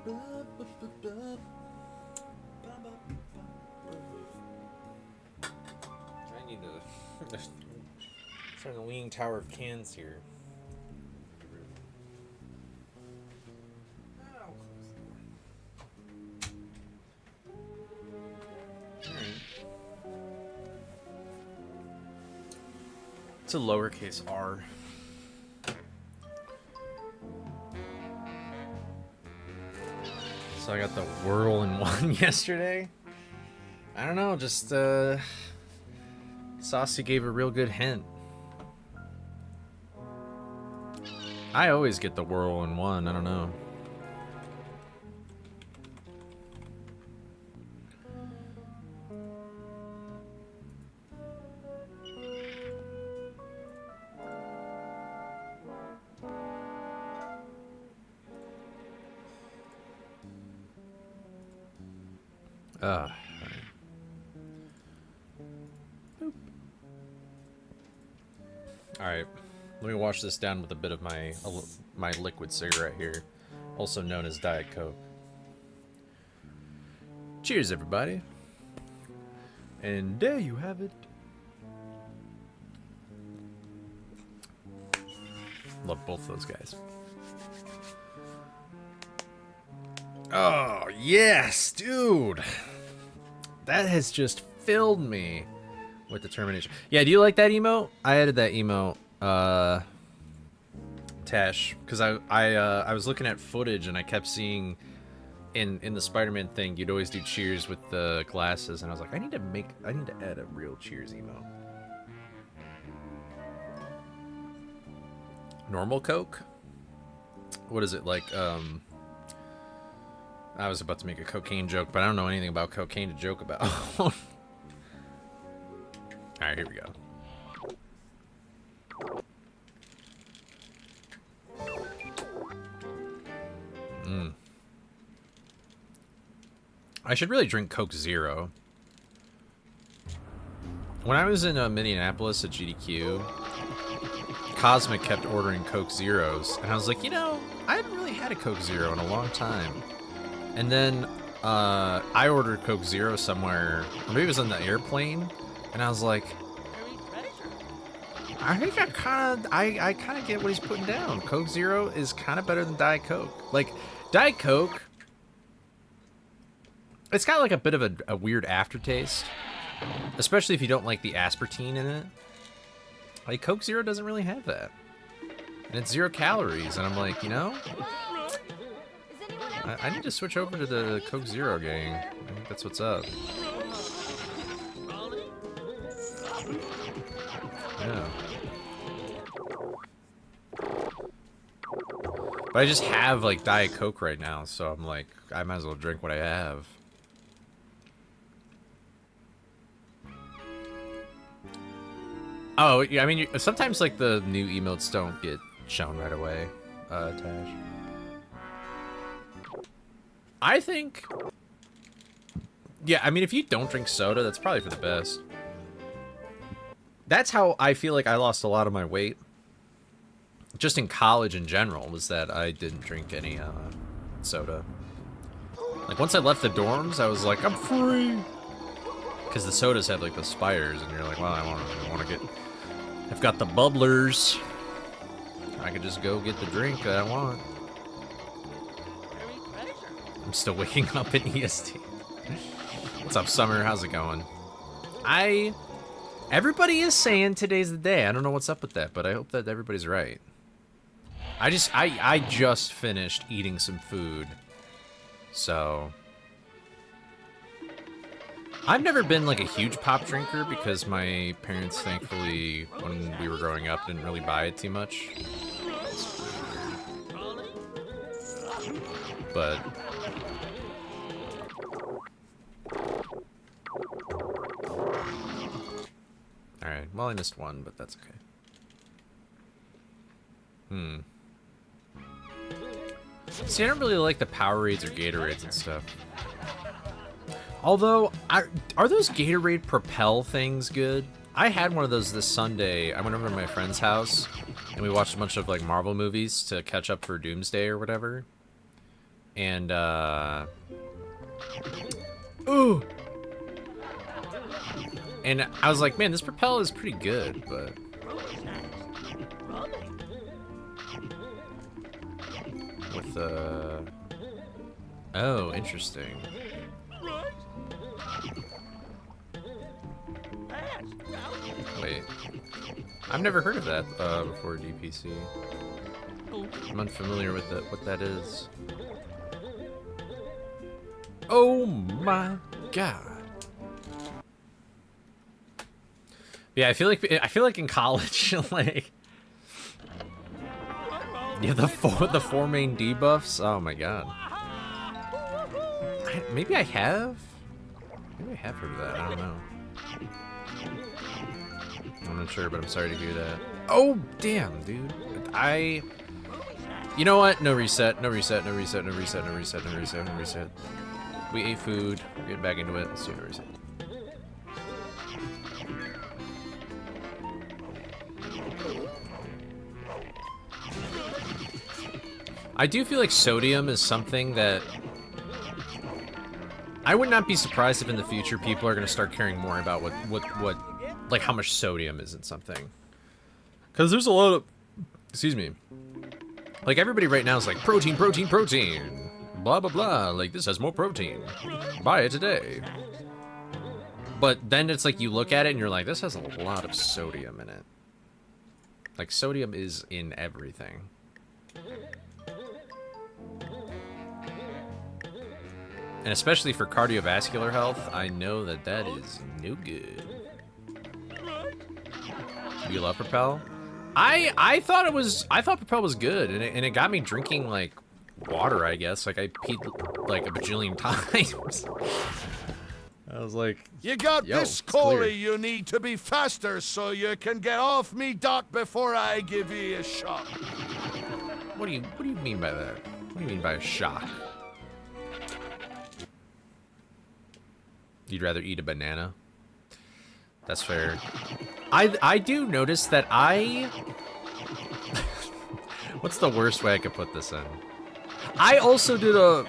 I need to start the Leaning Tower of Cans here. It's a lowercase r. So I got the whirl-in-one yesterday. I don't know, just Saucy gave a real good hint. I always get the whirl-in-one, I don't know. Alright, let me wash this down with a bit of my liquid cigarette here, also known as Diet Coke. Cheers, everybody. And there you have it. Love both those guys. Oh, yes, dude. That has just filled me with determination. Yeah, do you like that emote? I added that emote, Tash, because I was looking at footage and I kept seeing in the Spider-Man thing, you'd always do cheers with the glasses, and I was like, I need to add a real cheers emote. Normal Coke? What is it, like, I was about to make a cocaine joke, but I don't know anything about cocaine to joke about. Alright, here we go. I should really drink Coke Zero. When I was in Minneapolis at GDQ, Cosmic kept ordering Coke Zeros, and I was like, you know, I haven't really had a Coke Zero in a long time. And then I ordered Coke Zero somewhere, or maybe it was on the airplane, and I was like, I think I kind of get what he's putting down. Coke Zero is kind of better than Diet Coke. Like, Diet Coke, it's got like a bit of a weird aftertaste, especially if you don't like the aspartame in it. Like, Coke Zero doesn't really have that. And it's 0 calories, and I'm like, you know? Is anyone out I need to switch over to the Coke Zero gang. I think that's what's up. Yeah. But I just have, like, Diet Coke right now, so I'm like, I might as well drink what I have. Oh, yeah, I mean, sometimes, like, the new emotes don't get shown right away, Tash. I think... Yeah, I mean, if you don't drink soda, that's probably for the best. That's how I feel like I lost a lot of my weight. Just in college in general, was that I didn't drink any soda. Like, once I left the dorms, I was like, I'm free! Because the sodas have, like, the spires, and you're like, well, I want to get... I've got the bubblers. I could just go get the drink that I want. I'm still waking up in EST. What's up, Summer? How's it going? Everybody is saying today's the day. I don't know what's up with that, but I hope that everybody's right. I just finished eating some food. So... I've never been, like, a huge pop drinker because my parents, thankfully, when we were growing up, didn't really buy it too much. But... Alright, well, I missed one, but that's okay. See, I don't really like the Powerades or Gatorades and stuff. Although, are those Gatorade Propel things good? I had one of those this Sunday. I went over to my friend's house, and we watched a bunch of, like, Marvel movies to catch up for Doomsday or whatever. And, ooh! And I was like, man, this Propel is pretty good, but... With, oh, interesting. Wait. I've never heard of that before, DPC. I'm unfamiliar with what that is. Oh my god. Yeah, I feel like in college, like, yeah, the four main debuffs. Oh my god. Maybe I have. Maybe I have heard of that. I don't know. I'm not sure, but I'm sorry to hear that. Oh damn, dude. You know what? No reset. No reset. No reset. No reset. No reset. No reset. No reset. We ate food. We're getting back into it. Let's do a reset. I do feel like sodium is something that I would not be surprised if in the future people are going to start caring more about what like how much sodium is in something. Because there's a lot of, excuse me, like everybody right now is like protein, protein, protein, blah, blah, blah. Like this has more protein. Buy it today. But then it's like you look at it and you're like, this has a lot of sodium in it. Like sodium is in everything. And especially for cardiovascular health, I know that that is no good. You love Propel? I thought Propel was good, and it got me drinking like water, I guess. Like I peed like a bajillion times. I was like, You got yo, this, it's clear. Corey. You need to be faster so you can get off me, Doc, before I give you a shot. What do you mean by that? What do you mean by a shock? You'd rather eat a banana? That's fair. I do notice that what's the worst way I could put this in? I also did a...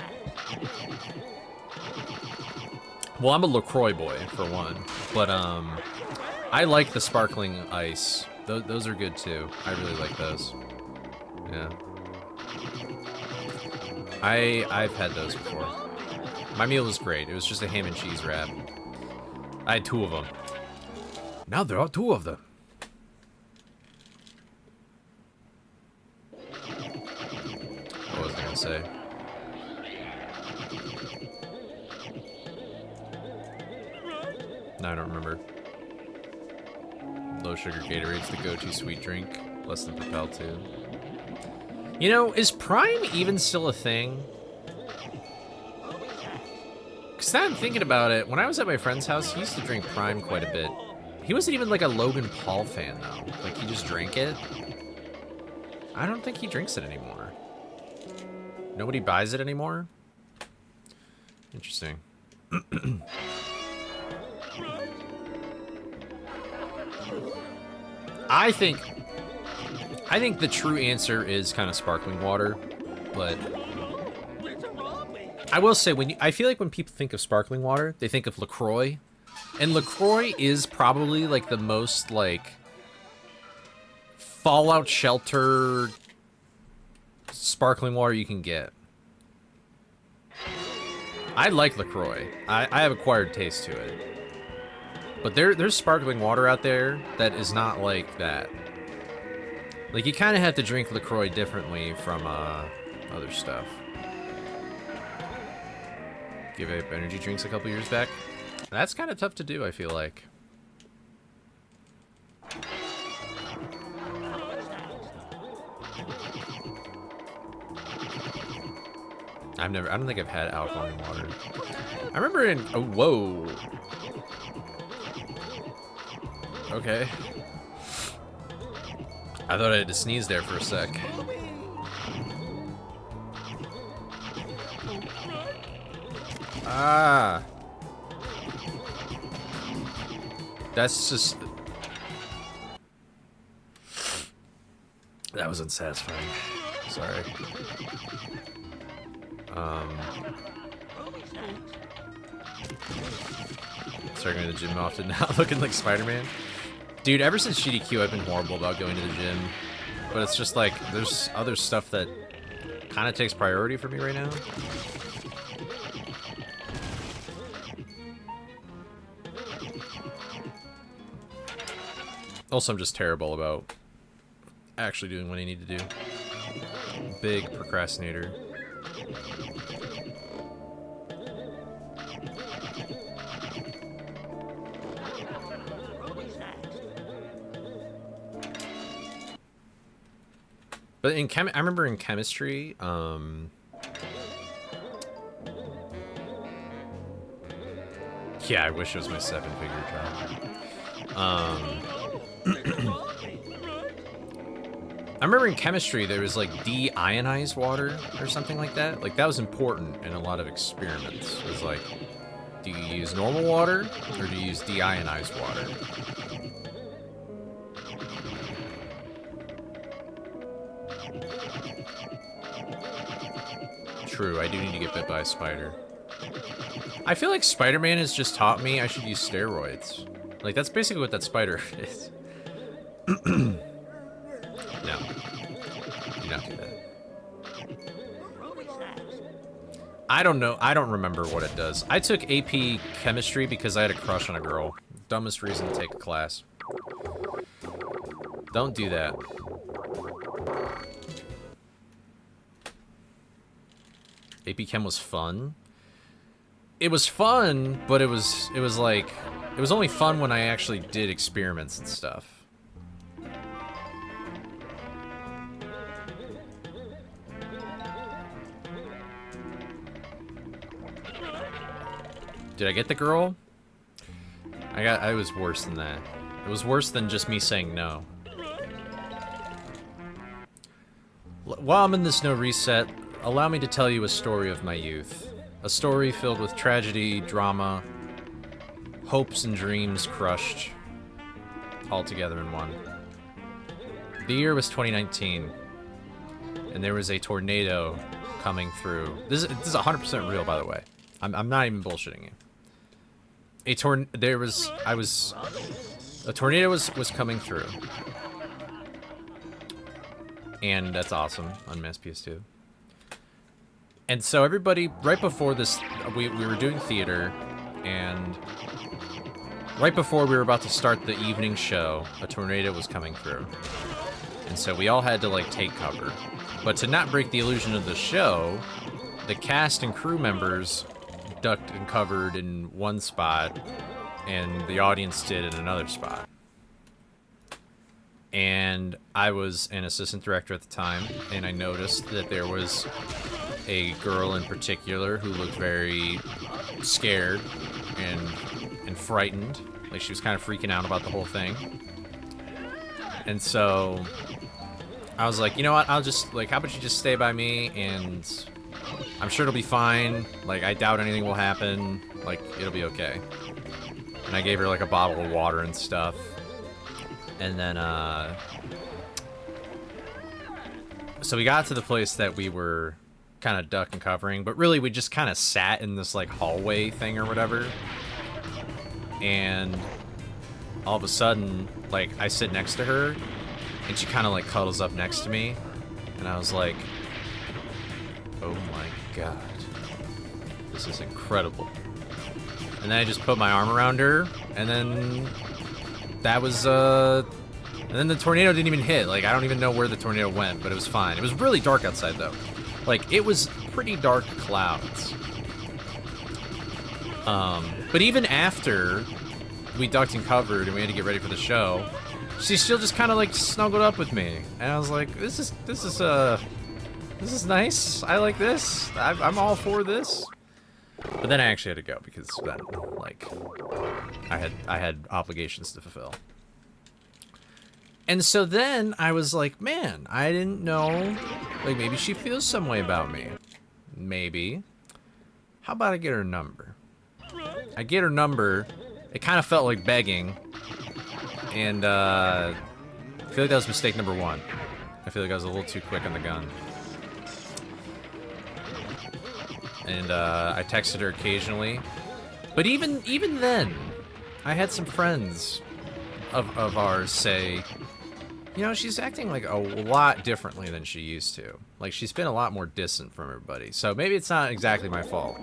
Well, I'm a LaCroix boy, for one. But, I like the sparkling ice. Those are good, too. I really like those. Yeah. I've had those before. My meal was great. It was just a ham and cheese wrap. I had 2 of them. Now there are 2 of them. say. No, I don't remember. Low sugar Gatorade's the go-to sweet drink. Less than Propel too. You know, is Prime even still a thing? Because now I'm thinking about it, when I was at my friend's house, he used to drink Prime quite a bit. He wasn't even like a Logan Paul fan though. Like he just drank it. I don't think he drinks it anymore. Nobody buys it anymore? Interesting. I think the true answer is kind of sparkling water, but I will say I feel like when people think of sparkling water, they think of LaCroix, and LaCroix is probably like the most like Fallout Shelter sparkling water you can get. I like LaCroix. I have acquired taste to it. But there's sparkling water out there that is not like that. Like, you kind of have to drink LaCroix differently from other stuff. Give up energy drinks a couple years back. That's kind of tough to do, I feel like. I don't think I've had alkaline water. I remember in, oh, whoa. Okay. I thought I had to sneeze there for a sec. Ah. That's just... That was unsatisfying. Sorry. Starting going to the gym often now, looking like Spider-Man. Dude, ever since GDQ, I've been horrible about going to the gym. But it's just like, there's other stuff that kind of takes priority for me right now. Also, I'm just terrible about actually doing what I need to do. Big procrastinator. But in I remember in chemistry, yeah, I wish it was my 7-figure job. I remember in chemistry there was like deionized water or something like that. Like that was important in a lot of experiments. It was like, do you use normal water or do you use deionized water? True, I do need to get bit by a spider. I feel like Spider-Man has just taught me I should use steroids. Like, that's basically what that spider is. No. Do not do that. I don't know. I don't remember what it does. I took AP Chemistry because I had a crush on a girl. Dumbest reason to take a class. Don't do that. AP Chem was fun. It was fun, but it was like, it was only fun when I actually did experiments and stuff. Did I get the girl? I was worse than that. It was worse than just me saying no. While I'm in this no reset, allow me to tell you a story of my youth. A story filled with tragedy, drama, hopes and dreams crushed, all together in one. The year was 2019, and there was a tornado coming through. This is 100% real, by the way. I'm not even bullshitting you. A tornado was coming through. And that's awesome on Mass PS2. And so everybody, right before this, we were doing theater, and right before we were about to start the evening show, a tornado was coming through. And so we all had to, like, take cover. But to not break the illusion of the show, the cast and crew members ducked and covered in one spot, and the audience did in another spot. And I was an assistant director at the time, and I noticed that there was a girl in particular who looked very scared and frightened. Like, she was kind of freaking out about the whole thing. And so I was like, you know what, I'll just, like, how about you just stay by me, and I'm sure it'll be fine. Like, I doubt anything will happen. Like, it'll be okay. And I gave her, like, a bottle of water and stuff. And then, so we got to the place that we were kind of duck and covering, but really we just kind of sat in this, like, hallway thing or whatever. And all of a sudden, like, I sit next to her, and she kind of, like, cuddles up next to me. And I was like, oh my god, this is incredible. And then I just put my arm around her, and then that was, and then the tornado didn't even hit. Like, I don't even know where the tornado went, but it was fine. It was really dark outside, though. Like, it was pretty dark clouds. But even after we ducked and covered and we had to get ready for the show, she still just kind of, like, snuggled up with me. And I was like, this is nice. I like this. I'm all for this. But then I actually had to go because then, like, I had obligations to fulfill. And so then I was like, man, I didn't know, like, maybe she feels some way about me. Maybe. How about I get her number? I get her number. It kind of felt like begging. And I feel like that was mistake number one. I feel like I was a little too quick on the gun. And I texted her occasionally. But even then, I had some friends of ours say, you know, she's acting like a lot differently than she used to. Like, she's been a lot more distant from everybody. So maybe it's not exactly my fault.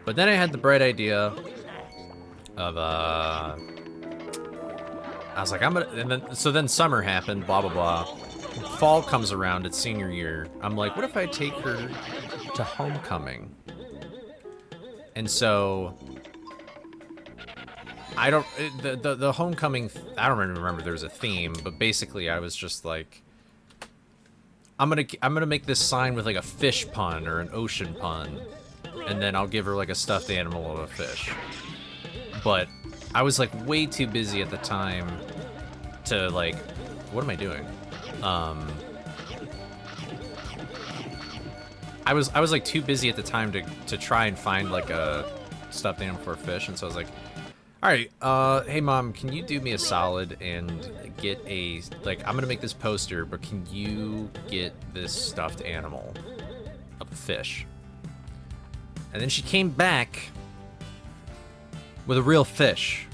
But then I had the bright idea of, I was like, and then summer happened, blah, blah, blah. Fall comes around, it's senior year. I'm like, what if I take her to homecoming? And so I don't, the homecoming, I don't even remember there was a theme, but basically I was just like, I'm gonna make this sign with like a fish pun or an ocean pun, and then I'll give her like a stuffed animal of a fish. But I was like way too busy at the time to like, what am I doing? I was like too busy at the time to try and find like a stuffed animal for a fish, and so I was like, all right, hey mom, can you do me a solid and get a, like, I'm gonna make this poster, but can you get this stuffed animal of a fish? And then she came back with a real fish,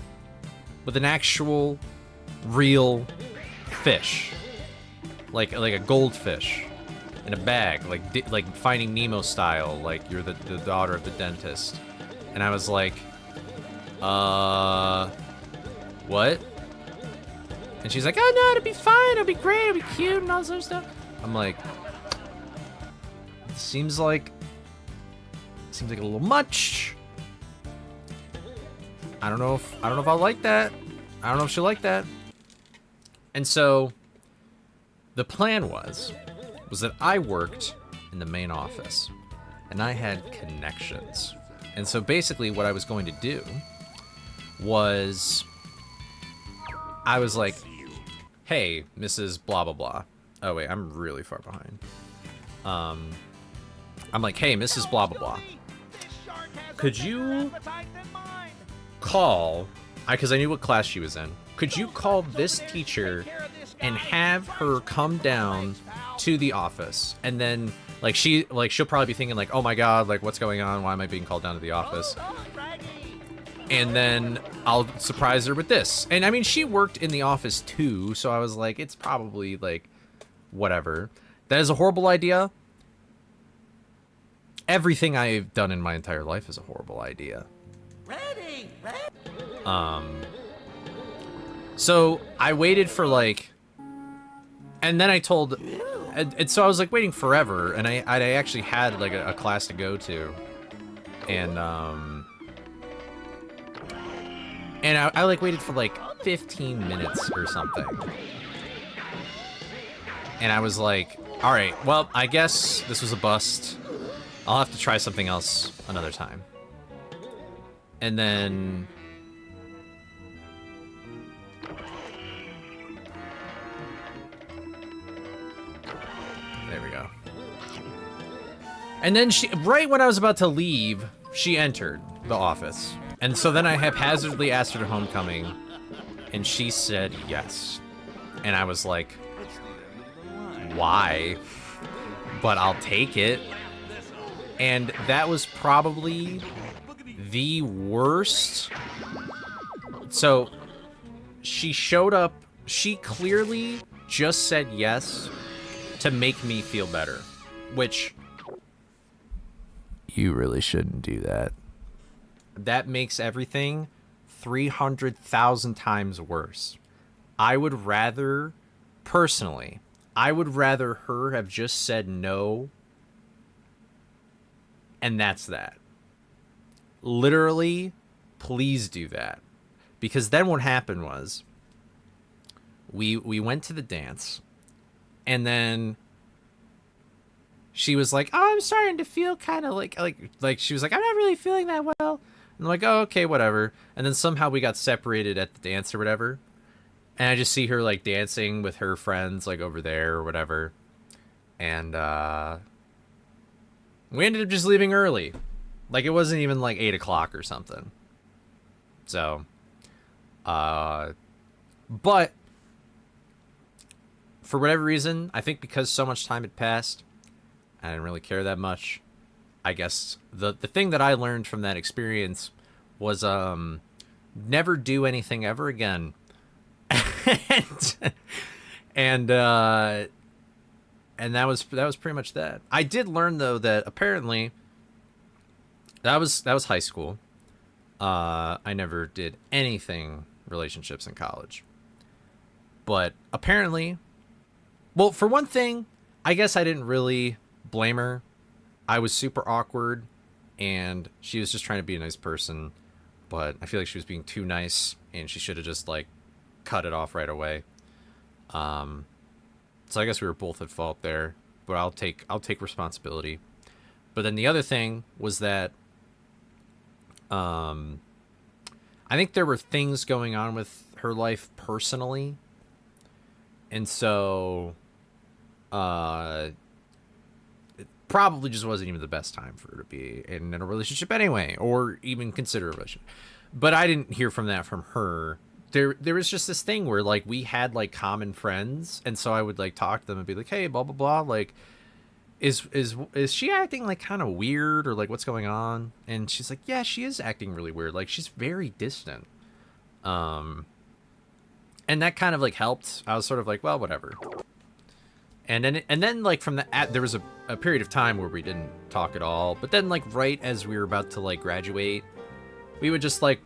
with an actual real fish, like a goldfish in a bag, like Finding Nemo style, like you're the daughter of the dentist. And I was like, what? And she's like, oh no, it'll be fine, it'll be great, it'll be cute and all this other stuff. I'm like, seems like a little much. I don't know if I'll like that. I don't know if she'll like that. And so the plan was that I worked in the main office and I had connections. And so basically what I was going to do was, I was like, hey, Mrs. Blah, blah, blah. Oh, wait, I'm really far behind. I'm like, hey, Mrs. Blah, blah, blah. Could you call, because I knew what class she was in, could you call this teacher and have her come down to the office? And then, like, she'll probably be thinking, like, oh my god, like, what's going on? Why am I being called down to the office? And then I'll surprise her with this. And I mean, she worked in the office too, so I was like, it's probably, like, whatever. That is a horrible idea. Everything I've done in my entire life is a horrible idea. So I waited for, like, and then I told and so I was like waiting forever, and I actually had like a class to go to, and I like waited for like 15 minutes or something, and I was like, all right, well, I guess this was a bust. I'll have to try something else another time. And then there we go. And then right when I was about to leave, she entered the office. And so then I haphazardly asked her to homecoming, and she said yes. And I was like, why? But I'll take it. And that was probably the worst. So she showed up. She clearly just said yes to make me feel better, which you really shouldn't do that. That makes everything 300,000 times worse. I would rather, personally, her have just said no, and that's that. Literally, please do that. Because then what happened was, we went to the dance, and then she was like, oh, I'm starting to feel kind of like she was like, I'm not really feeling that well. And I'm like, oh, okay, whatever. And then somehow we got separated at the dance or whatever. And I just see her like dancing with her friends like over there or whatever. And we ended up just leaving early. Like it wasn't even like 8 o'clock or something. So, but for whatever reason, I think because so much time had passed, I didn't really care that much. I guess the thing that I learned from that experience was never do anything ever again. and that was pretty much that. I did learn though that apparently that was high school. I never did anything relationships in college. But apparently, well, for one thing, I guess I didn't really blame her. I was super awkward, and she was just trying to be a nice person, but I feel like she was being too nice, and she should have just, like, cut it off right away. So I guess we were both at fault there, but I'll take responsibility. But then the other thing was that I think there were things going on with her life personally, and so it probably just wasn't even the best time for her to be in a relationship anyway, or even consider a relationship. But I didn't hear from that from her. There was just this thing where like we had like common friends, and so I would like talk to them and be like, hey, blah blah blah, like is she acting like kind of weird, or like what's going on? And she's like, yeah, she is acting really weird, like she's very distant. And that kind of like helped. I was sort of like, well, whatever. And then like from there was a period of time where we didn't talk at all, but then like right as we were about to like graduate, we would just like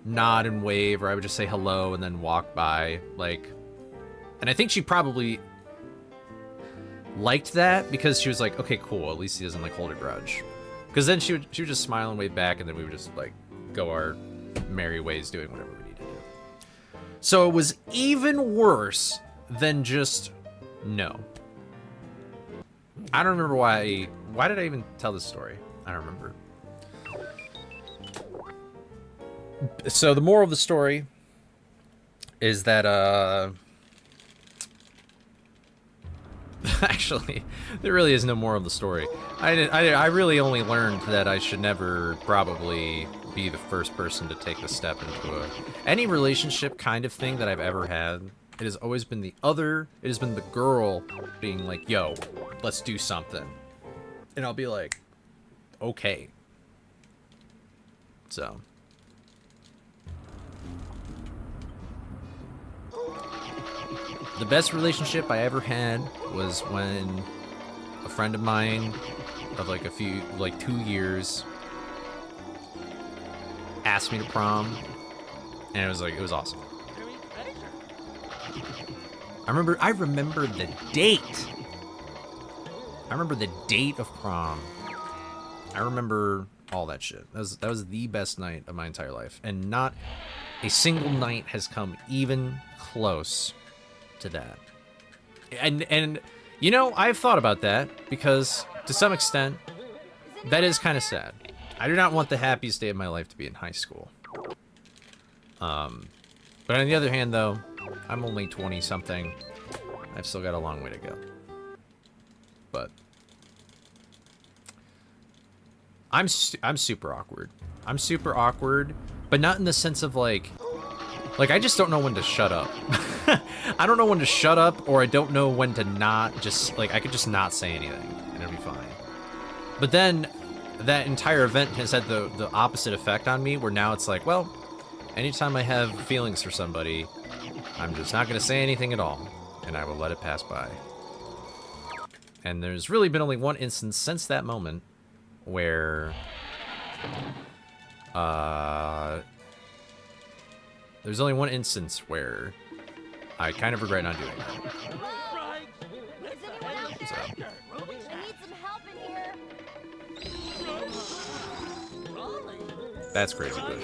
nod and wave, or I would just say hello and then walk by, like, and I think she probably liked that because she was like, okay, cool, at least he doesn't like hold a grudge. Because then she would just smile and wave back, and then we would just like go our merry ways doing whatever we needed to do. So it was even worse than just no. I don't remember why did I even tell this story? I don't remember. So the moral of the story is that actually there really is no moral of the story. I really only learned that I should never probably be the first person to take the step into any relationship kind of thing that I've ever had. It has always been it has been the girl being like, yo, let's do something. And I'll be like, okay. So the best relationship I ever had was when a friend of mine of like 2 years asked me to prom, and it was awesome. I remember the date. I remember the date of prom. I remember all that shit. That was the best night of my entire life, and not a single night has come even close to that. And you know, I've thought about that because to some extent that is kind of sad. I do not want the happiest day of my life to be in high school. But on the other hand, though, I'm only 20 something. I've still got a long way to go. But I'm super awkward. I'm super awkward, but not in the sense of like I just don't know when to shut up. I don't know when to shut up, or I don't know when to not just, like, I could just not say anything, and it'll be fine. But then, that entire event has had the opposite effect on me, where now it's like, well, anytime I have feelings for somebody, I'm just not going to say anything at all, and I will let it pass by. And there's really been only one instance since that moment where, there's only one instance where I kind of regret not doing that. Hello? Is anyone out there? I need some help in here. That's crazy Bush.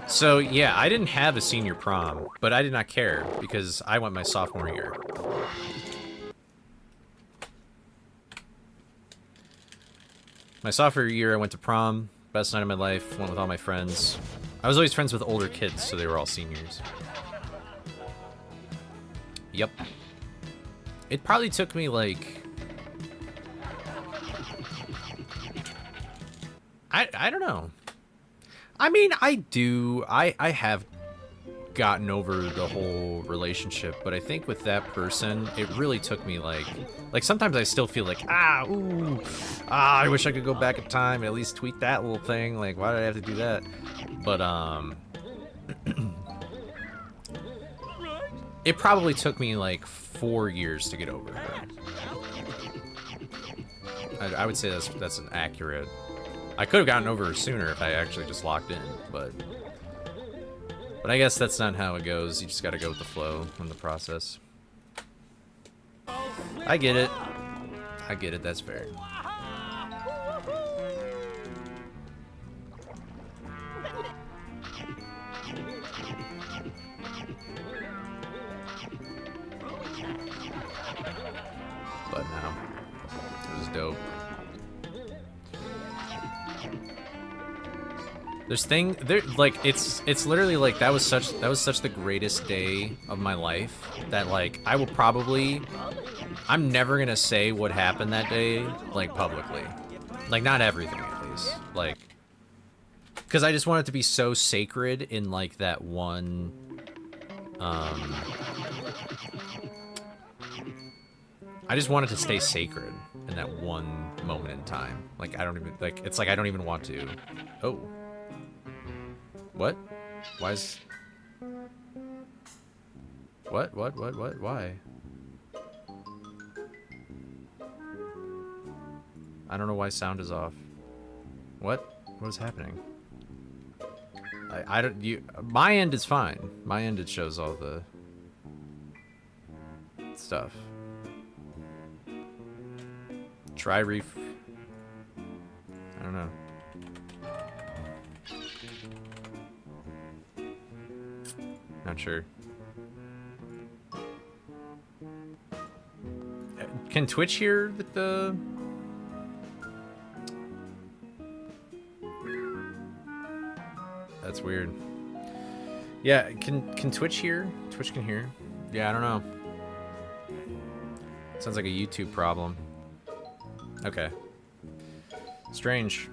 So yeah, I didn't have a senior prom, but I did not care because I went my sophomore year. My sophomore year, I went to prom. Best night of my life. Went with all my friends. I was always friends with older kids, so they were all seniors. Yep. It probably took me like... I don't know. I mean, I have gotten over the whole relationship, but I think with that person, it really took me like sometimes I still feel like, I wish I could go back in time and at least tweet that little thing. Like, why did I have to do that? But, it probably took me like 4 years to get over her. I would say that's an accurate. I could have gotten over her sooner if I actually just locked in, but I guess that's not how it goes. You just gotta go with the flow in the process. I get it. I get it, that's fair. But no, it was dope. It's literally like that was such the greatest day of my life that like I'm never gonna say what happened that day like publicly, like not everything at least, like because I just want it to be so sacred in like that one I just want it to stay sacred in that one moment in time. Like I don't even like it's like I don't even want to. Oh. What? Why is... What? Why? I don't know why sound is off. What? What is happening? I don't... My end is fine. My end, it shows all the... stuff. Try ref... I don't know. Not sure. Can Twitch hear the... That's weird. Yeah, can Twitch hear? Twitch can hear. Yeah, I don't know. Sounds like a YouTube problem. Okay. Strange.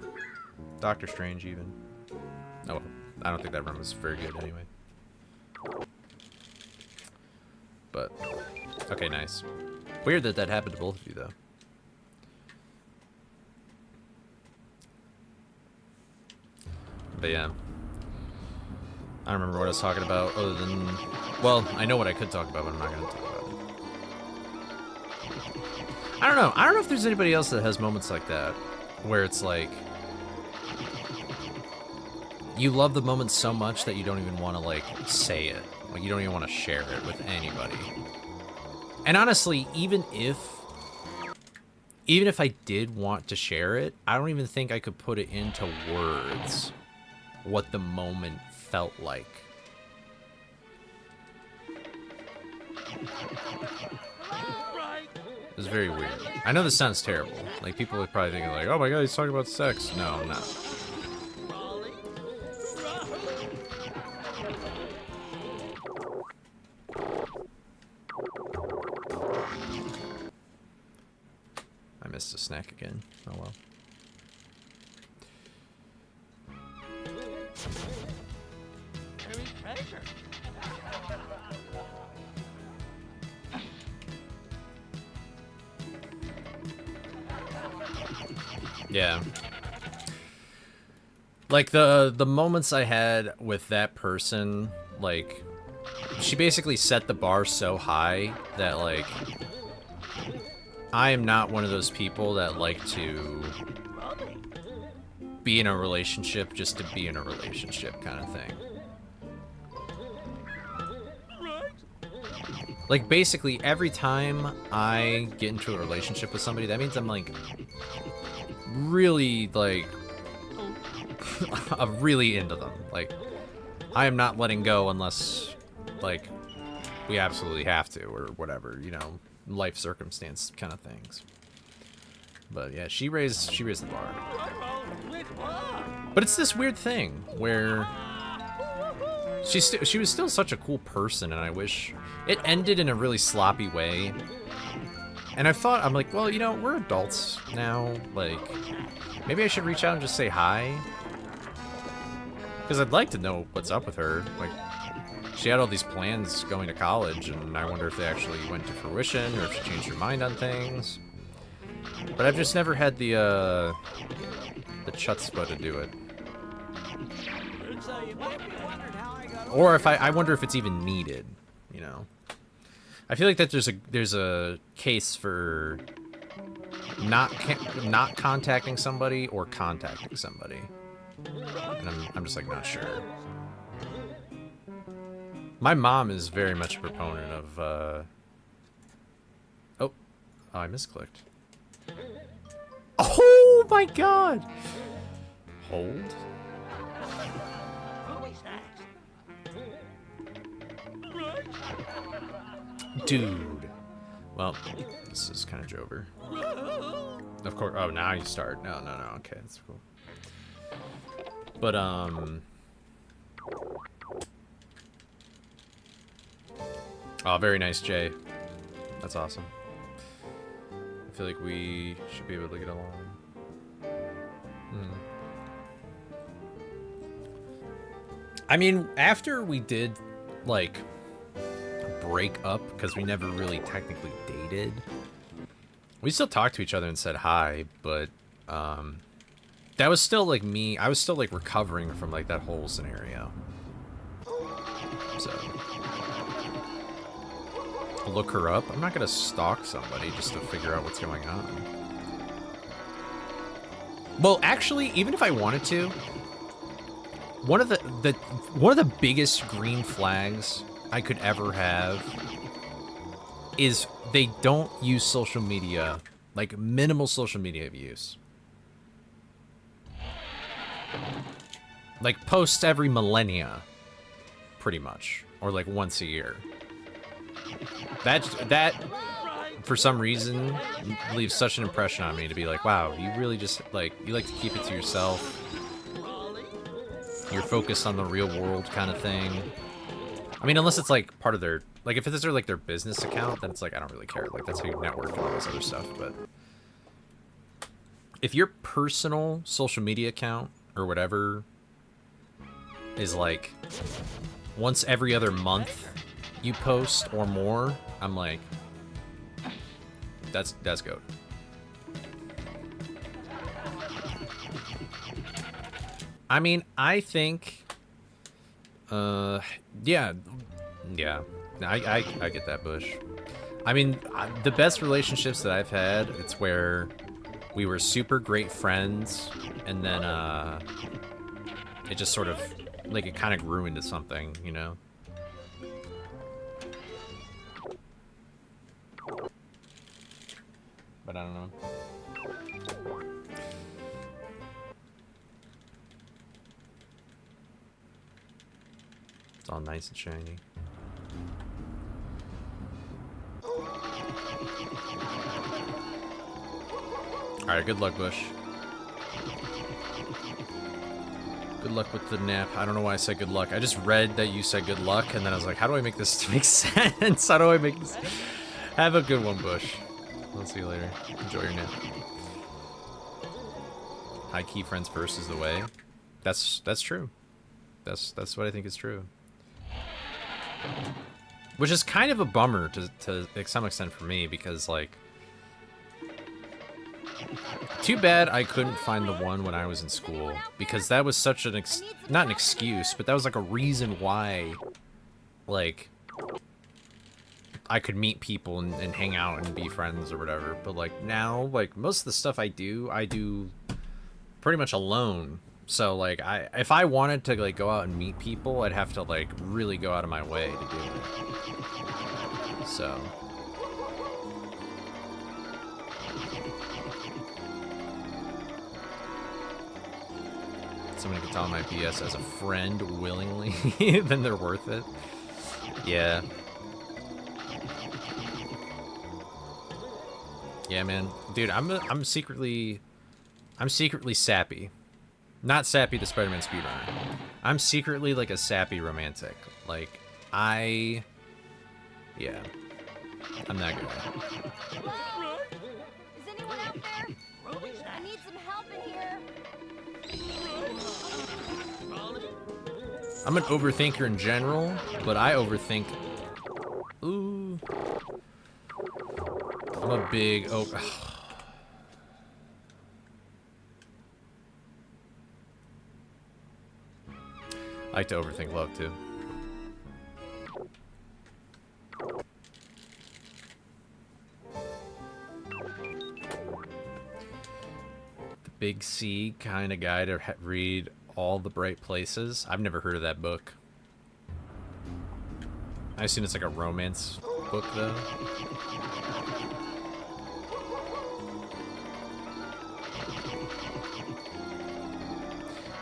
Doctor Strange, even. Oh, well. I don't think that run was very good anyway. But, okay, nice. Weird that that happened to both of you, though. But yeah. I don't remember what I was talking about, other than... Well, I know what I could talk about, but I'm not going to talk about it. I don't know. I don't know if there's anybody else that has moments like that, where it's like... You love the moment so much that you don't even want to, like, say it. Like, you don't even want to share it with anybody. And honestly, even if even if I did want to share it, I don't even think I could put it into words what the moment felt like. It was very weird. I know this sounds terrible. Like, people are probably thinking like, oh my god, he's talking about sex. No, I'm not. I missed a snack again. Oh well. Yeah. Like the moments I had with that person, like she basically set the bar so high that like I am not one of those people that like to be in a relationship just to be in a relationship kind of thing. Like basically every time I get into a relationship with somebody, that means I'm like really like I'm really into them. Like I am not letting go unless like we absolutely have to or whatever, you know, life circumstance kind of things. But yeah, she raised the bar. But it's this weird thing where she was still such a cool person, and I wish it ended in a really sloppy way. And I'm like, well, you know, we're adults now. Like, maybe I should reach out and just say hi. Because I'd like to know what's up with her. Like, she had all these plans going to college, and I wonder if they actually went to fruition, or if she changed her mind on things. But I've just never had the chutzpah to do it. Or if I wonder if it's even needed, you know. I feel like that there's a case for not contacting somebody or contacting somebody, and I'm just like not sure. My mom is very much a proponent of oh, I misclicked. Oh my god! Hold. Dude. Well, this is kind of Jover. Of course. Oh, now you start. No. Okay, that's cool. But, oh, very nice, Jay. That's awesome. I feel like we should be able to get along. I mean, after we did, like, break up, because we never really technically dated, we still talked to each other and said hi, but, that was still, like, me. I was still, like, recovering from, like, that whole scenario. So, look her up. I'm not gonna stalk somebody just to figure out what's going on. Well, actually, even if I wanted to, one of the biggest green flags I could ever have is they don't use social media, like minimal social media use. Like posts every millennia, pretty much, or like once a year. That for some reason leaves such an impression on me to be like, wow, you really just like you like to keep it to yourself. You're focused on the real world kind of thing. I mean, unless it's like part of their, like if it's like their business account, then it's like I don't really care. Like that's how you network and all this other stuff. But if your personal social media account or whatever is like once every other month you post or more, I'm like, that's goat. I mean, I think, yeah, I get that, Bush. I mean, the best relationships that I've had, it's where we were super great friends, and then, it just sort of, like, it kind of grew into something, you know? But I don't know. all nice and shiny. Alright, good luck, Bush. Good luck with the nap. I don't know why I said good luck. I just read that you said good luck, and then I was like, how do I make this make sense? How do I make this... Have a good one, Bush. I'll see you later. Enjoy your nap. High key friends first is the way. That's true. That's what I think is true. Which is kind of a bummer to some extent for me, because, like... Too bad I couldn't find the one when I was in school, because that was such an not an excuse, but that was like a reason why, like, I could meet people and hang out and be friends or whatever. But like now, like most of the stuff I do pretty much alone. So like if I wanted to like go out and meet people, I'd have to like really go out of my way to do it. So. Somebody could tell my BS as a friend willingly, then they're worth it. Yeah. Yeah, man. Dude, I'm secretly sappy. Not Sappy the Spider-Man speedrunner. I'm secretly like a sappy romantic. Like, yeah. I'm that guy. Hello? Is anyone out there? I need some help in here. I'm an overthinker in general, but I overthink. Ooh. I'm a big I like to overthink love too. The Big C kind of guy to read All the Bright Places. I've never heard of that book. I assume it's like a romance book though.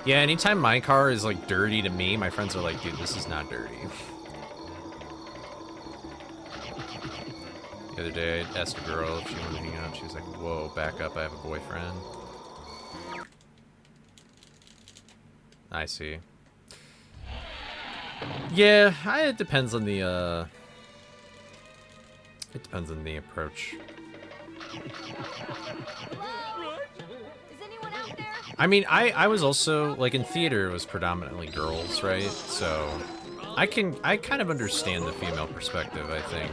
Yeah, anytime my car is like dirty to me, my friends are like, dude, this is not dirty. The other day, I asked a girl if she wanted to hang out. She was like, whoa, back up, I have a boyfriend. I see. Yeah, it depends on the, it depends on the approach. Hello? Is anyone out there? I mean, I was also, like, in theater, it was predominantly girls, right? So, I kind of understand the female perspective, I think,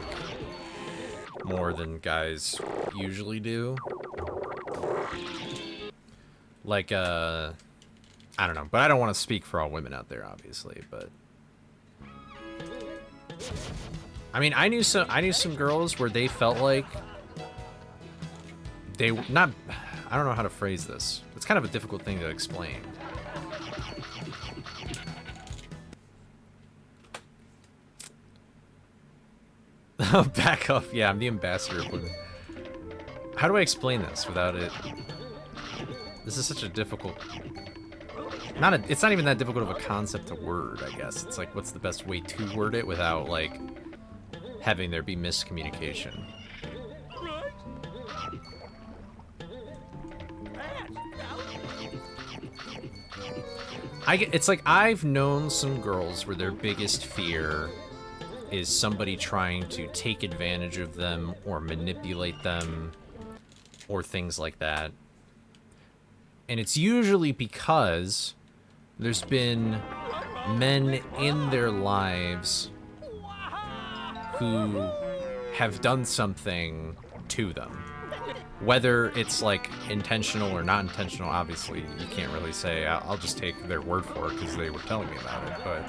more than guys usually do. Like, I don't know, but I don't want to speak for all women out there, obviously, but... I mean, I knew some girls where they felt like they I don't know how to phrase this. It's kind of a difficult thing to explain. Back up. Yeah, I'm the ambassador of women. How do I explain this without it? This is such a difficult... It's not even that difficult of a concept to word, I guess. It's like, what's the best way to word it without, like, having there be miscommunication? It's like, I've known some girls where their biggest fear is somebody trying to take advantage of them or manipulate them or things like that. And it's usually because there's been men in their lives who have done something to them. Whether it's, like, intentional or not intentional, obviously, you can't really say. I'll just take their word for it because they were telling me about it, but...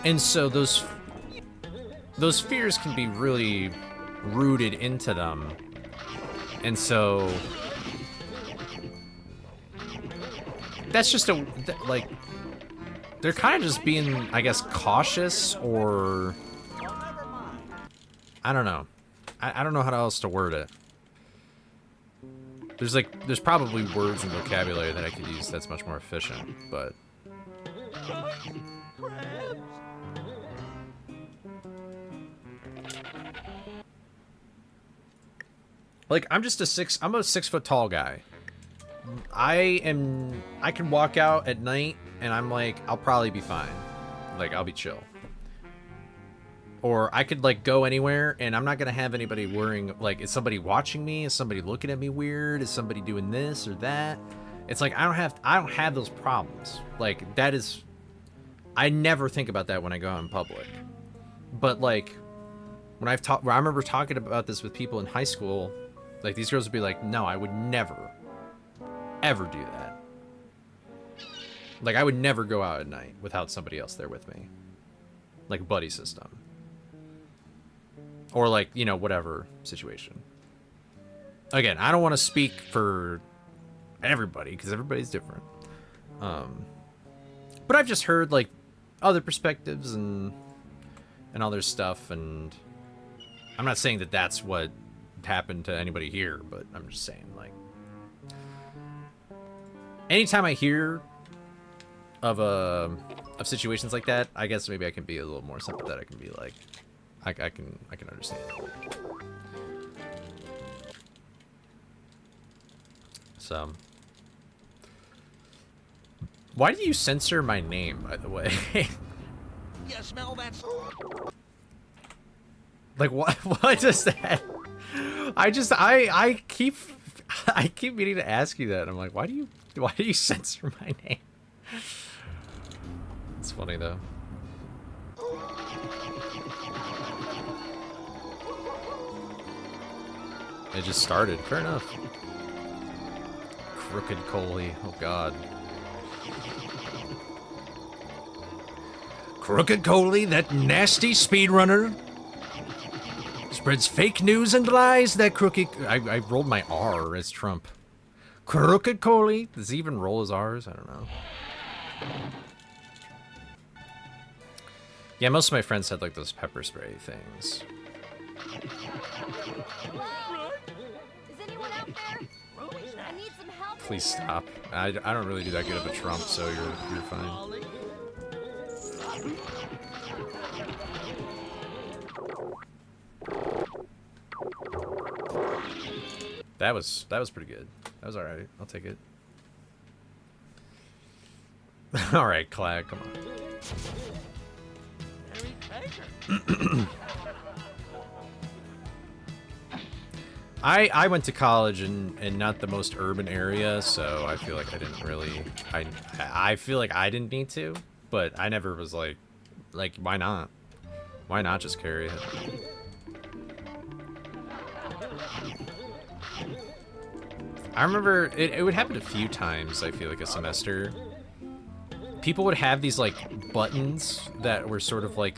And so those fears can be really rooted into them. And so... That's just like... They're kind of just being, I guess, cautious, or... I don't know. I don't know how else to word it. There's probably words and vocabulary that I could use that's much more efficient, but... Like, I'm a 6 foot tall guy. I can walk out at night and I'm like, I'll probably be fine. Like, I'll be chill. Or I could like go anywhere and I'm not gonna have anybody worrying, like, is somebody watching me? Is somebody looking at me weird? Is somebody doing this or that? It's like, I don't have those problems. Like, that is, I never think about that when I go out in public. But like, when I remember talking about this with people in high school, like, these girls would be like, no, I would never, ever do that. Like, I would never go out at night without somebody else there with me. Like, buddy system. Or like, you know, whatever situation. Again, I don't want to speak for everybody, because everybody's different. But I've just heard, like, other perspectives and other stuff, and I'm not saying that that's what happened to anybody here, but I'm just saying, like, anytime I hear of situations like that, I guess maybe I can be a little more sympathetic and be like, I can understand. So, why do you censor my name, by the way? You smell that? Like, what does that? I keep meaning to ask you that. I'm like, why do you censor my name? It's funny though. It just started. Fair enough. Crooked Coley. Oh god. Crooked Coley, that nasty speedrunner, spreads fake news and lies. That crooked... I rolled my R as Trump. Crooked Coley. Does he even roll his R's? I don't know. Yeah, most of my friends had like those pepper spray things. Hello? Is anyone out there? I need some help. Please stop. I don't really do that good of a Trump, so you're fine. That was pretty good. That was all right. I'll take it. All right, Clag, come on. I went to college in not the most urban area, so I feel like I didn't really. I feel like I didn't need to, but I never was like why not? Why not just carry it? I remember it would happen a few times, I feel like, a semester. People would have these, like, buttons that were sort of like,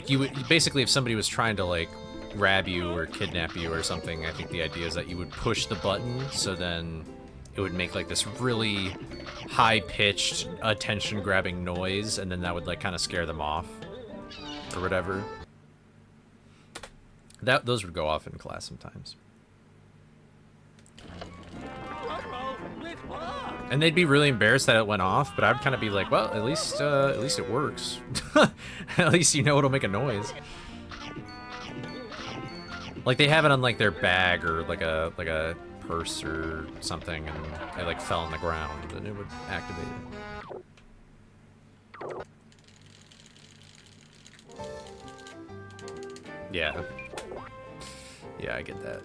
you would, basically, if somebody was trying to, like, grab you or kidnap you or something, I think the idea is that you would push the button, so then it would make, like, this really high-pitched, attention-grabbing noise, and then that would, like, kind of scare them off, or whatever. Those would go off in class sometimes. And they'd be really embarrassed that it went off, but I'd kind of be like, well, at least it works. At least you know it'll make a noise. Like, they have it on, like, their bag or, like a purse or something, and it, like, fell on the ground, and it would activate it. Yeah. Yeah, I get that.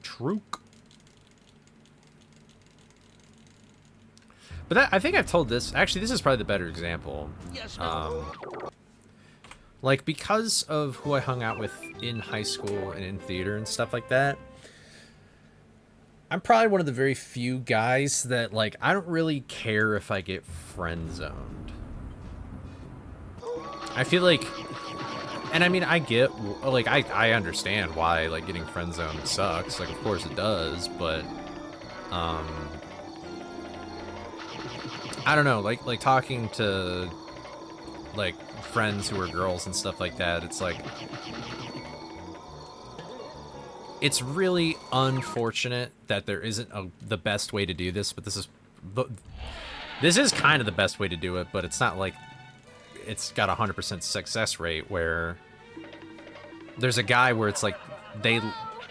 Trook. But I think I've told this. Actually, this is probably the better example. Like, because of who I hung out with in high school and in theater and stuff like that, I'm probably one of the very few guys that, like, I don't really care if I get friend-zoned. I feel like... And I mean, I get, like, I understand why, like, getting friend-zoned sucks. Like, of course it does, but, I don't know, like talking to, like, friends who are girls and stuff like that, it's like, it's really unfortunate that there isn't the best way to do this, but this is kind of the best way to do it, but it's not like it's got a 100% success rate where, there's a guy where it's like they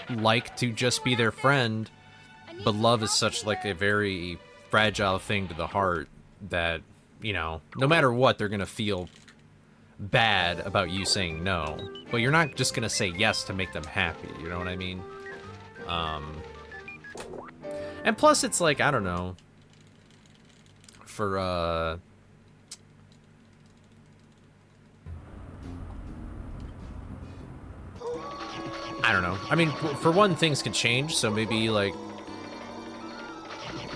like to just be their friend, but love is such like a very fragile thing to the heart that, you know, no matter what, they're gonna feel bad about you saying no, but you're not just gonna say yes to make them happy, you know what I mean? And plus it's like, I don't know, for I don't know. I mean, for one, things can change, so maybe like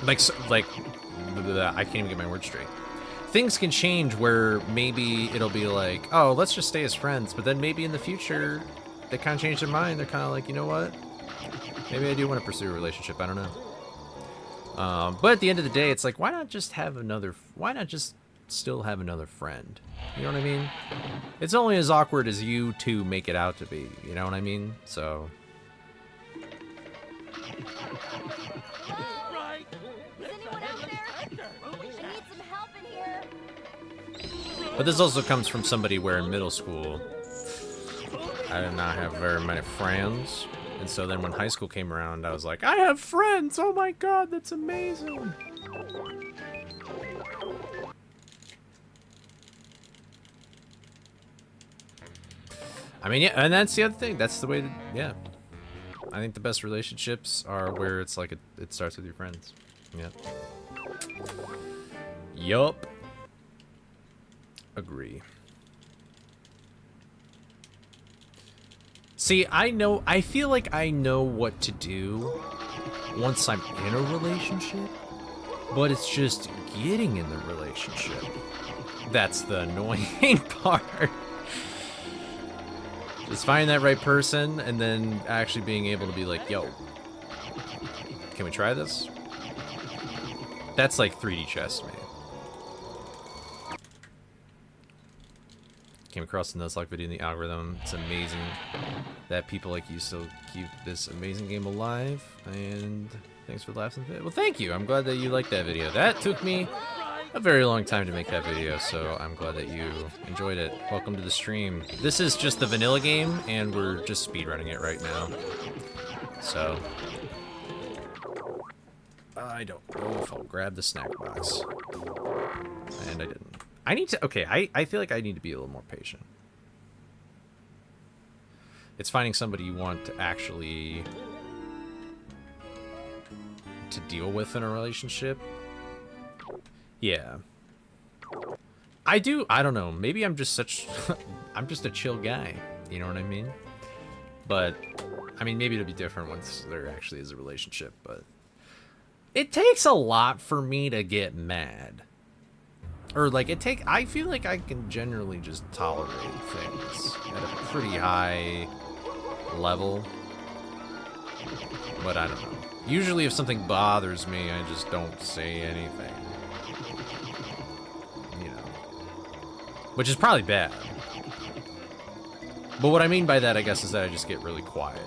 I can't even get my words straight. Things can change where maybe it'll be like, oh, let's just stay as friends, but then maybe in the future they kind of change their mind. They're kind of like, you know what? Maybe I do want to pursue a relationship. I don't know. But at the end of the day, it's like, why not just still have another friend? You know what I mean? It's only as awkward as you two make it out to be. You know what I mean? So. Right. Is anyone out there? I need some help in here. But this also comes from somebody where in middle school, I did not have very many friends. And so then when high school came around, I was like, I have friends! Oh my god, that's amazing! I mean, yeah, and that's the other thing. That's the way to, yeah. I think the best relationships are where it's like it starts with your friends. Yeah. Yup. Agree. See, I feel like I know what to do once I'm in a relationship, but it's just getting in the relationship. That's the annoying part. Just finding that right person and then actually being able to be like, yo, can we try this? That's like 3D chess to me. Came across the Nuzlocke video in the algorithm. It's amazing that people like you still keep this amazing game alive. And thanks for the laughs and fit. Well, thank you. I'm glad that you liked that video. That took me a very long time to make that video, so I'm glad that you enjoyed it. Welcome to the stream. This is just the vanilla game, and we're just speedrunning it right now. So I don't know if I'll grab the snack box. And I didn't. I need to, okay, I feel like I need to be a little more patient. It's finding somebody you want to actually to deal with in a relationship. Yeah. I don't know, maybe I'm just I'm just a chill guy, you know what I mean? But, I mean, maybe it'll be different once there actually is a relationship, but it takes a lot for me to get mad. Or, like, I feel like I can generally just tolerate things at a pretty high level. But I don't know. Usually if something bothers me, I just don't say anything. You know. Which is probably bad. But what I mean by that, I guess, is that I just get really quiet.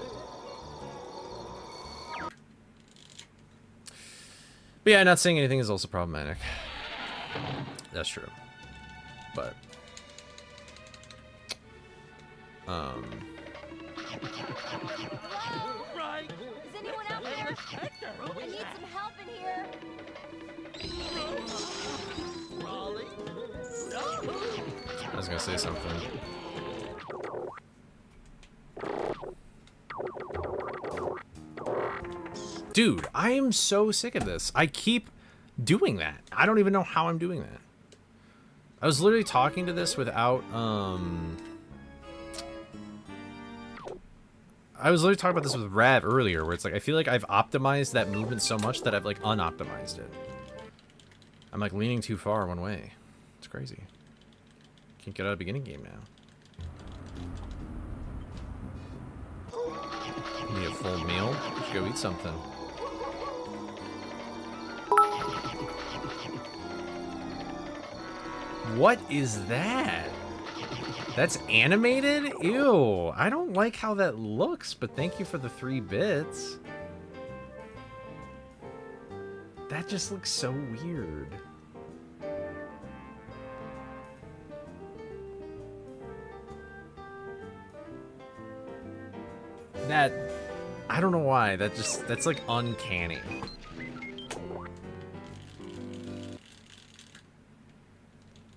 But yeah, not saying anything is also problematic. That's true. But Hello? Right. Is anyone out there? I need some help in here. I was gonna say something. Dude, I am so sick of this. I keep doing that. I don't even know how I'm doing that. I was literally talking to this without, I was literally talking about this with Rav earlier, where it's like, I feel like I've optimized that movement so much that I've, like, unoptimized it. I'm, like, leaning too far one way. It's crazy. Can't get out of beginning game now. Need a full meal? Should go eat something. What is that? That's animated? Ew. I don't like how that looks, but thank you for the 3 bits. That just looks so weird. That, I don't know why. That's like uncanny.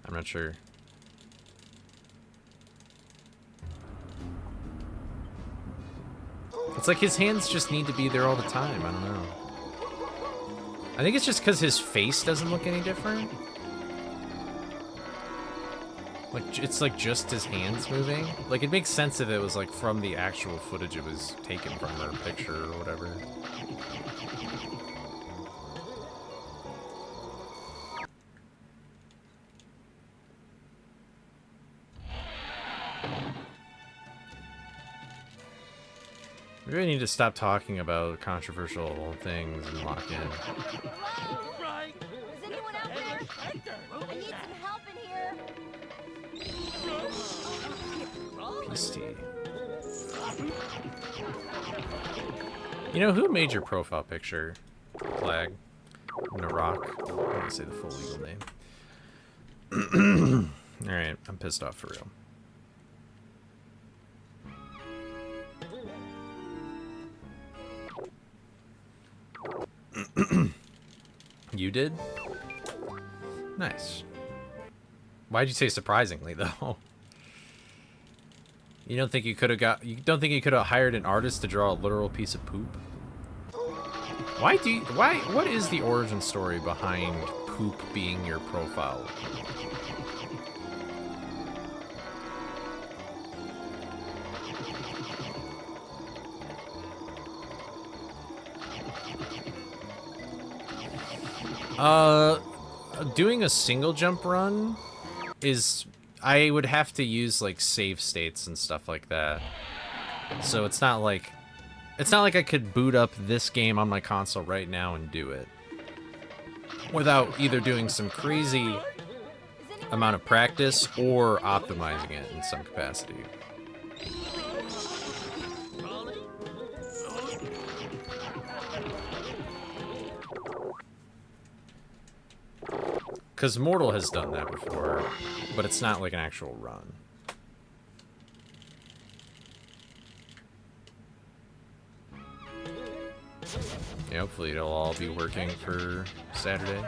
I'm not sure. It's like his hands just need to be there all the time. I don't know. I think it's just because his face doesn't look any different. Like, it's like just his hands moving. Like, it makes sense if it was like from the actual footage it was taken from, or picture or whatever. We really need to stop talking about controversial things and lock in. Right. Is anyone out there? I need some help in here. PC. You know, who made your profile picture? Flag. Narok. I'm gonna say the full legal name. Alright, I'm pissed off for real. You did? Nice. Why'd you say surprisingly, though? You don't think you could have hired an artist to draw a literal piece of poop? What is the origin story behind poop being your profile? Doing a single jump run is, I would have to use like save states and stuff like that. So it's not like I could boot up this game on my console right now and do it without either doing some crazy amount of practice or optimizing it in some capacity. Because Mortal has done that before, but it's not like an actual run. Yeah, hopefully it'll all be working for Saturday.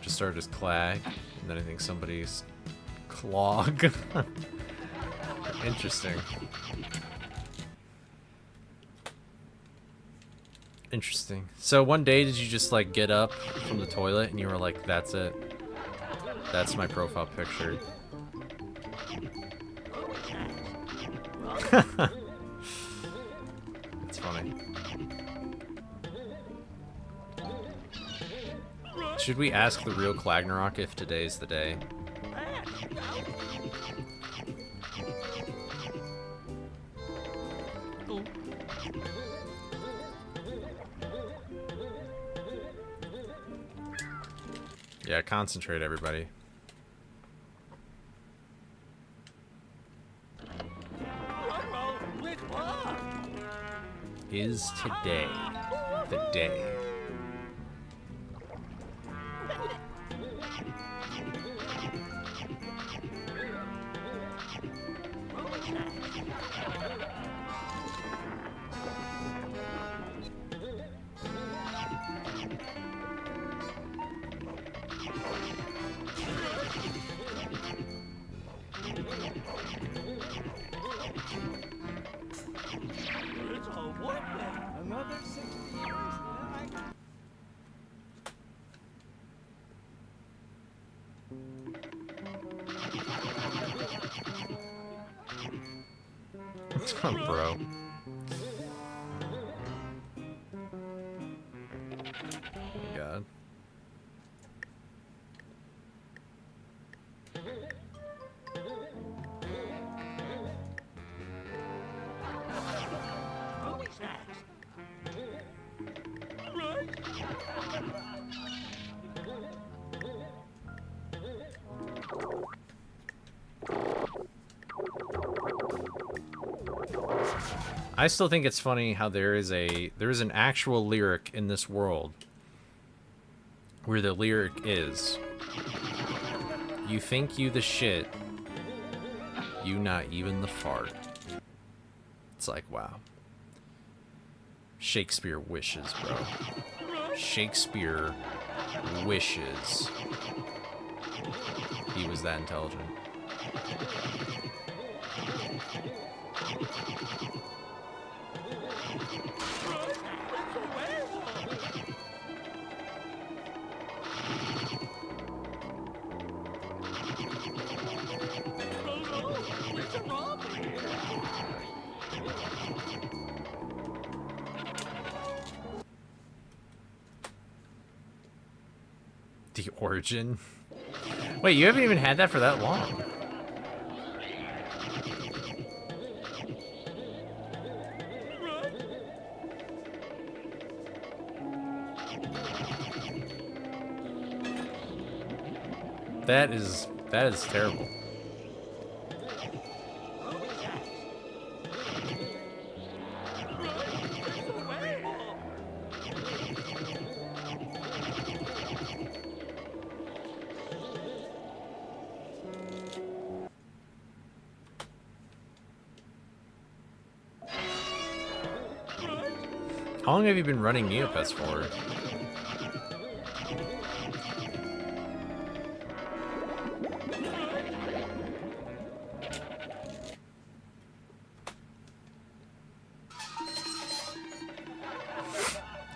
Just started as Clag, and then I think somebody's Clog. Interesting. Interesting. So one day did you just like get up from the toilet and you were like, that's it. That's my profile picture. That's funny. Should we ask the real Clagnarok if today's the day? Yeah, concentrate, everybody. Is today the day? Another 60 years, and then Oh, bro. Oh, God. I still think it's funny how there is an actual lyric in this world where the lyric is, "You think you the shit, you not even the fart." It's like, wow. Shakespeare wishes, bro. Shakespeare wishes he was that intelligent. The origin? Wait, you haven't even had that for that long. That is terrible. How long have you been running Neopets for?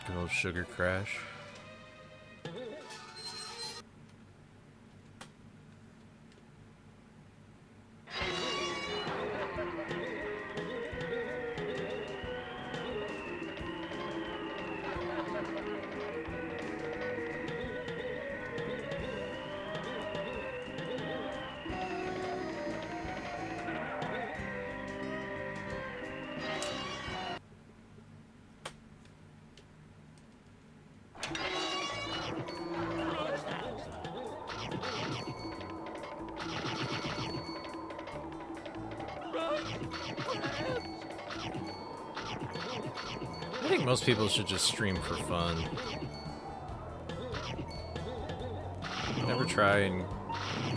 Good old sugar crash. I think most people should just stream for fun. Never try and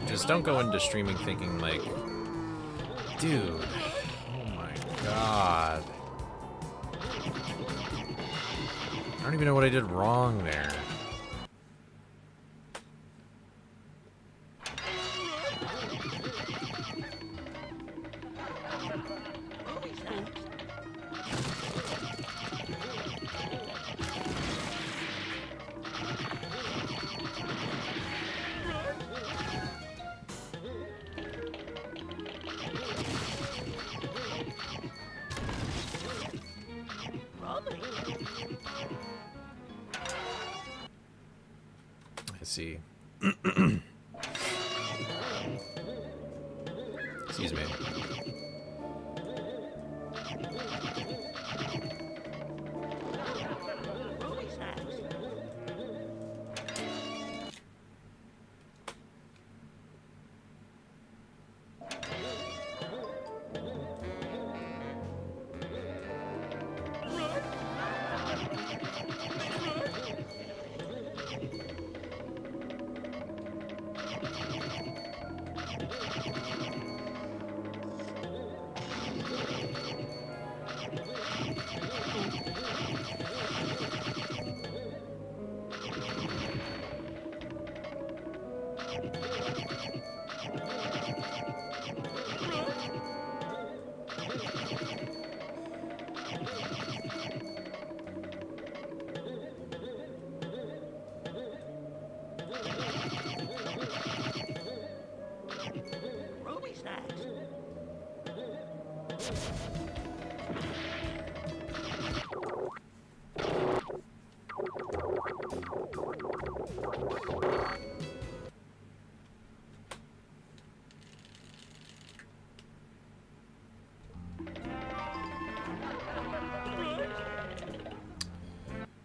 just don't go into streaming thinking like, dude, oh my god. I don't even know what I did wrong there. I see. Excuse me.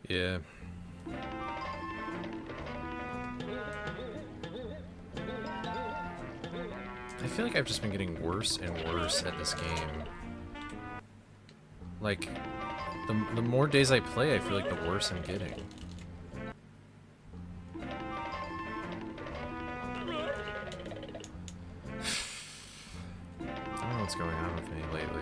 Yeah. I feel like I've just been getting worse and worse at this game. Like, the more days I play, I feel like the worse I'm getting. I don't know what's going on with me lately.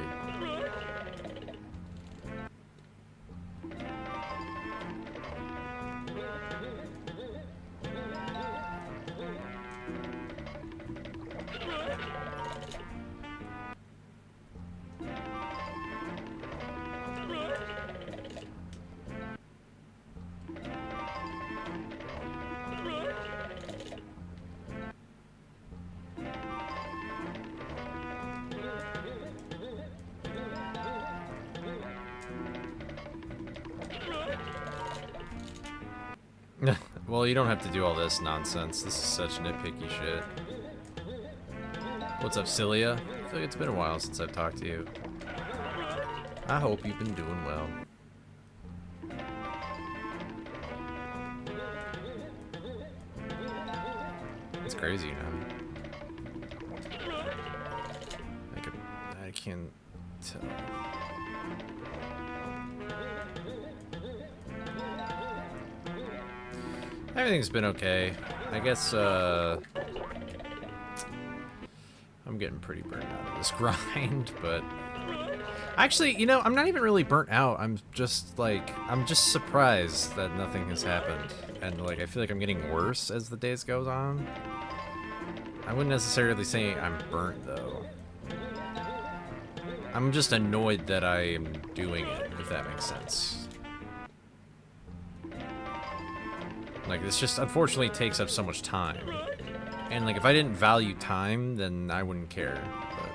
Well, you don't have to do all this nonsense. This is such nitpicky shit. What's up, Cilia? I feel like it's been a while since I've talked to you. I hope you've been doing well. It's crazy, you know. I can't tell. Everything's been okay. I guess, I'm getting pretty burnt out of this grind, but... Actually, you know, I'm not even really burnt out. I'm just, like, I'm just surprised that nothing has happened. And, like, I feel like I'm getting worse as the days goes on. I wouldn't necessarily say I'm burnt, though. I'm just annoyed that I am doing it, if that makes sense. Like, this just unfortunately takes up so much time. And, like, if I didn't value time, then I wouldn't care. But...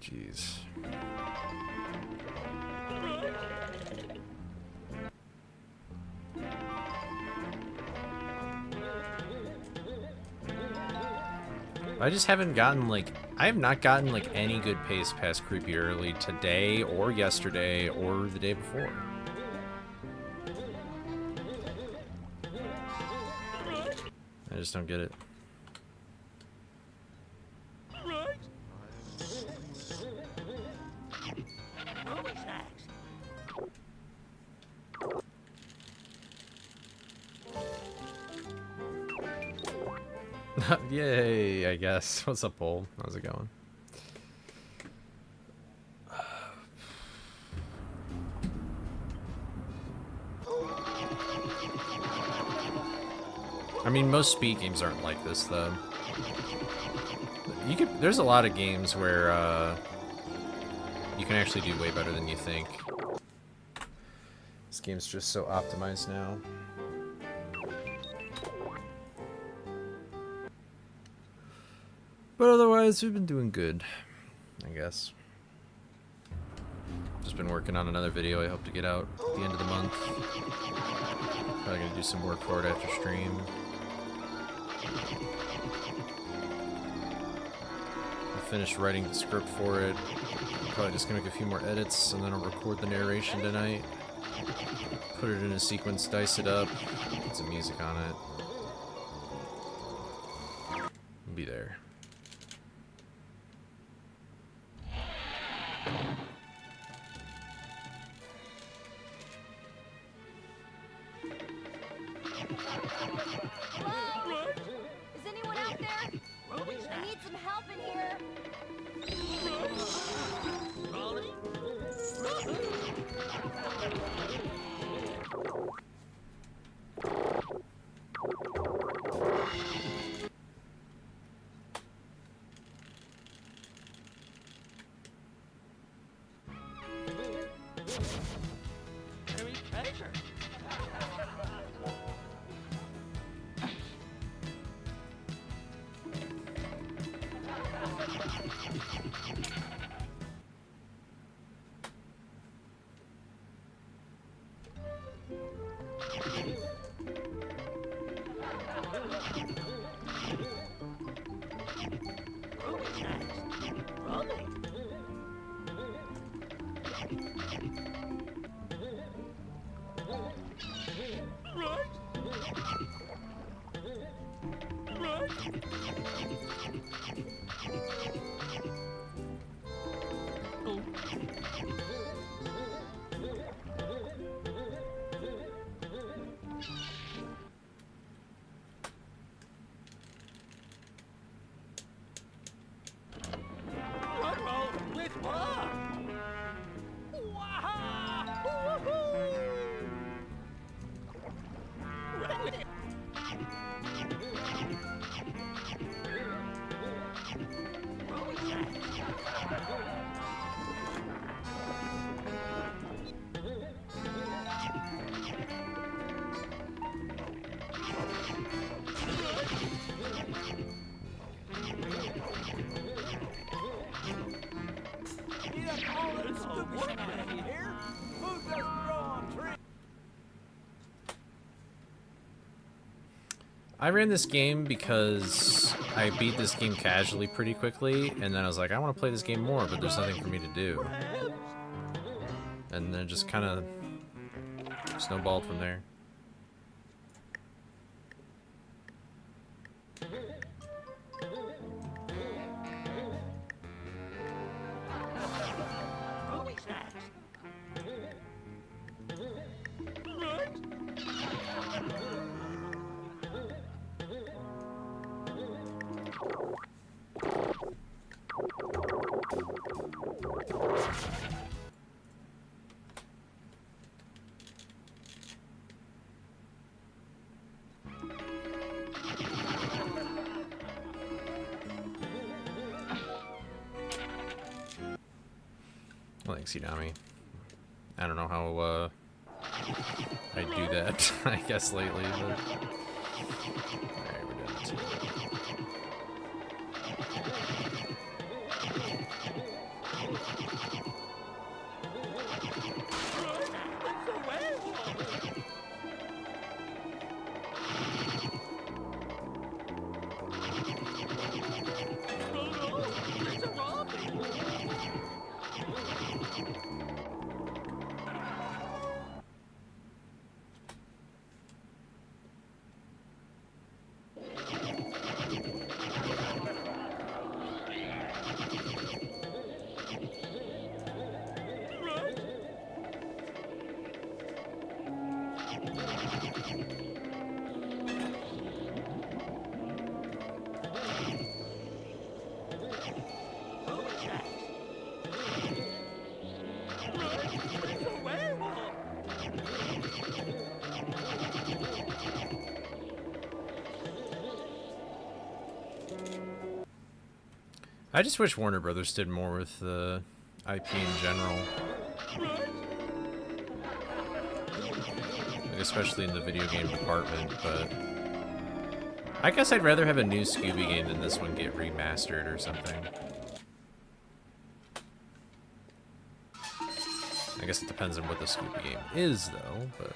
Jeez. I just haven't gotten, like, I have not gotten, like, any good pace past Creepy Early today, or yesterday, or the day before. I just don't get it. Yay, I guess. What's up, Bull? How's it going? I mean, most speed games aren't like this, though. There's a lot of games where, you can actually do way better than you think. This game's just so optimized now. But otherwise, we've been doing good, I guess. Just been working on another video I hope to get out at the end of the month. Probably gonna do some work for it after stream. I finished writing the script for it. Probably just gonna make a few more edits, and then I'll record the narration tonight. Put it in a sequence, dice it up, put some music on it. Be there. Hello? Is anyone out there? I need some help in here. I ran this game because I beat this game casually pretty quickly, and then I was like, I want to play this game more, but there's nothing for me to do. And then it just kind of snowballed from there. Thanks, Yudami. I don't know how I do that, I guess, lately, but... Alright, we're done too. I just wish Warner Brothers did more with the IP in general. Like, especially in the video game department, but... I guess I'd rather have a new Scooby game than this one get remastered or something. I guess it depends on what the Scooby game is, though, but...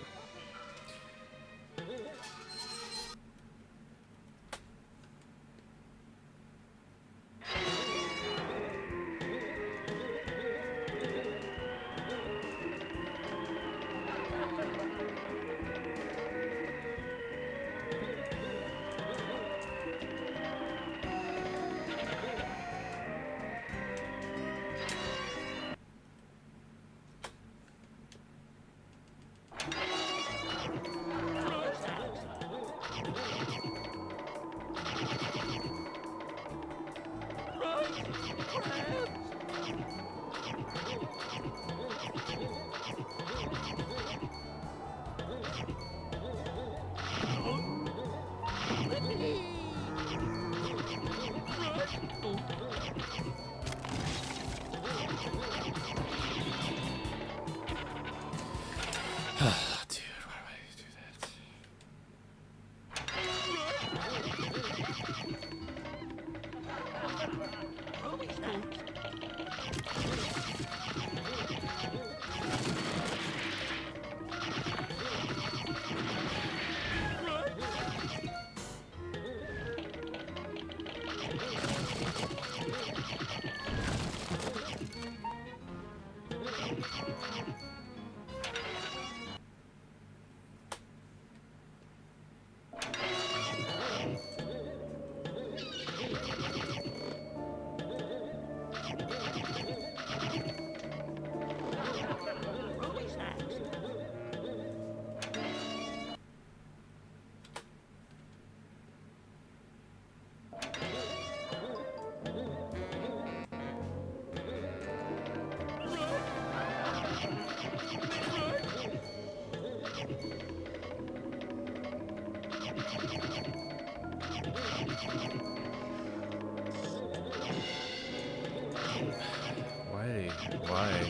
Why?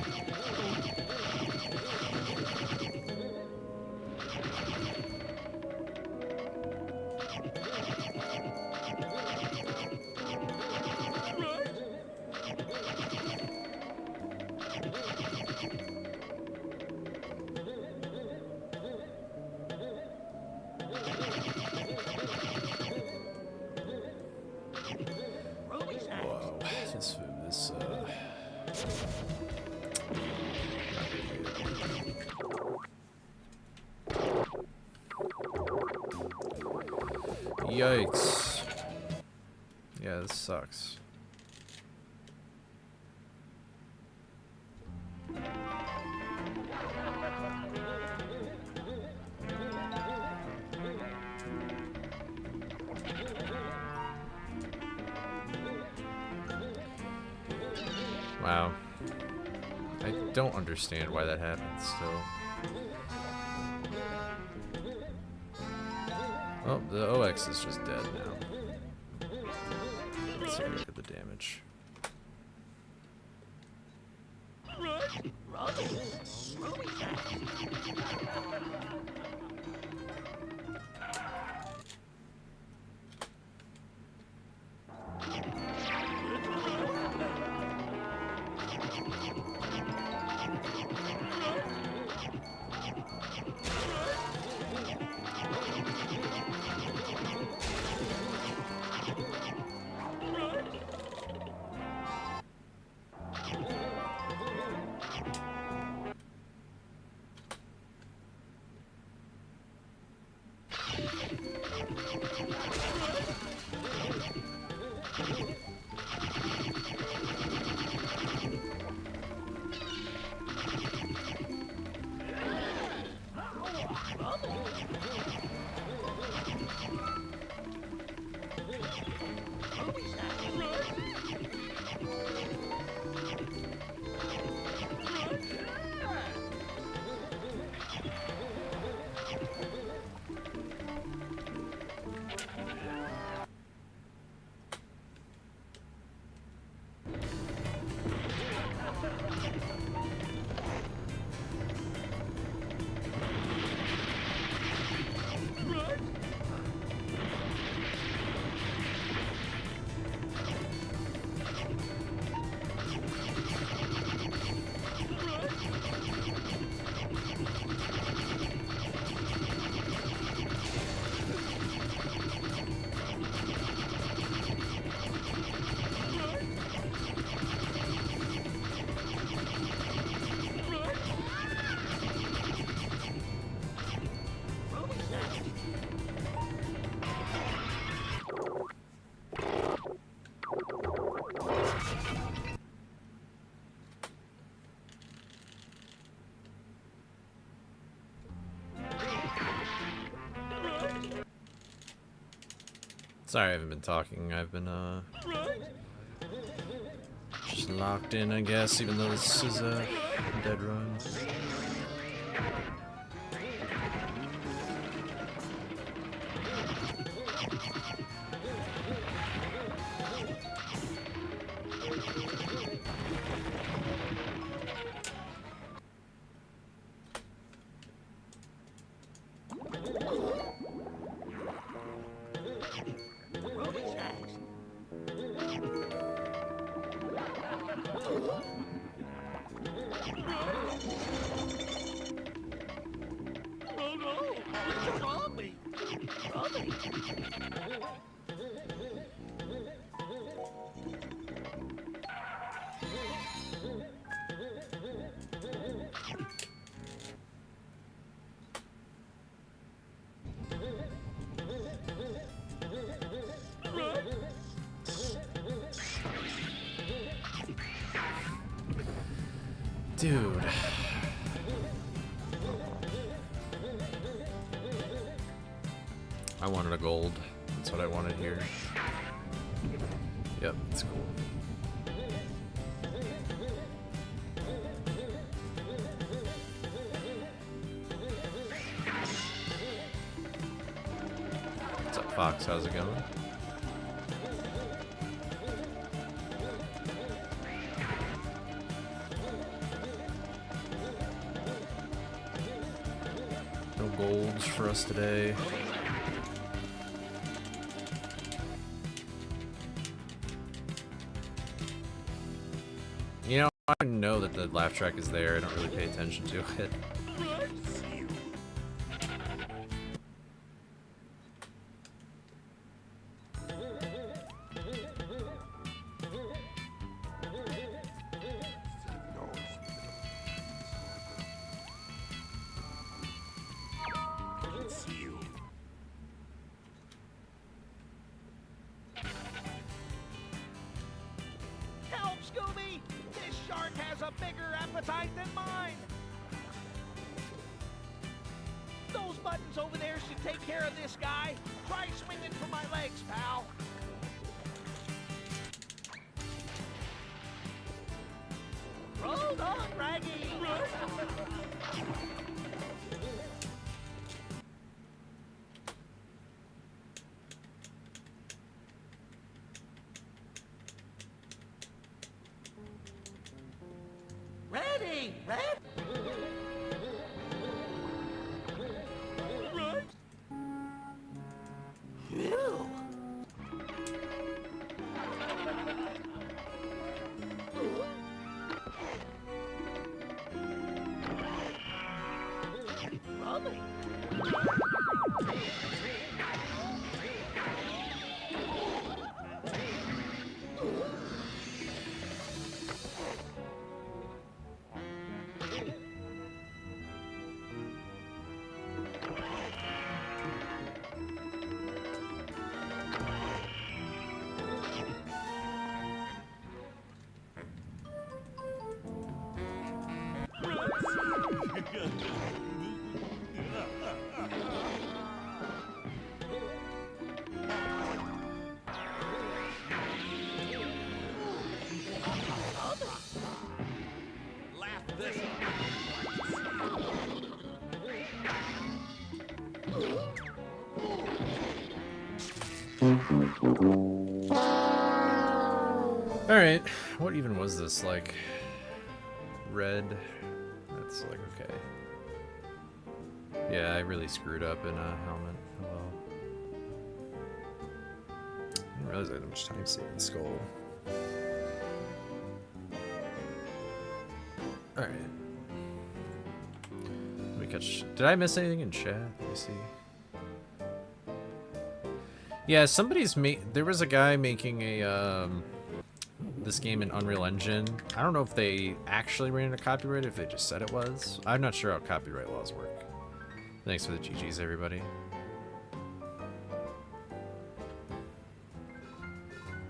Yikes. Yeah, this sucks. Wow. I don't understand why that happens still. Oh, the OX is just dead now. Let's take a look at the damage. Sorry I haven't been talking. I've been, just locked in, I guess, even though this is a dead run. Dude. I wanted a gold. That's what I wanted here. Yep, it's cool. What's up, Fox? How's it going? No golds for us today. You know, I know that the laugh track is there. I don't really pay attention to it. appetite than mine. Those buttons over there should take care of this guy. Try swinging for my legs, pal. Roll on, Raggy. Ready, ready. Right. Phew. Rolling. Laugh this Alright, what even was this, like, red? That's like, okay. Yeah, I really screwed up in a helmet. Oh well. I didn't realize I had that much time saving skull. Alright. Let me catch... Did I miss anything in chat? Let me see. Yeah, somebody's there was a guy making a, this game in Unreal Engine. I don't know if they actually ran into copyright, if they just said it was. I'm not sure how copyright laws work. Thanks for the GGs, everybody.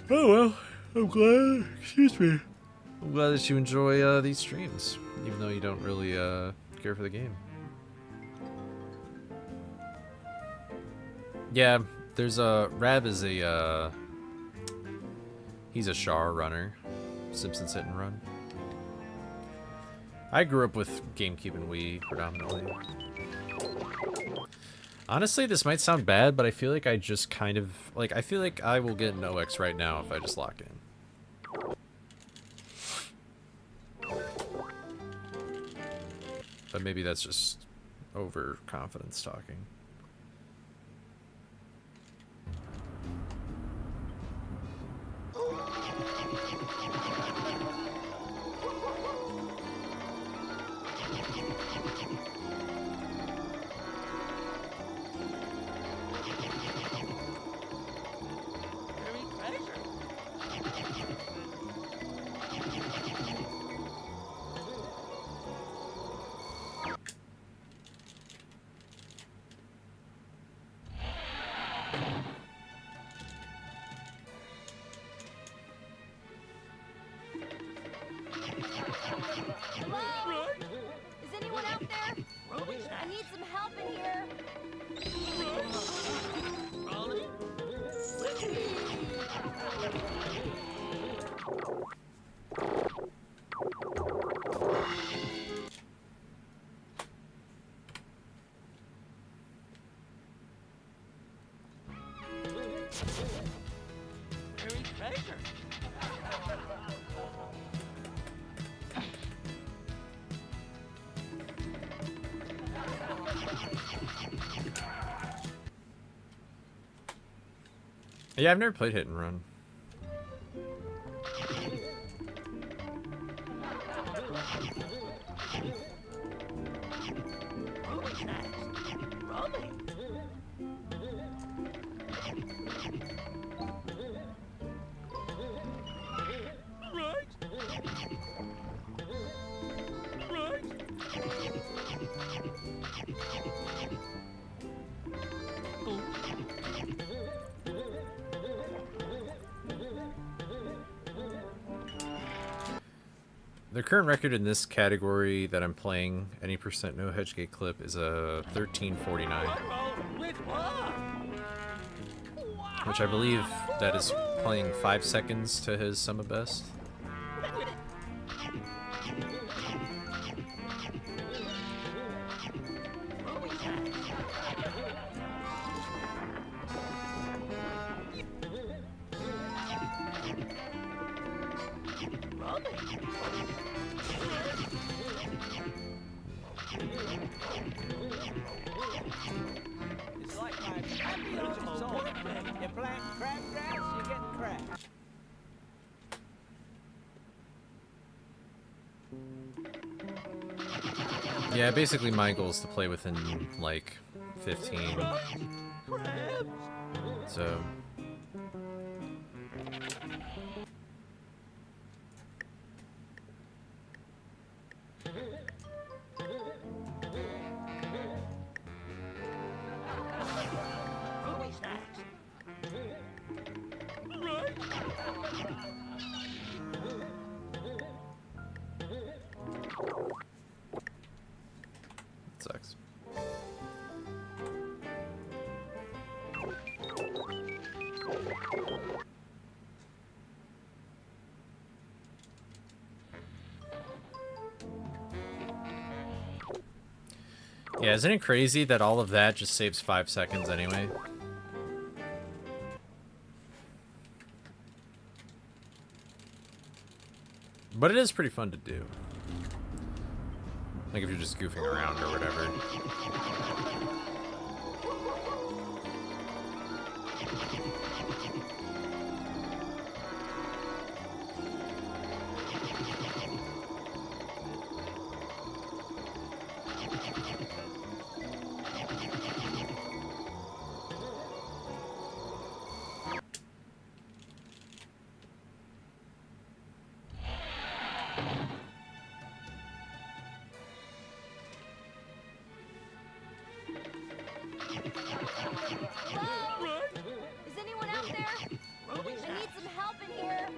Oh well, I'm glad. Excuse me. I'm glad that you enjoy these streams, even though you don't really care for the game. Yeah, there's a Rab is a he's a Char runner, Simpsons Hit and Run. I grew up with GameCube and Wii predominantly. Honestly, this might sound bad, but I feel like I just kind of like I feel like I will get an OX right now if I just lock in. But maybe that's just overconfidence talking. Hello? Is anyone out there? I need some help in here. Buried treasure. Yeah, I've never played Hit and Run. The current record in this category that I'm playing, any percent no hedge gate clip, is a 1349. Which I believe that is playing 5 seconds to his sum of best. It's like my champions soul. You plant crabgrass, you get crabs. Yeah, basically my goal is to play within like 15. So sucks. Yeah, isn't it crazy that all of that just saves 5 seconds anyway? But it is pretty fun to do. Like if you're just goofing around or whatever. Hello? Is anyone out there? I need some help in here.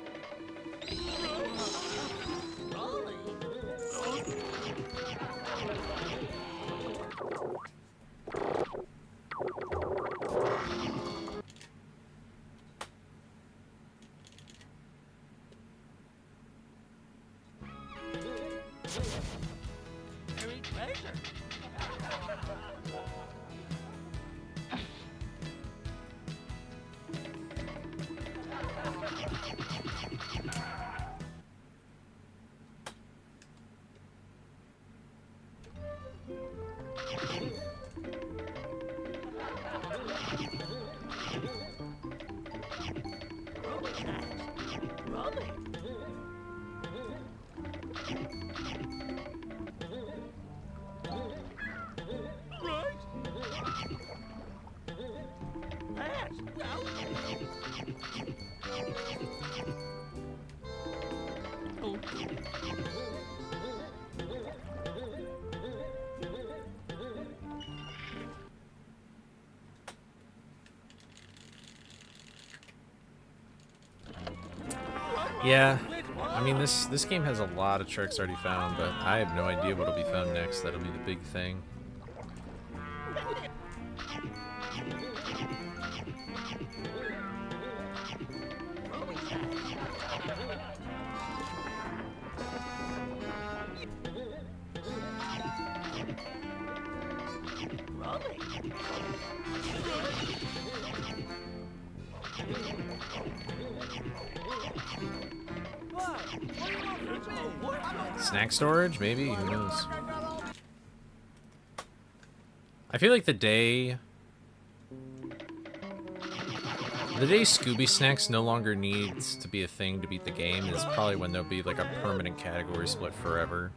Yeah, I mean this game has a lot of tricks already found, but I have no idea what'll be found next. That'll be the big thing. Snack storage, maybe? Who knows? I feel like the day Scooby snacks no longer needs to be a thing to beat the game is probably when there'll be like a permanent category split forever.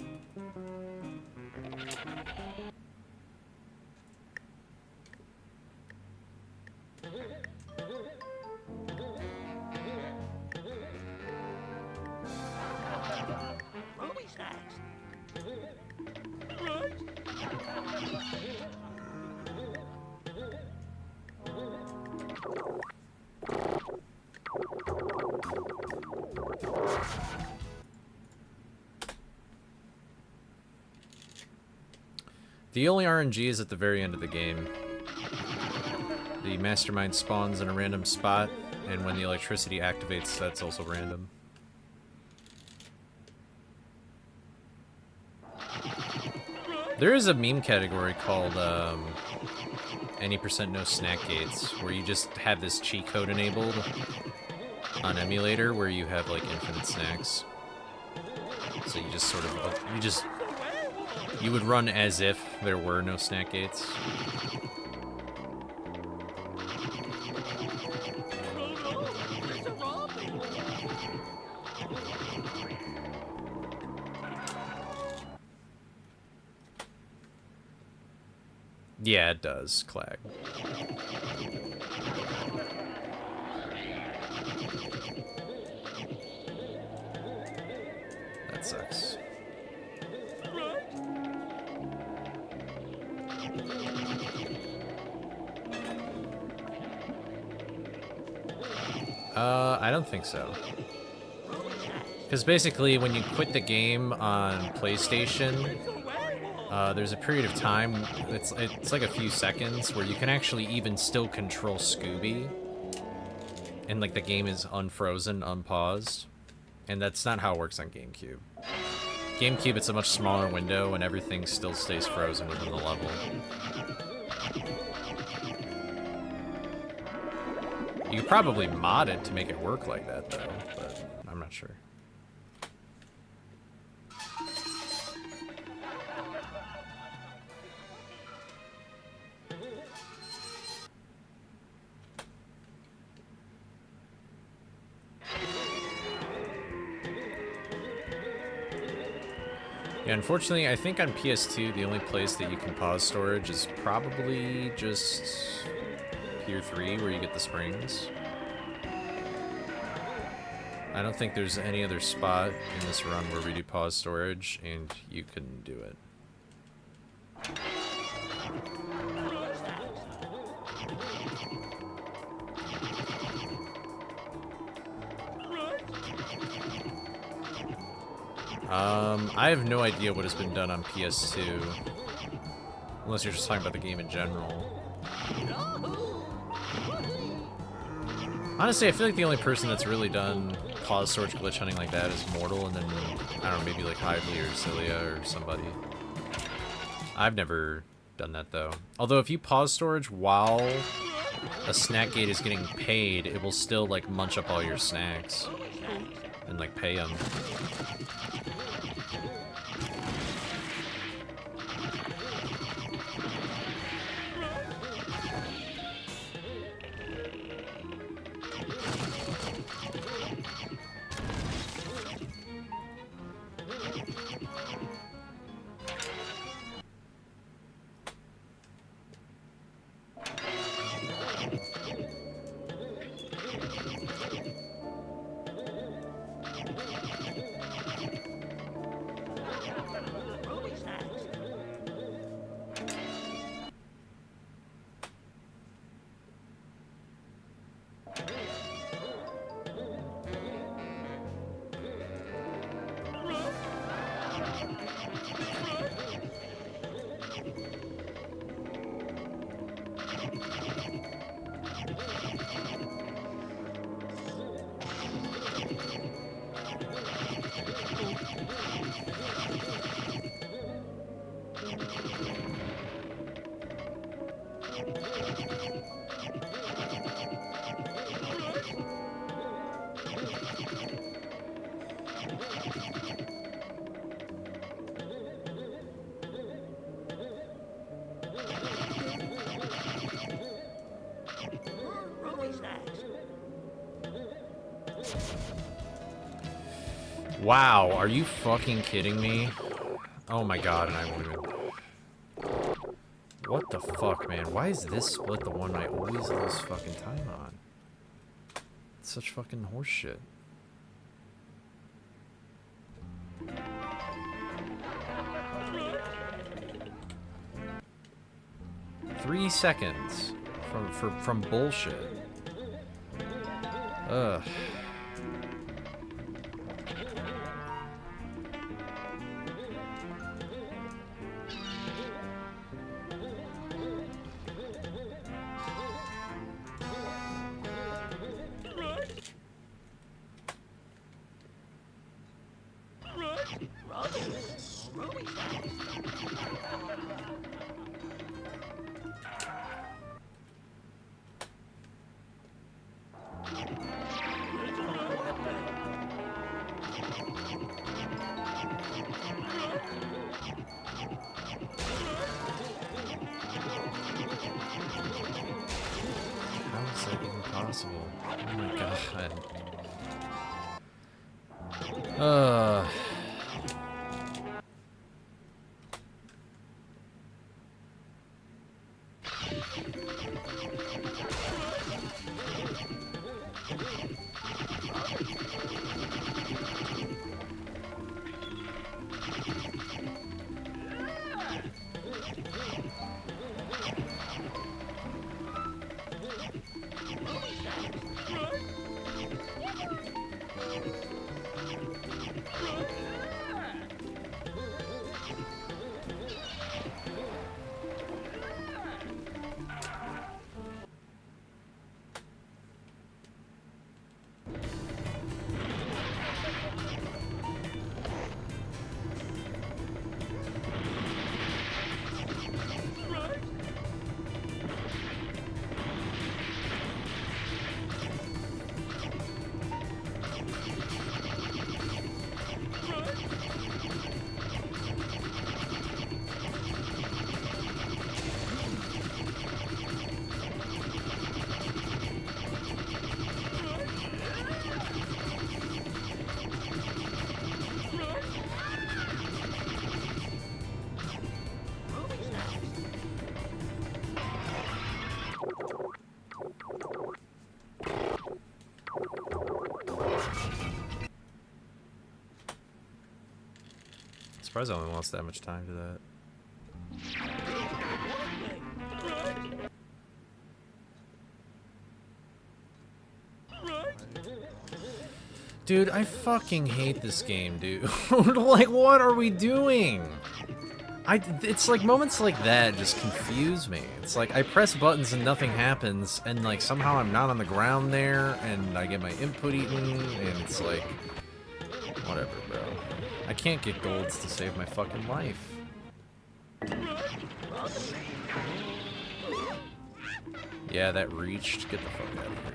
The only RNG is at the very end of the game. The mastermind spawns in a random spot, and when the electricity activates, that's also random. There is a meme category called any % no snack gates, where you just have this cheat code enabled on emulator where you have like infinite snacks. So you just sort of, you would run as if there were no snack gates. Yeah, it does, Clag. That sucks. I don't think so. Because basically, when you quit the game on PlayStation, there's a period of time, it's like a few seconds, where you can actually even still control Scooby. And like the game is unfrozen, unpaused. And that's not how it works on GameCube. GameCube, it's a much smaller window and everything still stays frozen within the level. You could probably mod it to make it work like that though, but I'm not sure. Yeah, unfortunately, I think on PS2, the only place that you can pause storage is probably just Pier 3, where you get the springs. I don't think there's any other spot in this run where we do pause storage, and you can do it. I have no idea what has been done on PS2. Unless you're just talking about the game in general. Honestly, I feel like the only person that's really done pause storage glitch hunting like that is Mortal, and then, I don't know, maybe like Hively or Cilia or somebody. I've never done that, though. Although, if you pause storage while a snack gate is getting paid, it will still, like, munch up all your snacks. And, like, pay them. Wow, are you fucking kidding me? Oh my god, and I won't even... What the fuck, man? Why is this split the one I always lose fucking time on? It's such fucking horseshit. Three seconds from bullshit. Ugh. How is that even possible? Oh my god. Surprised I only lost that much time to that. Dude, I fucking hate this game, dude. Like, what are we doing? It's like moments like that just confuse me. It's like I press buttons and nothing happens, and like somehow I'm not on the ground there, and I get my input eaten, and it's like, whatever, bro. I can't get golds to save my fucking life. Yeah, that reached. Get the fuck out of here.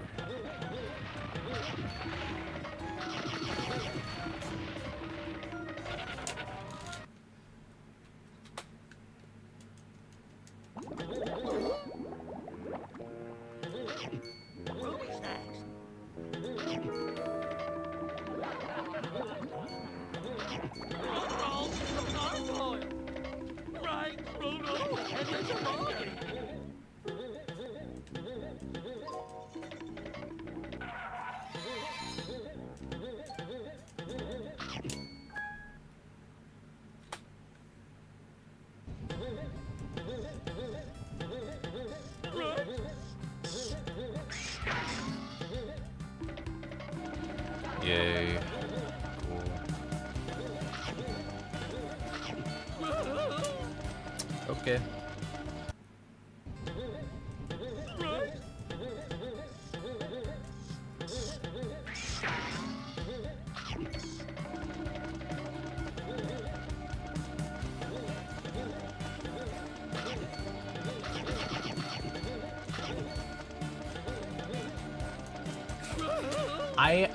Yay. Cool. Okay.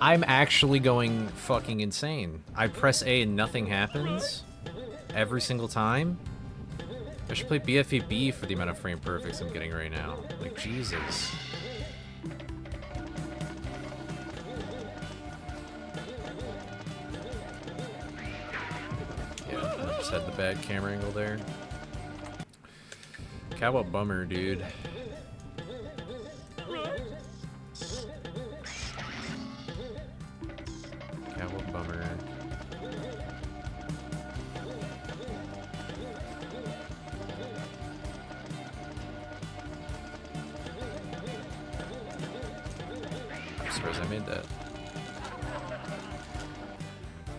I'm actually going fucking insane. I press A and nothing happens every single time. I should play BFAB for the amount of frame perfects I'm getting right now. Like, Jesus. Yeah, I just had the bad camera angle there. Cowboy bummer, dude. Bummer. I'm surprised I made that.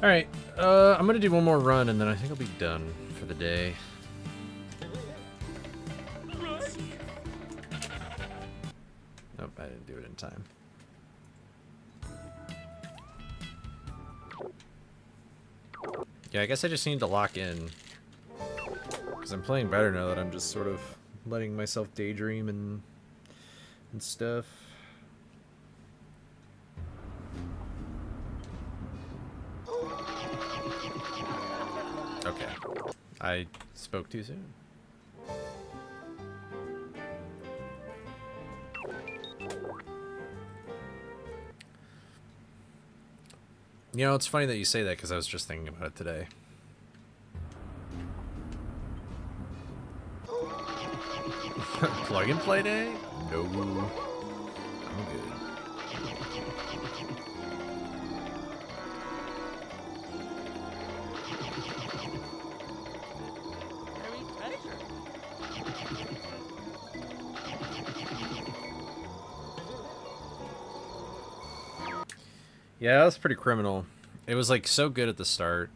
Alright, I'm gonna do one more run and then I think I'll be done for the day. Nope, I didn't do it in time. Yeah, I guess I just need to lock in Because I'm playing better now that I'm just sort of letting myself daydream and stuff. Okay. I spoke too soon. You know, it's funny that you say that because I was just thinking about it today. Plug and play day? No. I'm good. Yeah, that was pretty criminal. It was like so good at the start.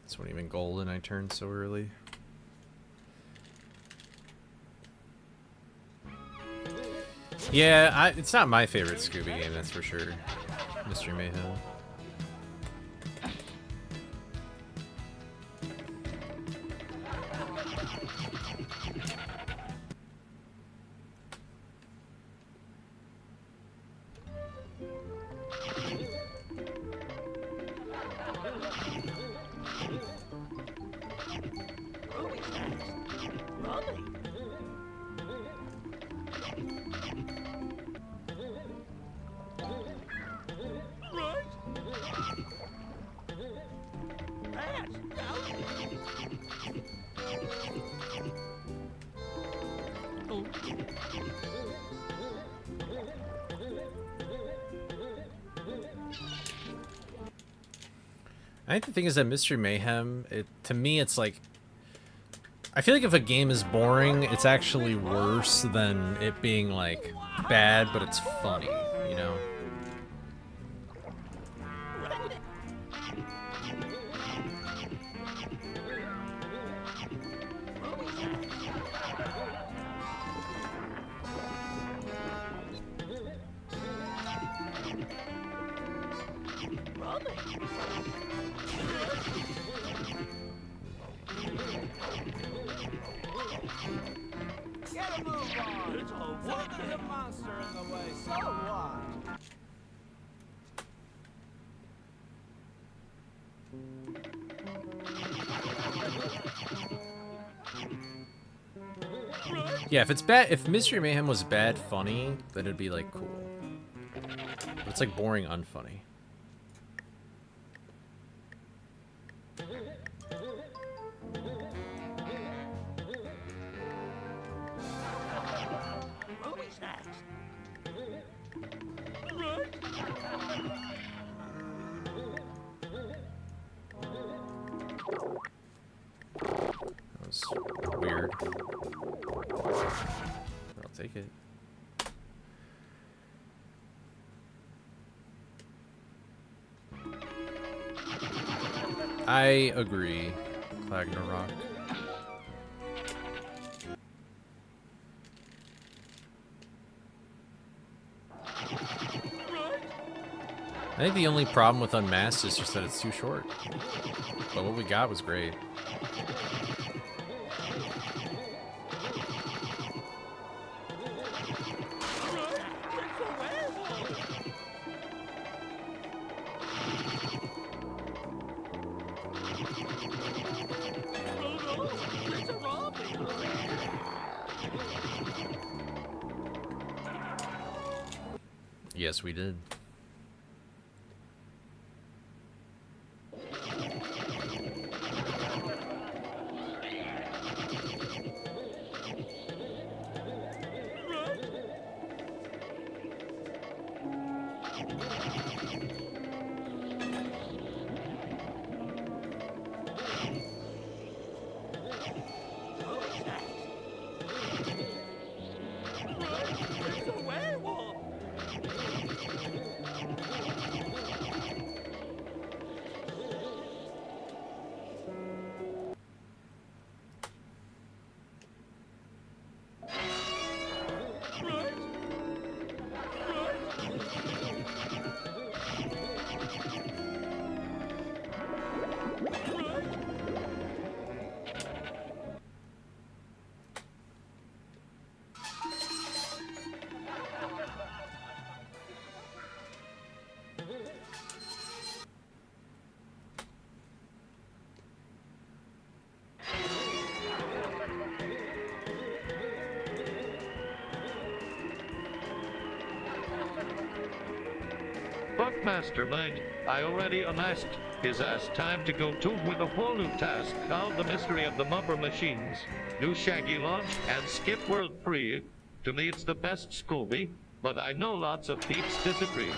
This wasn't even golden, I turned so early. Yeah, it's not my favorite Scooby game, that's for sure. Mystery Mayhem. I think the thing is that Mystery Mayhem, to me, it's like... I feel like if a game is boring, it's actually worse than it being, like, bad, but it's funny, you know? Get a move on. It's a the monster in the way. So what? Yeah, if it's bad, if Mystery Mayhem was bad funny, then it'd be, like, cool. But it's, like, boring unfunny. That was weird. I'll take it. I agree, Ragnarok. I think the only problem with Unmasked is just that it's too short. But what we got was great. Yes, we did. Mastermind, I already amassed his ass time to go to with a whole new task called the mystery of the Mumber Machines. New Shaggy launch and skip world free. To me it's the best Scooby, but I know lots of peeps disagree.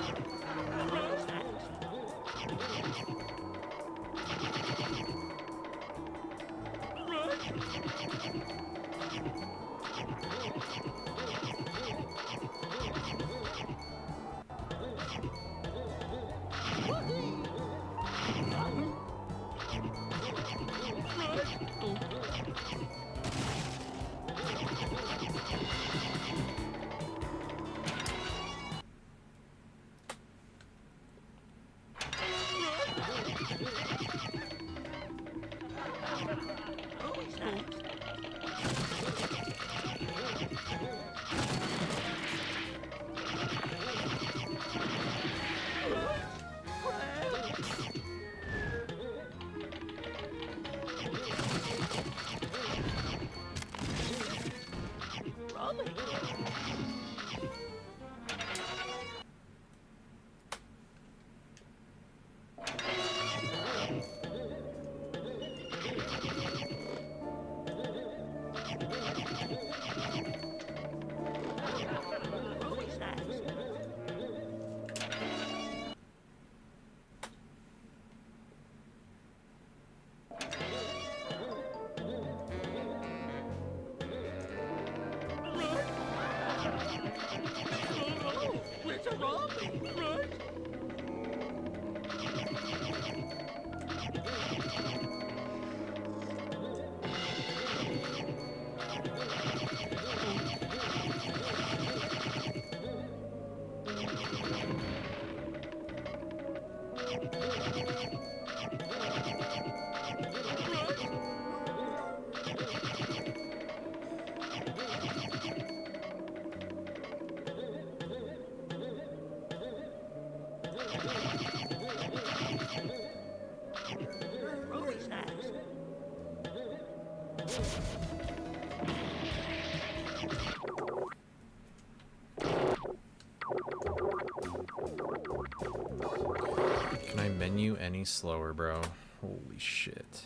Can I menu any slower, bro? Holy shit.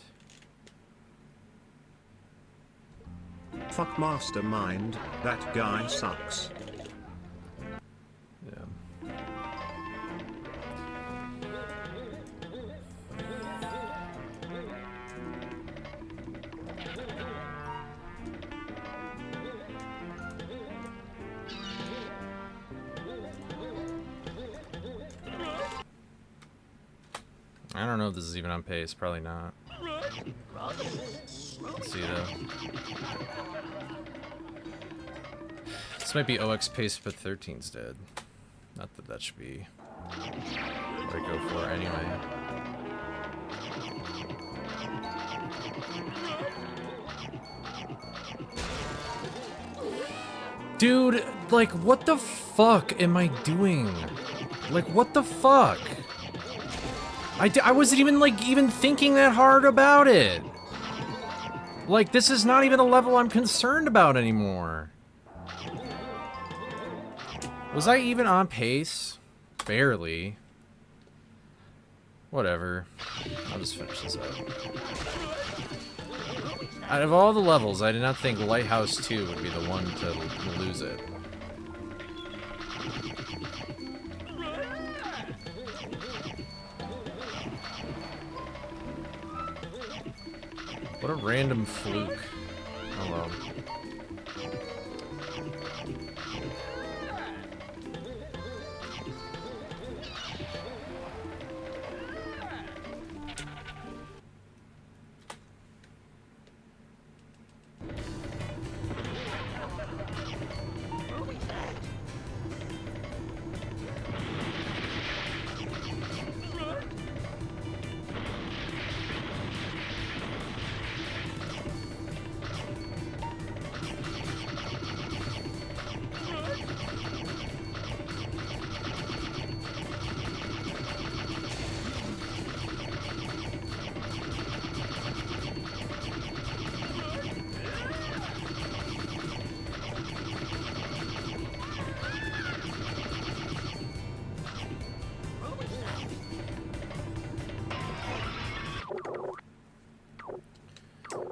Fuck Mastermind, that guy sucks. Yeah. I don't know if this is even on pace. Probably not. Let's see though. This might be OX pace, but 13's dead. Not that that should be what I go for anyway. Dude, like, what the fuck am I doing? Like, what the fuck? I wasn't even, like, even thinking that hard about it. Like, this is not even a level I'm concerned about anymore. Was I even on pace? Barely. Whatever. I'll just finish this up. Out of all the levels, I did not think Lighthouse 2 would be the one to lose it. What a random fluke. Oh well.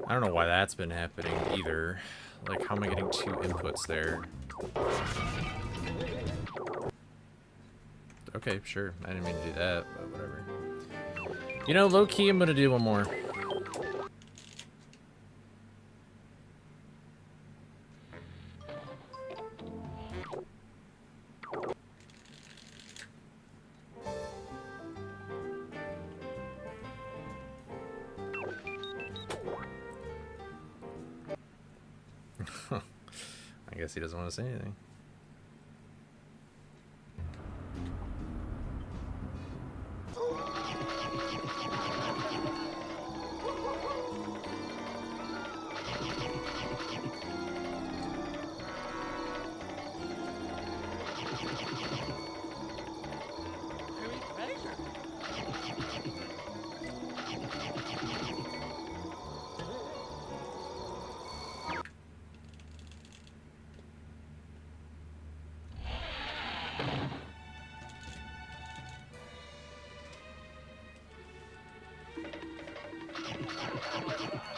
I don't know why that's been happening either. Like, how am I getting 2 inputs there? Okay, sure. I didn't mean to do that, but whatever. You know, low-key, I'm gonna do one more. I guess he doesn't want to say anything.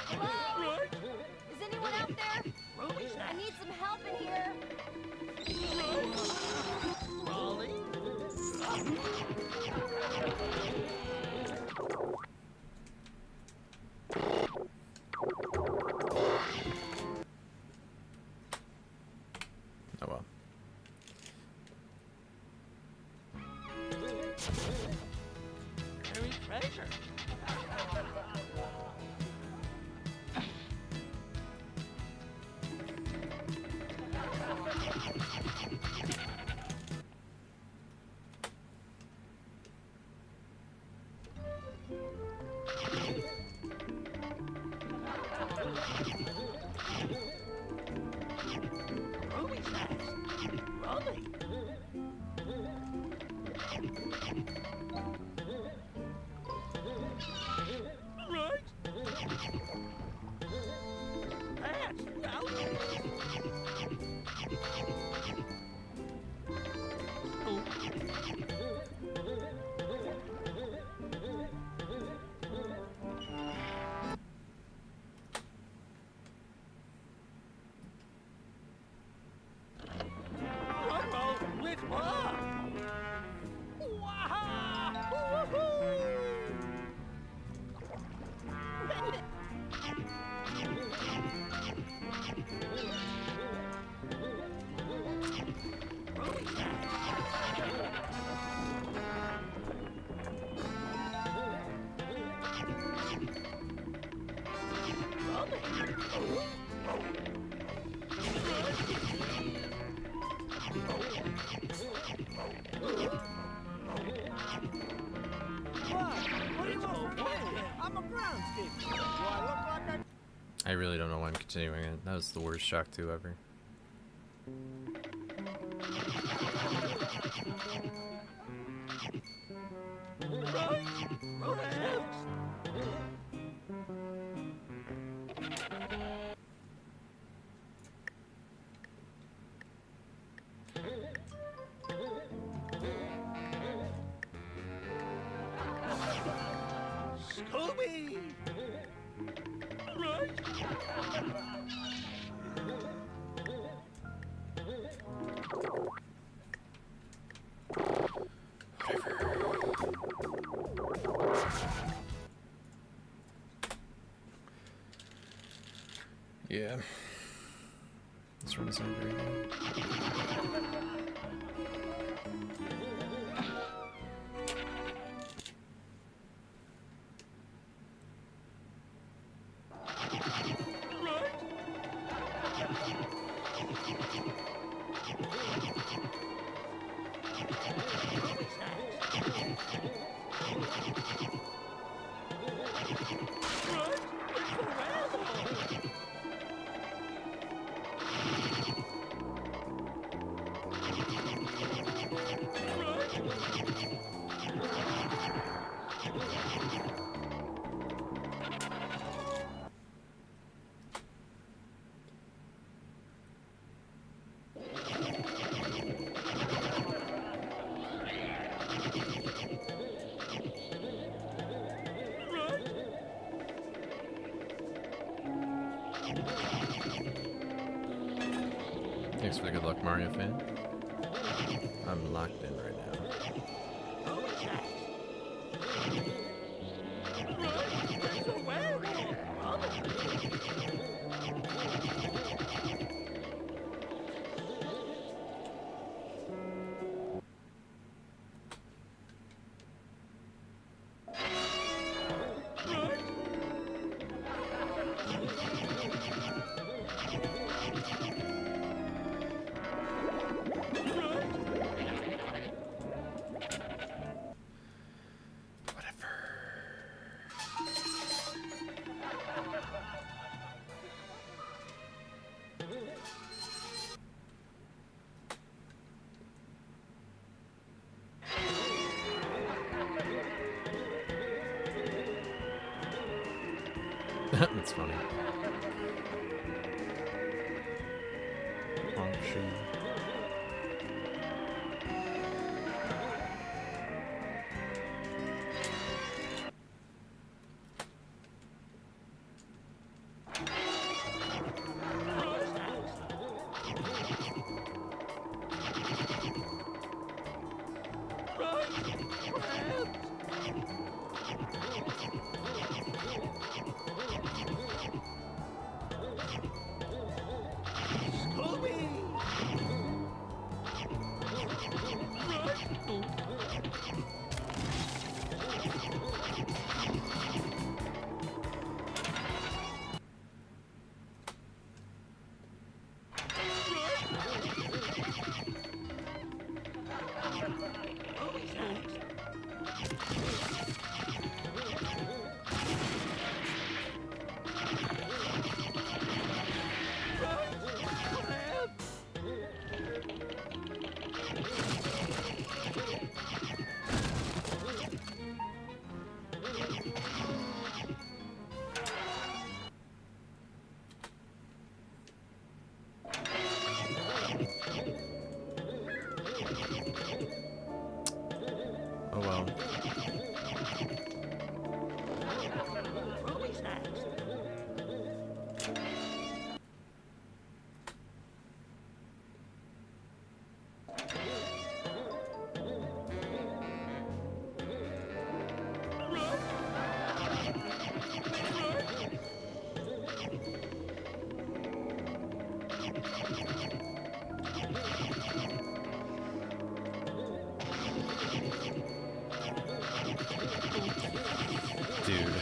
Hello? Is anyone out there? I need some help in here. Oh well. Buried treasure. Ruby's nest. Rummy. Right. That's Which one? I really don't know why I'm continuing it. That was the worst shock 2 ever. Scooby! Right? Yeah. This one isn't very good. Thanks for the good luck, Mario fan. I'm locked in right now. That's funny. Function. Oh well. Dude.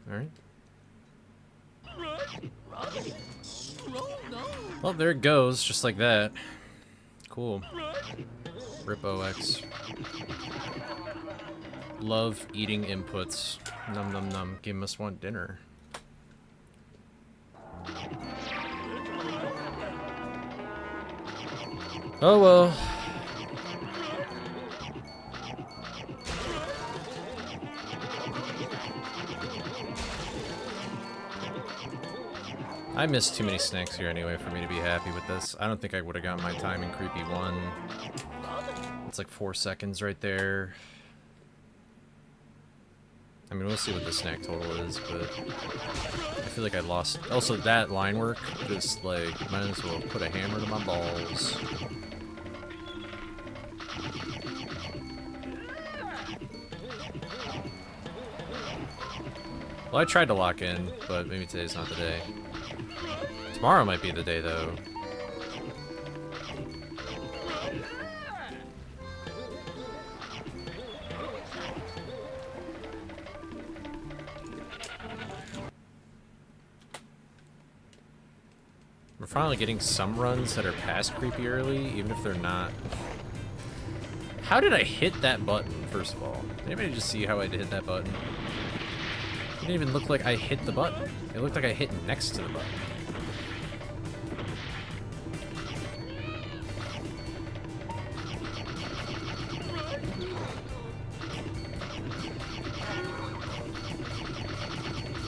Alright. Well, there it goes, just like that. Cool. Rip OX. Love eating inputs. Num num num. Game must want dinner. Oh well. I missed too many snacks here anyway for me to be happy with this. I don't think I would have gotten my time in Creepy 1. It's like 4 seconds right there. I mean, we'll see what the snack total is, but I feel like I lost. Also, that line work, just like, might as well put a hammer to my balls. Well, I tried to lock in, but maybe today's not the day. Tomorrow might be the day, though. finally getting some runs that are past creepy early, even if they're not. How did I hit that button, first of all? Did anybody just see how I hit that button? It didn't even look like I hit the button. It looked like I hit next to the button.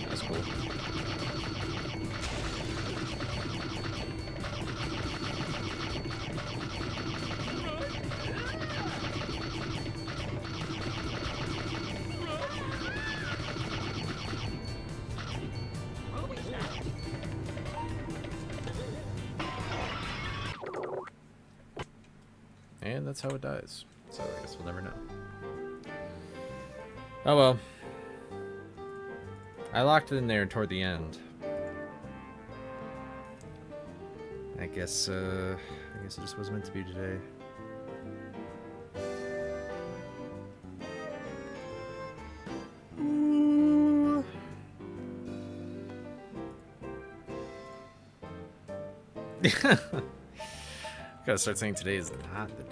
That's cool. And that's how it dies. So I guess we'll never know. Oh well. I locked it in there toward the end. I guess it just was meant to be today. Ooh. Gotta start saying today is not the day.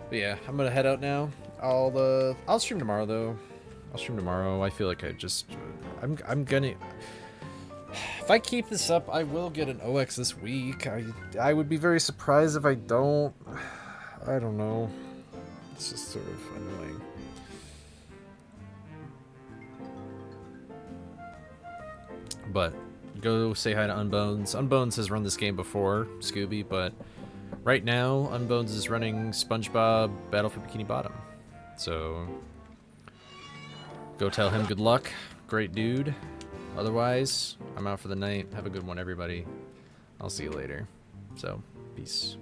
But yeah, I'm gonna head out now. I'll stream tomorrow though. I'll stream tomorrow. I feel like I'm gonna. If I keep this up, I will get an OX this week. I would be very surprised if I don't. I don't know. It's just sort of annoying. But go say hi to Unbones. Unbones has run this game before, Scooby, but right now Unbones is running SpongeBob Battle for Bikini Bottom. So go tell him good luck. Great dude. Otherwise, I'm out for the night. Have a good one, everybody. I'll see you later. So, peace.